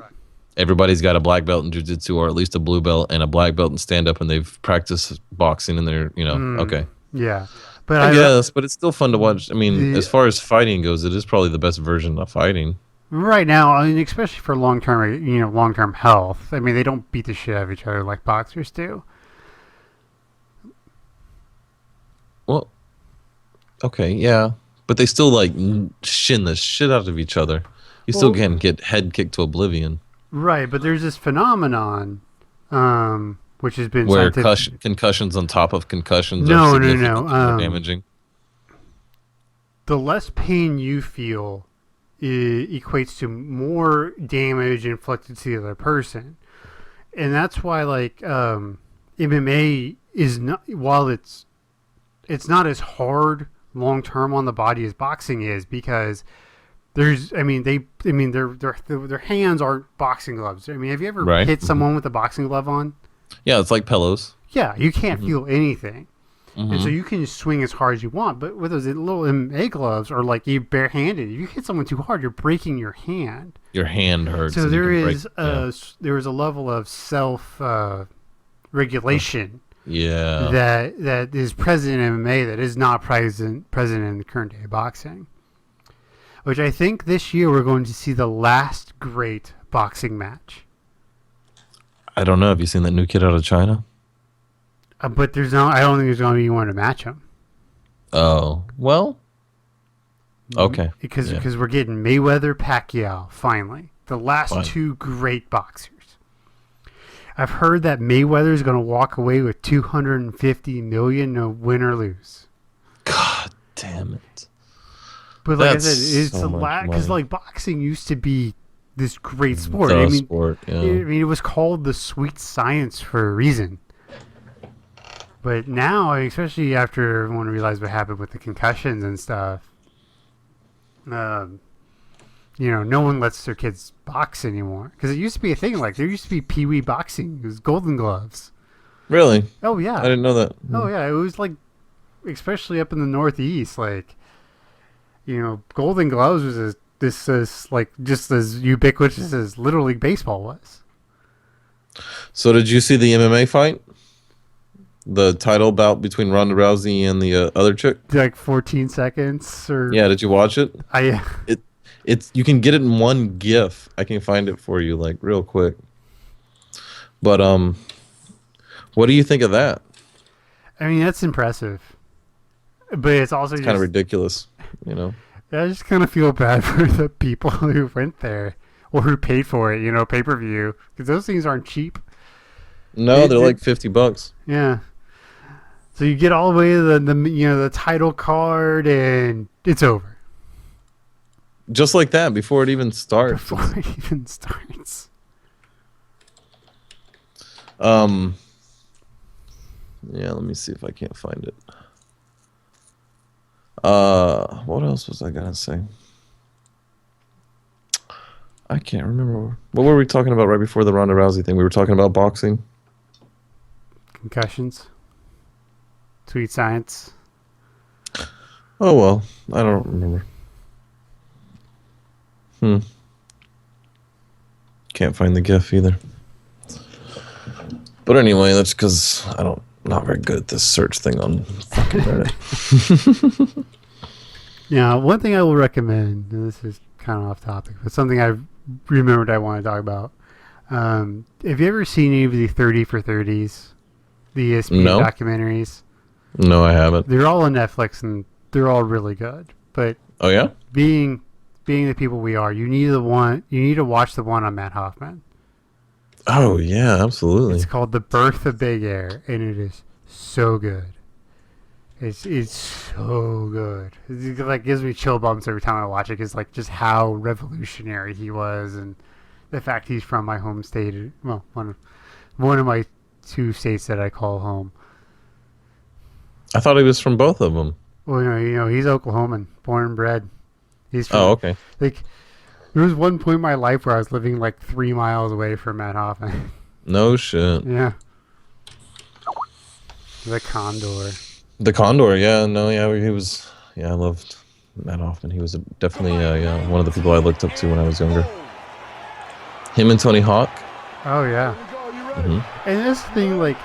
Everybody's got a black belt in jiu-jitsu or at least a blue belt and a black belt in stand-up, and they've practiced boxing and they're okay. Yeah. But I guess, but it's still fun to watch. I mean, as far as fighting goes, it is probably the best version of fighting. Right now, I mean, especially for long-term health. I mean, they don't beat the shit out of each other like boxers do. Well, okay, yeah. But they still, like, shin the shit out of each other. You still can get head kicked to oblivion. Right, but there's this phenomenon, which has been where concussions on top of concussions are significantly more damaging. The less pain you feel equates to more damage inflicted to the other person, and that's why like MMA is not, while it's not as hard long term on the body as boxing is, because their hands aren't boxing gloves. I mean, have you ever hit someone with a boxing glove on? Yeah, it's like pillows. Yeah, you can't feel anything. And so you can just swing as hard as you want. But with those little MMA gloves, or like you barehanded, if you hit someone too hard, you're breaking your hand. Your hand hurts. So there is a level of self regulation. Yeah. That is present in MMA that is not present in the current day boxing. Which I think this year we're going to see the last great boxing match. I don't know. Have you seen that new kid out of China? But I don't think there's going to be anyone to match him. Oh, well. Okay. Because we're getting Mayweather, Pacquiao, finally. The last two great boxers. I've heard that Mayweather is going to walk away with $250 million, no win or lose. God damn it. But like I said, it's a lot, because like boxing used to be this great sport. I mean, it was called the sweet science for a reason. But now, especially after everyone realized what happened with the concussions and stuff, no one lets their kids box anymore. Because it used to be a thing. Like there used to be Pee-wee boxing. It was Golden Gloves. Really? Oh yeah. I didn't know that. Oh yeah. It was like especially up in the Northeast, like, Golden Gloves was like just as ubiquitous as Little League Baseball was. So did you see the MMA fight? The title bout between Ronda Rousey and the other chick? Like 14 seconds or... Yeah, did you watch it? It It's you can get it in one GIF. I can find it for you like real quick. But what do you think of that? I mean, that's impressive. But it's also kind of ridiculous, you know. I just kind of feel bad for the people who went there or who paid for it, pay-per-view, because those things aren't cheap. No, they're like $50. Yeah. So you get all the way to the title card and it's over. Just like that, before it even starts. Before it even starts. Yeah, let me see if I can't find it. What else was I gonna say? I can't remember. What were we talking about right before the Ronda Rousey thing? We were talking about boxing. Concussions. Sweet science. Oh well, I don't remember. Can't find the GIF either. But anyway, that's because not very good at this search thing on fucking Reddit. Yeah, one thing I will recommend, and this is kind of off topic, but something I remembered I want to talk about. Have you ever seen any of the 30 for 30s? The ESPN documentaries? No, I haven't. They're all on Netflix, and they're all really good. But oh yeah, being the people we are, you need to watch the one on Matt Hoffman. Oh yeah, absolutely. It's called The Birth of Big Air, and it is so good. It's so good. It like gives me chill bumps every time I watch it, because like just how revolutionary he was, and the fact he's from my home state. Well, one of my two states that I call home. I thought he was from both of them. Well, he's Oklahoman, born and bred. He's from, okay. Like, there was one point in my life where I was living like 3 miles away from Matt Hoffman. No shit. Yeah. The Condor. The Condor, yeah, no, yeah, he was. Yeah, I loved Matt Hoffman. He was definitely one of the people I looked up to when I was younger. Him and Tony Hawk. Oh yeah. Mm-hmm. And this thing, like,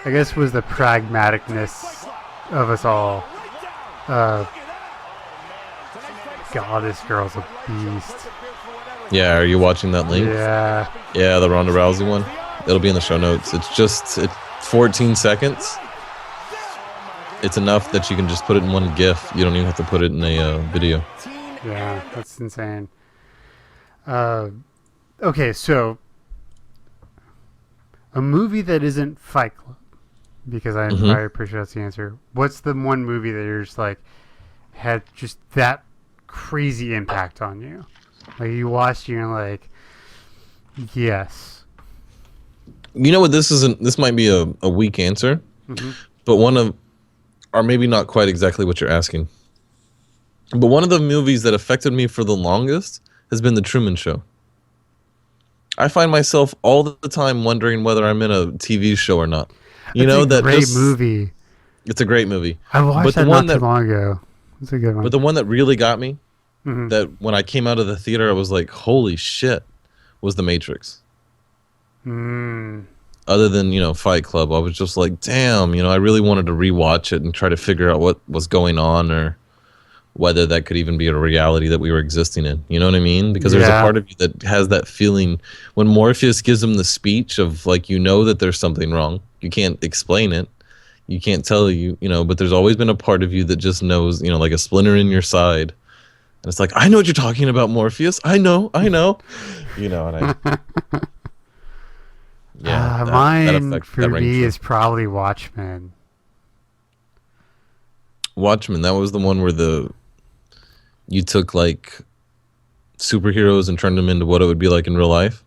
I guess, was the pragmaticness of us all. God, this girl's a beast. Yeah, are you watching that link? Yeah. Yeah, the Ronda Rousey one. It'll be in the show notes. It's 14 seconds. It's enough that you can just put it in one GIF. You don't even have to put it in a video. Yeah, that's insane. Okay, so a movie that isn't Fight Club, because I'm pretty sure that's the answer. What's the one movie that you're just like had just that crazy impact on you? Like you watched, you're like, yes. You know what? This might be a weak answer, but or maybe not quite exactly what you're asking. But one of the movies that affected me for the longest has been The Truman Show. I find myself all the time wondering whether I'm in a TV show or not. It's a great movie. It's a great movie. I watched that not too long ago. It's a good one. But the one that really got me, that when I came out of the theater, I was like, holy shit, was The Matrix. Other than, Fight Club, I was just like, damn, I really wanted to rewatch it and try to figure out what was going on, or whether that could even be a reality that we were existing in. You know what I mean? Because there's a part of you that has that feeling when Morpheus gives him the speech of like, that there's something wrong. You can't explain it. You can't tell but there's always been a part of you that just knows, like a splinter in your side. And it's like, I know what you're talking about, Morpheus. I know. And I... Yeah, mine for me is probably Watchmen. Watchmen, that was the one where you took like superheroes and turned them into what it would be like in real life.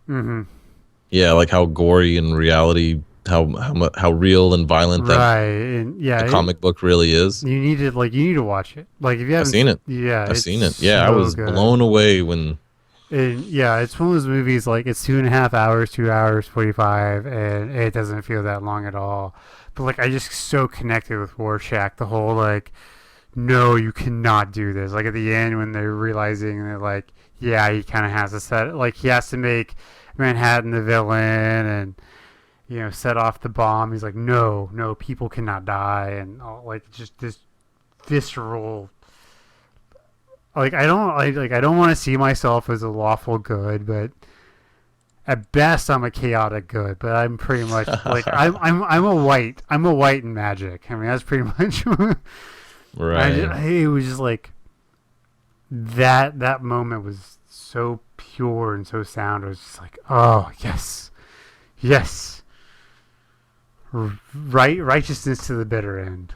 Yeah, like how gory in reality, how real and violent that comic book really is. You need to watch it. Like if you haven't seen it, I've seen it. Yeah, I was blown away when. It's one of those movies, like it's 2.5 hours, 2 hours 45, and it doesn't feel that long at all. But like I just so connected with Rorschach, the whole like, no, you cannot do this. Like at the end when they're realizing that like, yeah, he kind of has to set, like he has to make Manhattan the villain and set off the bomb. He's like, no, people cannot die, and all, like just this visceral. Like I don't want to see myself as a lawful good, but at best I'm a chaotic good. But I'm pretty much like I'm a white in magic. I mean that's pretty much right. It was just like that moment was so pure and so sound. I was just like, oh yes, righteousness to the bitter end.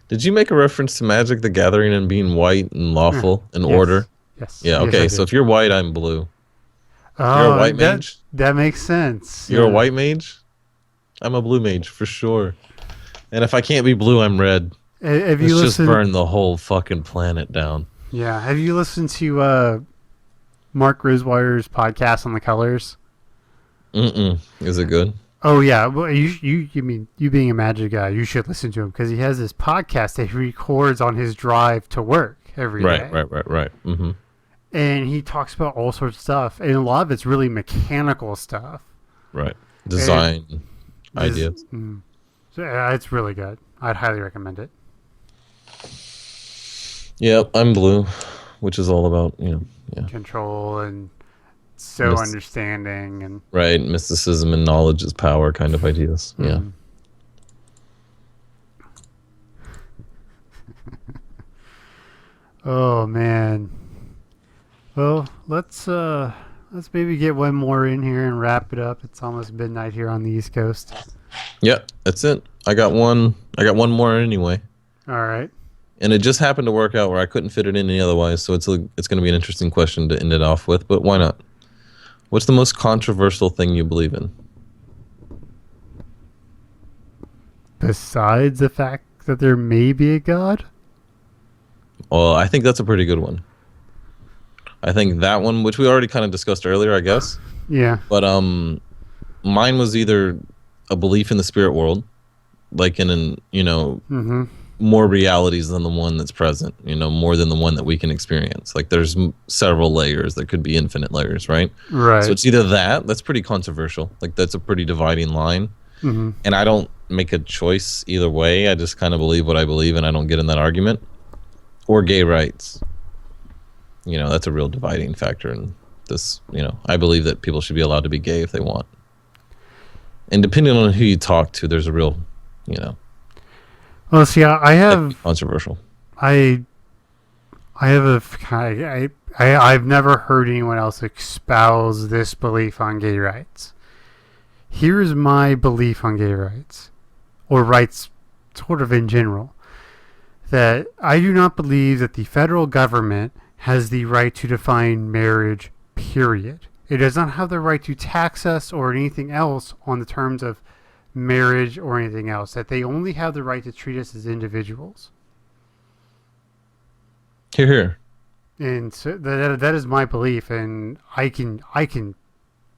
Did you make a reference to Magic the Gathering and being white and lawful and order? Yes. Yeah, okay, so if you're white, I'm blue. Oh, you're a white mage? That makes sense. You're a white mage? I'm a blue mage, for sure. And if I can't be blue, I'm red. Let's just burn the whole fucking planet down. Yeah. Have you listened to Mark Rosewire's podcast on the colors? Is it good? Oh yeah, well, you being a Magic guy, you should listen to him because he has this podcast that he records on his drive to work every day. Right. Mm-hmm. And he talks about all sorts of stuff, and a lot of it's really mechanical stuff. Right, design ideas. So it's really good. I'd highly recommend it. Yep, I'm blue, which is all about control and. So understanding and right, mysticism and knowledge is power kind of ideas. Yeah. Oh man. Well, let's maybe get one more in here and wrap it up. It's almost midnight here on the East Coast. Yep, that's it. I got one more anyway. All right. And it just happened to work out where I couldn't fit it in any otherwise, so it's going to be an interesting question to end it off with, but why not? What's the most controversial thing you believe in? Besides the fact that there may be a God? Well, I think that's a pretty good one. I think that one, which we already kind of discussed earlier, I guess. Yeah. But mine was either a belief in the spirit world, like in more realities than the one that's present, more than the one that we can experience. Like there's several layers. There could be infinite layers, right? Right. So it's either that's pretty controversial. Like that's a pretty dividing line. Mm-hmm. And I don't make a choice either way. I just kind of believe what I believe and I don't get in that argument. Or gay rights. That's a real dividing factor in this. I believe that people should be allowed to be gay if they want. And depending on who you talk to, there's a real, Well, see, I have controversial. I've never heard anyone else espouse this belief on gay rights. Here's my belief on gay rights, or rights sort of in general, that I do not believe that the federal government has the right to define marriage, period. It does not have the right to tax us or anything else on the terms of marriage or anything else, that they only have the right to treat us as individuals. Here. And so that is my belief, and I can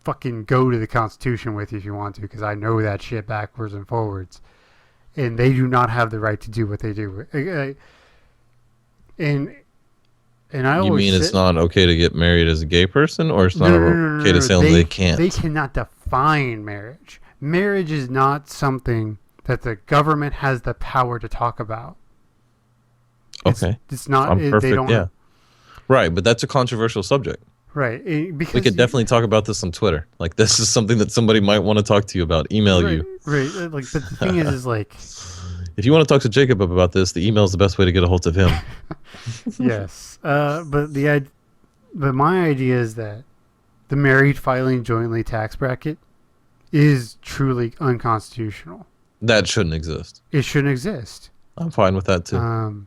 fucking go to the Constitution with you if you want to, because I know that shit backwards and forwards. And they do not have the right to do what they do. And I always. You mean it's not okay to get married as a gay person, or it's not okay to say they can't? They cannot define marriage. Marriage is not something that the government has the power to talk about. Okay. It's not. I'm perfect, they don't. Yeah. Right, but that's a controversial subject. Right. Because we could definitely talk about this on Twitter. Like, this is something that somebody might want to talk to you about. Email you. Right. Like, but the thing is like. If you want to talk to Jacob about this, the email is the best way to get a hold of him. Yes. But my idea is that the married filing jointly tax bracket is truly unconstitutional. That shouldn't exist. It shouldn't exist. I'm fine with that too.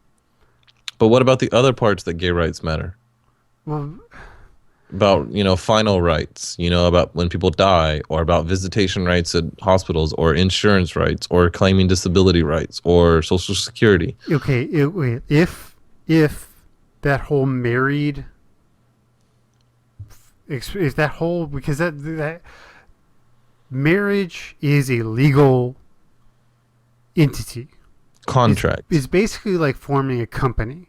But what about the other parts that gay rights matter? Well, about, final rights, about when people die, or about visitation rights at hospitals, or insurance rights, or claiming disability rights, or Social Security. Okay, if that whole married, if that whole, because that marriage is a legal entity. Contract. It's basically like forming a company.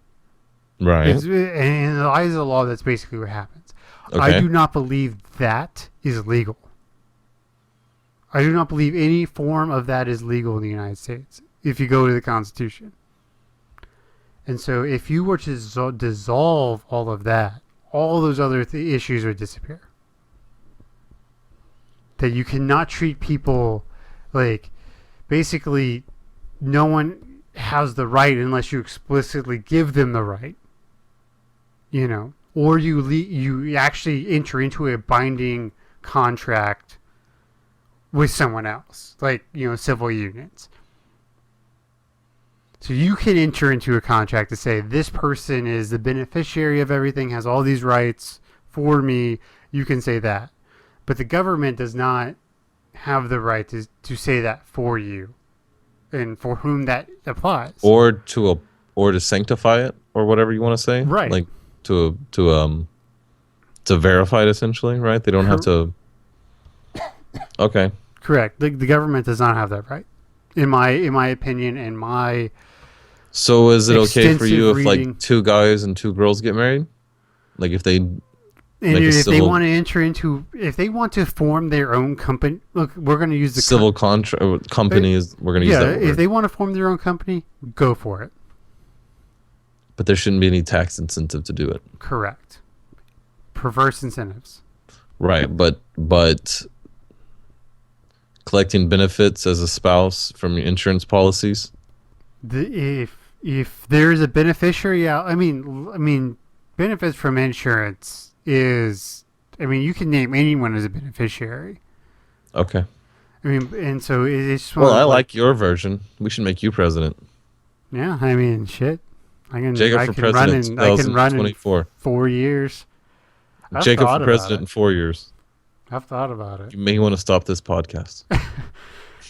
Right. And in the eyes of the law, that's basically what happens. Okay. I do not believe that is legal. I do not believe any form of that is legal in the United States if you go to the Constitution. And so if you were to dissolve all of that, all those other issues would disappear. That you cannot treat people like, basically, no one has the right unless you explicitly give them the right. You know, or you actually enter into a binding contract with someone else, like, you know, civil unions. So you can enter into a contract to say this person is the beneficiary of everything, has all these rights for me. You can say that. But the government does not have the right to say that for you and for whom that applies. Or to sanctify it, or whatever you want to say. Right. Like to verify it, essentially, right? They don't have to. Okay. Correct. The government does not have that right, in my opinion, and my. So is it okay for you if reading, like 2 guys and 2 girls get married? Like if they. And if they want to enter into, if they want to form their own company, look, we're going to use the civil contract companies. We're going to use that word. If they want to form their own company, go for it. But there shouldn't be any tax incentive to do it. Correct. Perverse incentives. Right, but collecting benefits as a spouse from your insurance policies. If there's a beneficiary out, I mean, benefits from insurance is, I mean, you can name anyone as a beneficiary. Okay. I mean, and so it's just well, I like your version. We should make you president. Yeah, I mean, shit. Jacob for president. I can run in 4 years. Jacob for president in 4 years. I've thought about it. You may want to stop this podcast.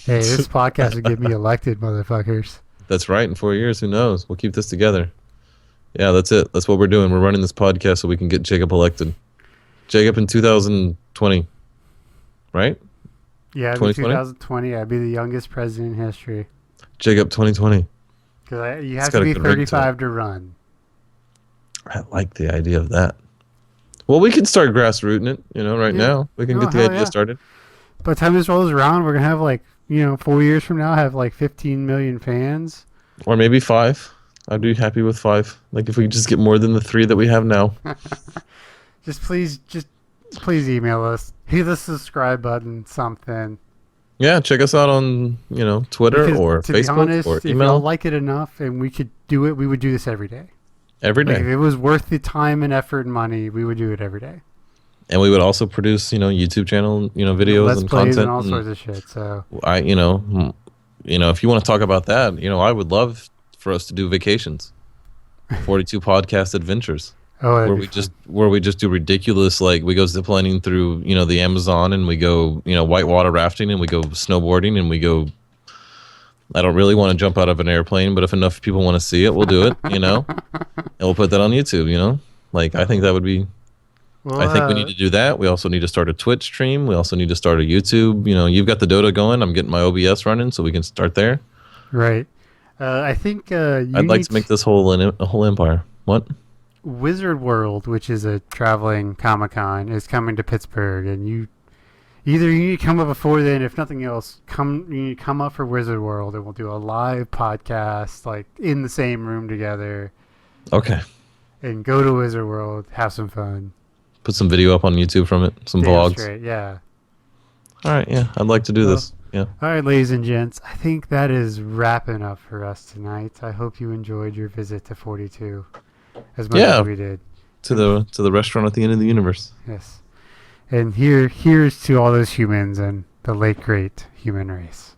Hey, this podcast will get me elected, motherfuckers. That's right. In 4 years, who knows? We'll keep this together. Yeah, that's it. That's what we're doing. We're running this podcast so we can get Jacob elected. Jacob in 2020, right? Yeah, in 2020, I'd be the youngest president in history. Jacob 2020. Because you have to be 35 to run. I like the idea of that. Well, we can start grassrooting it, now. We can get the idea started. By the time this rolls around, we're going to have 4 years from now, have 15 million fans. Or maybe 5. I'd be happy with 5. Like if we just get more than the 3 that we have now. Just please email us. Hit the subscribe button, something. Yeah, check us out on, Twitter or Facebook, be honest, or email. If y'all like it enough and we could do it, we would do this every day. Every day. If it was worth the time and effort and money, we would do it every day. And we would also produce, YouTube channel, videos and content and all sorts of shit. So if you want to talk about that, I would love for us to do vacations, 42 podcast adventures. Where we just do ridiculous, like we go ziplining through the Amazon, and we go whitewater rafting, and we go snowboarding, and we go. I don't really want to jump out of an airplane, but if enough people want to see it, we'll do it. And we'll put that on YouTube. Like I think that would be. Well, I think we need to do that. We also need to start a Twitch stream. We also need to start a YouTube. You've got the Dota going. I'm getting my OBS running, so we can start there. Right. I think I'd like to make this a whole empire. What? Wizard World, which is a traveling Comic-Con, is coming to Pittsburgh, and you need to come up before then. If nothing else, you need to come up for Wizard World, and we'll do a live podcast, in the same room together. Okay. And go to Wizard World, have some fun. Put some video up on YouTube from it, some vlogs. Straight, yeah. All right, yeah, I'd like to do this. Yeah. All right, ladies and gents, I think that is wrapping up for us tonight. I hope you enjoyed your visit to 42 as much as we did. To the restaurant at the end of the universe. Yes. And here's to all those humans and the late great human race.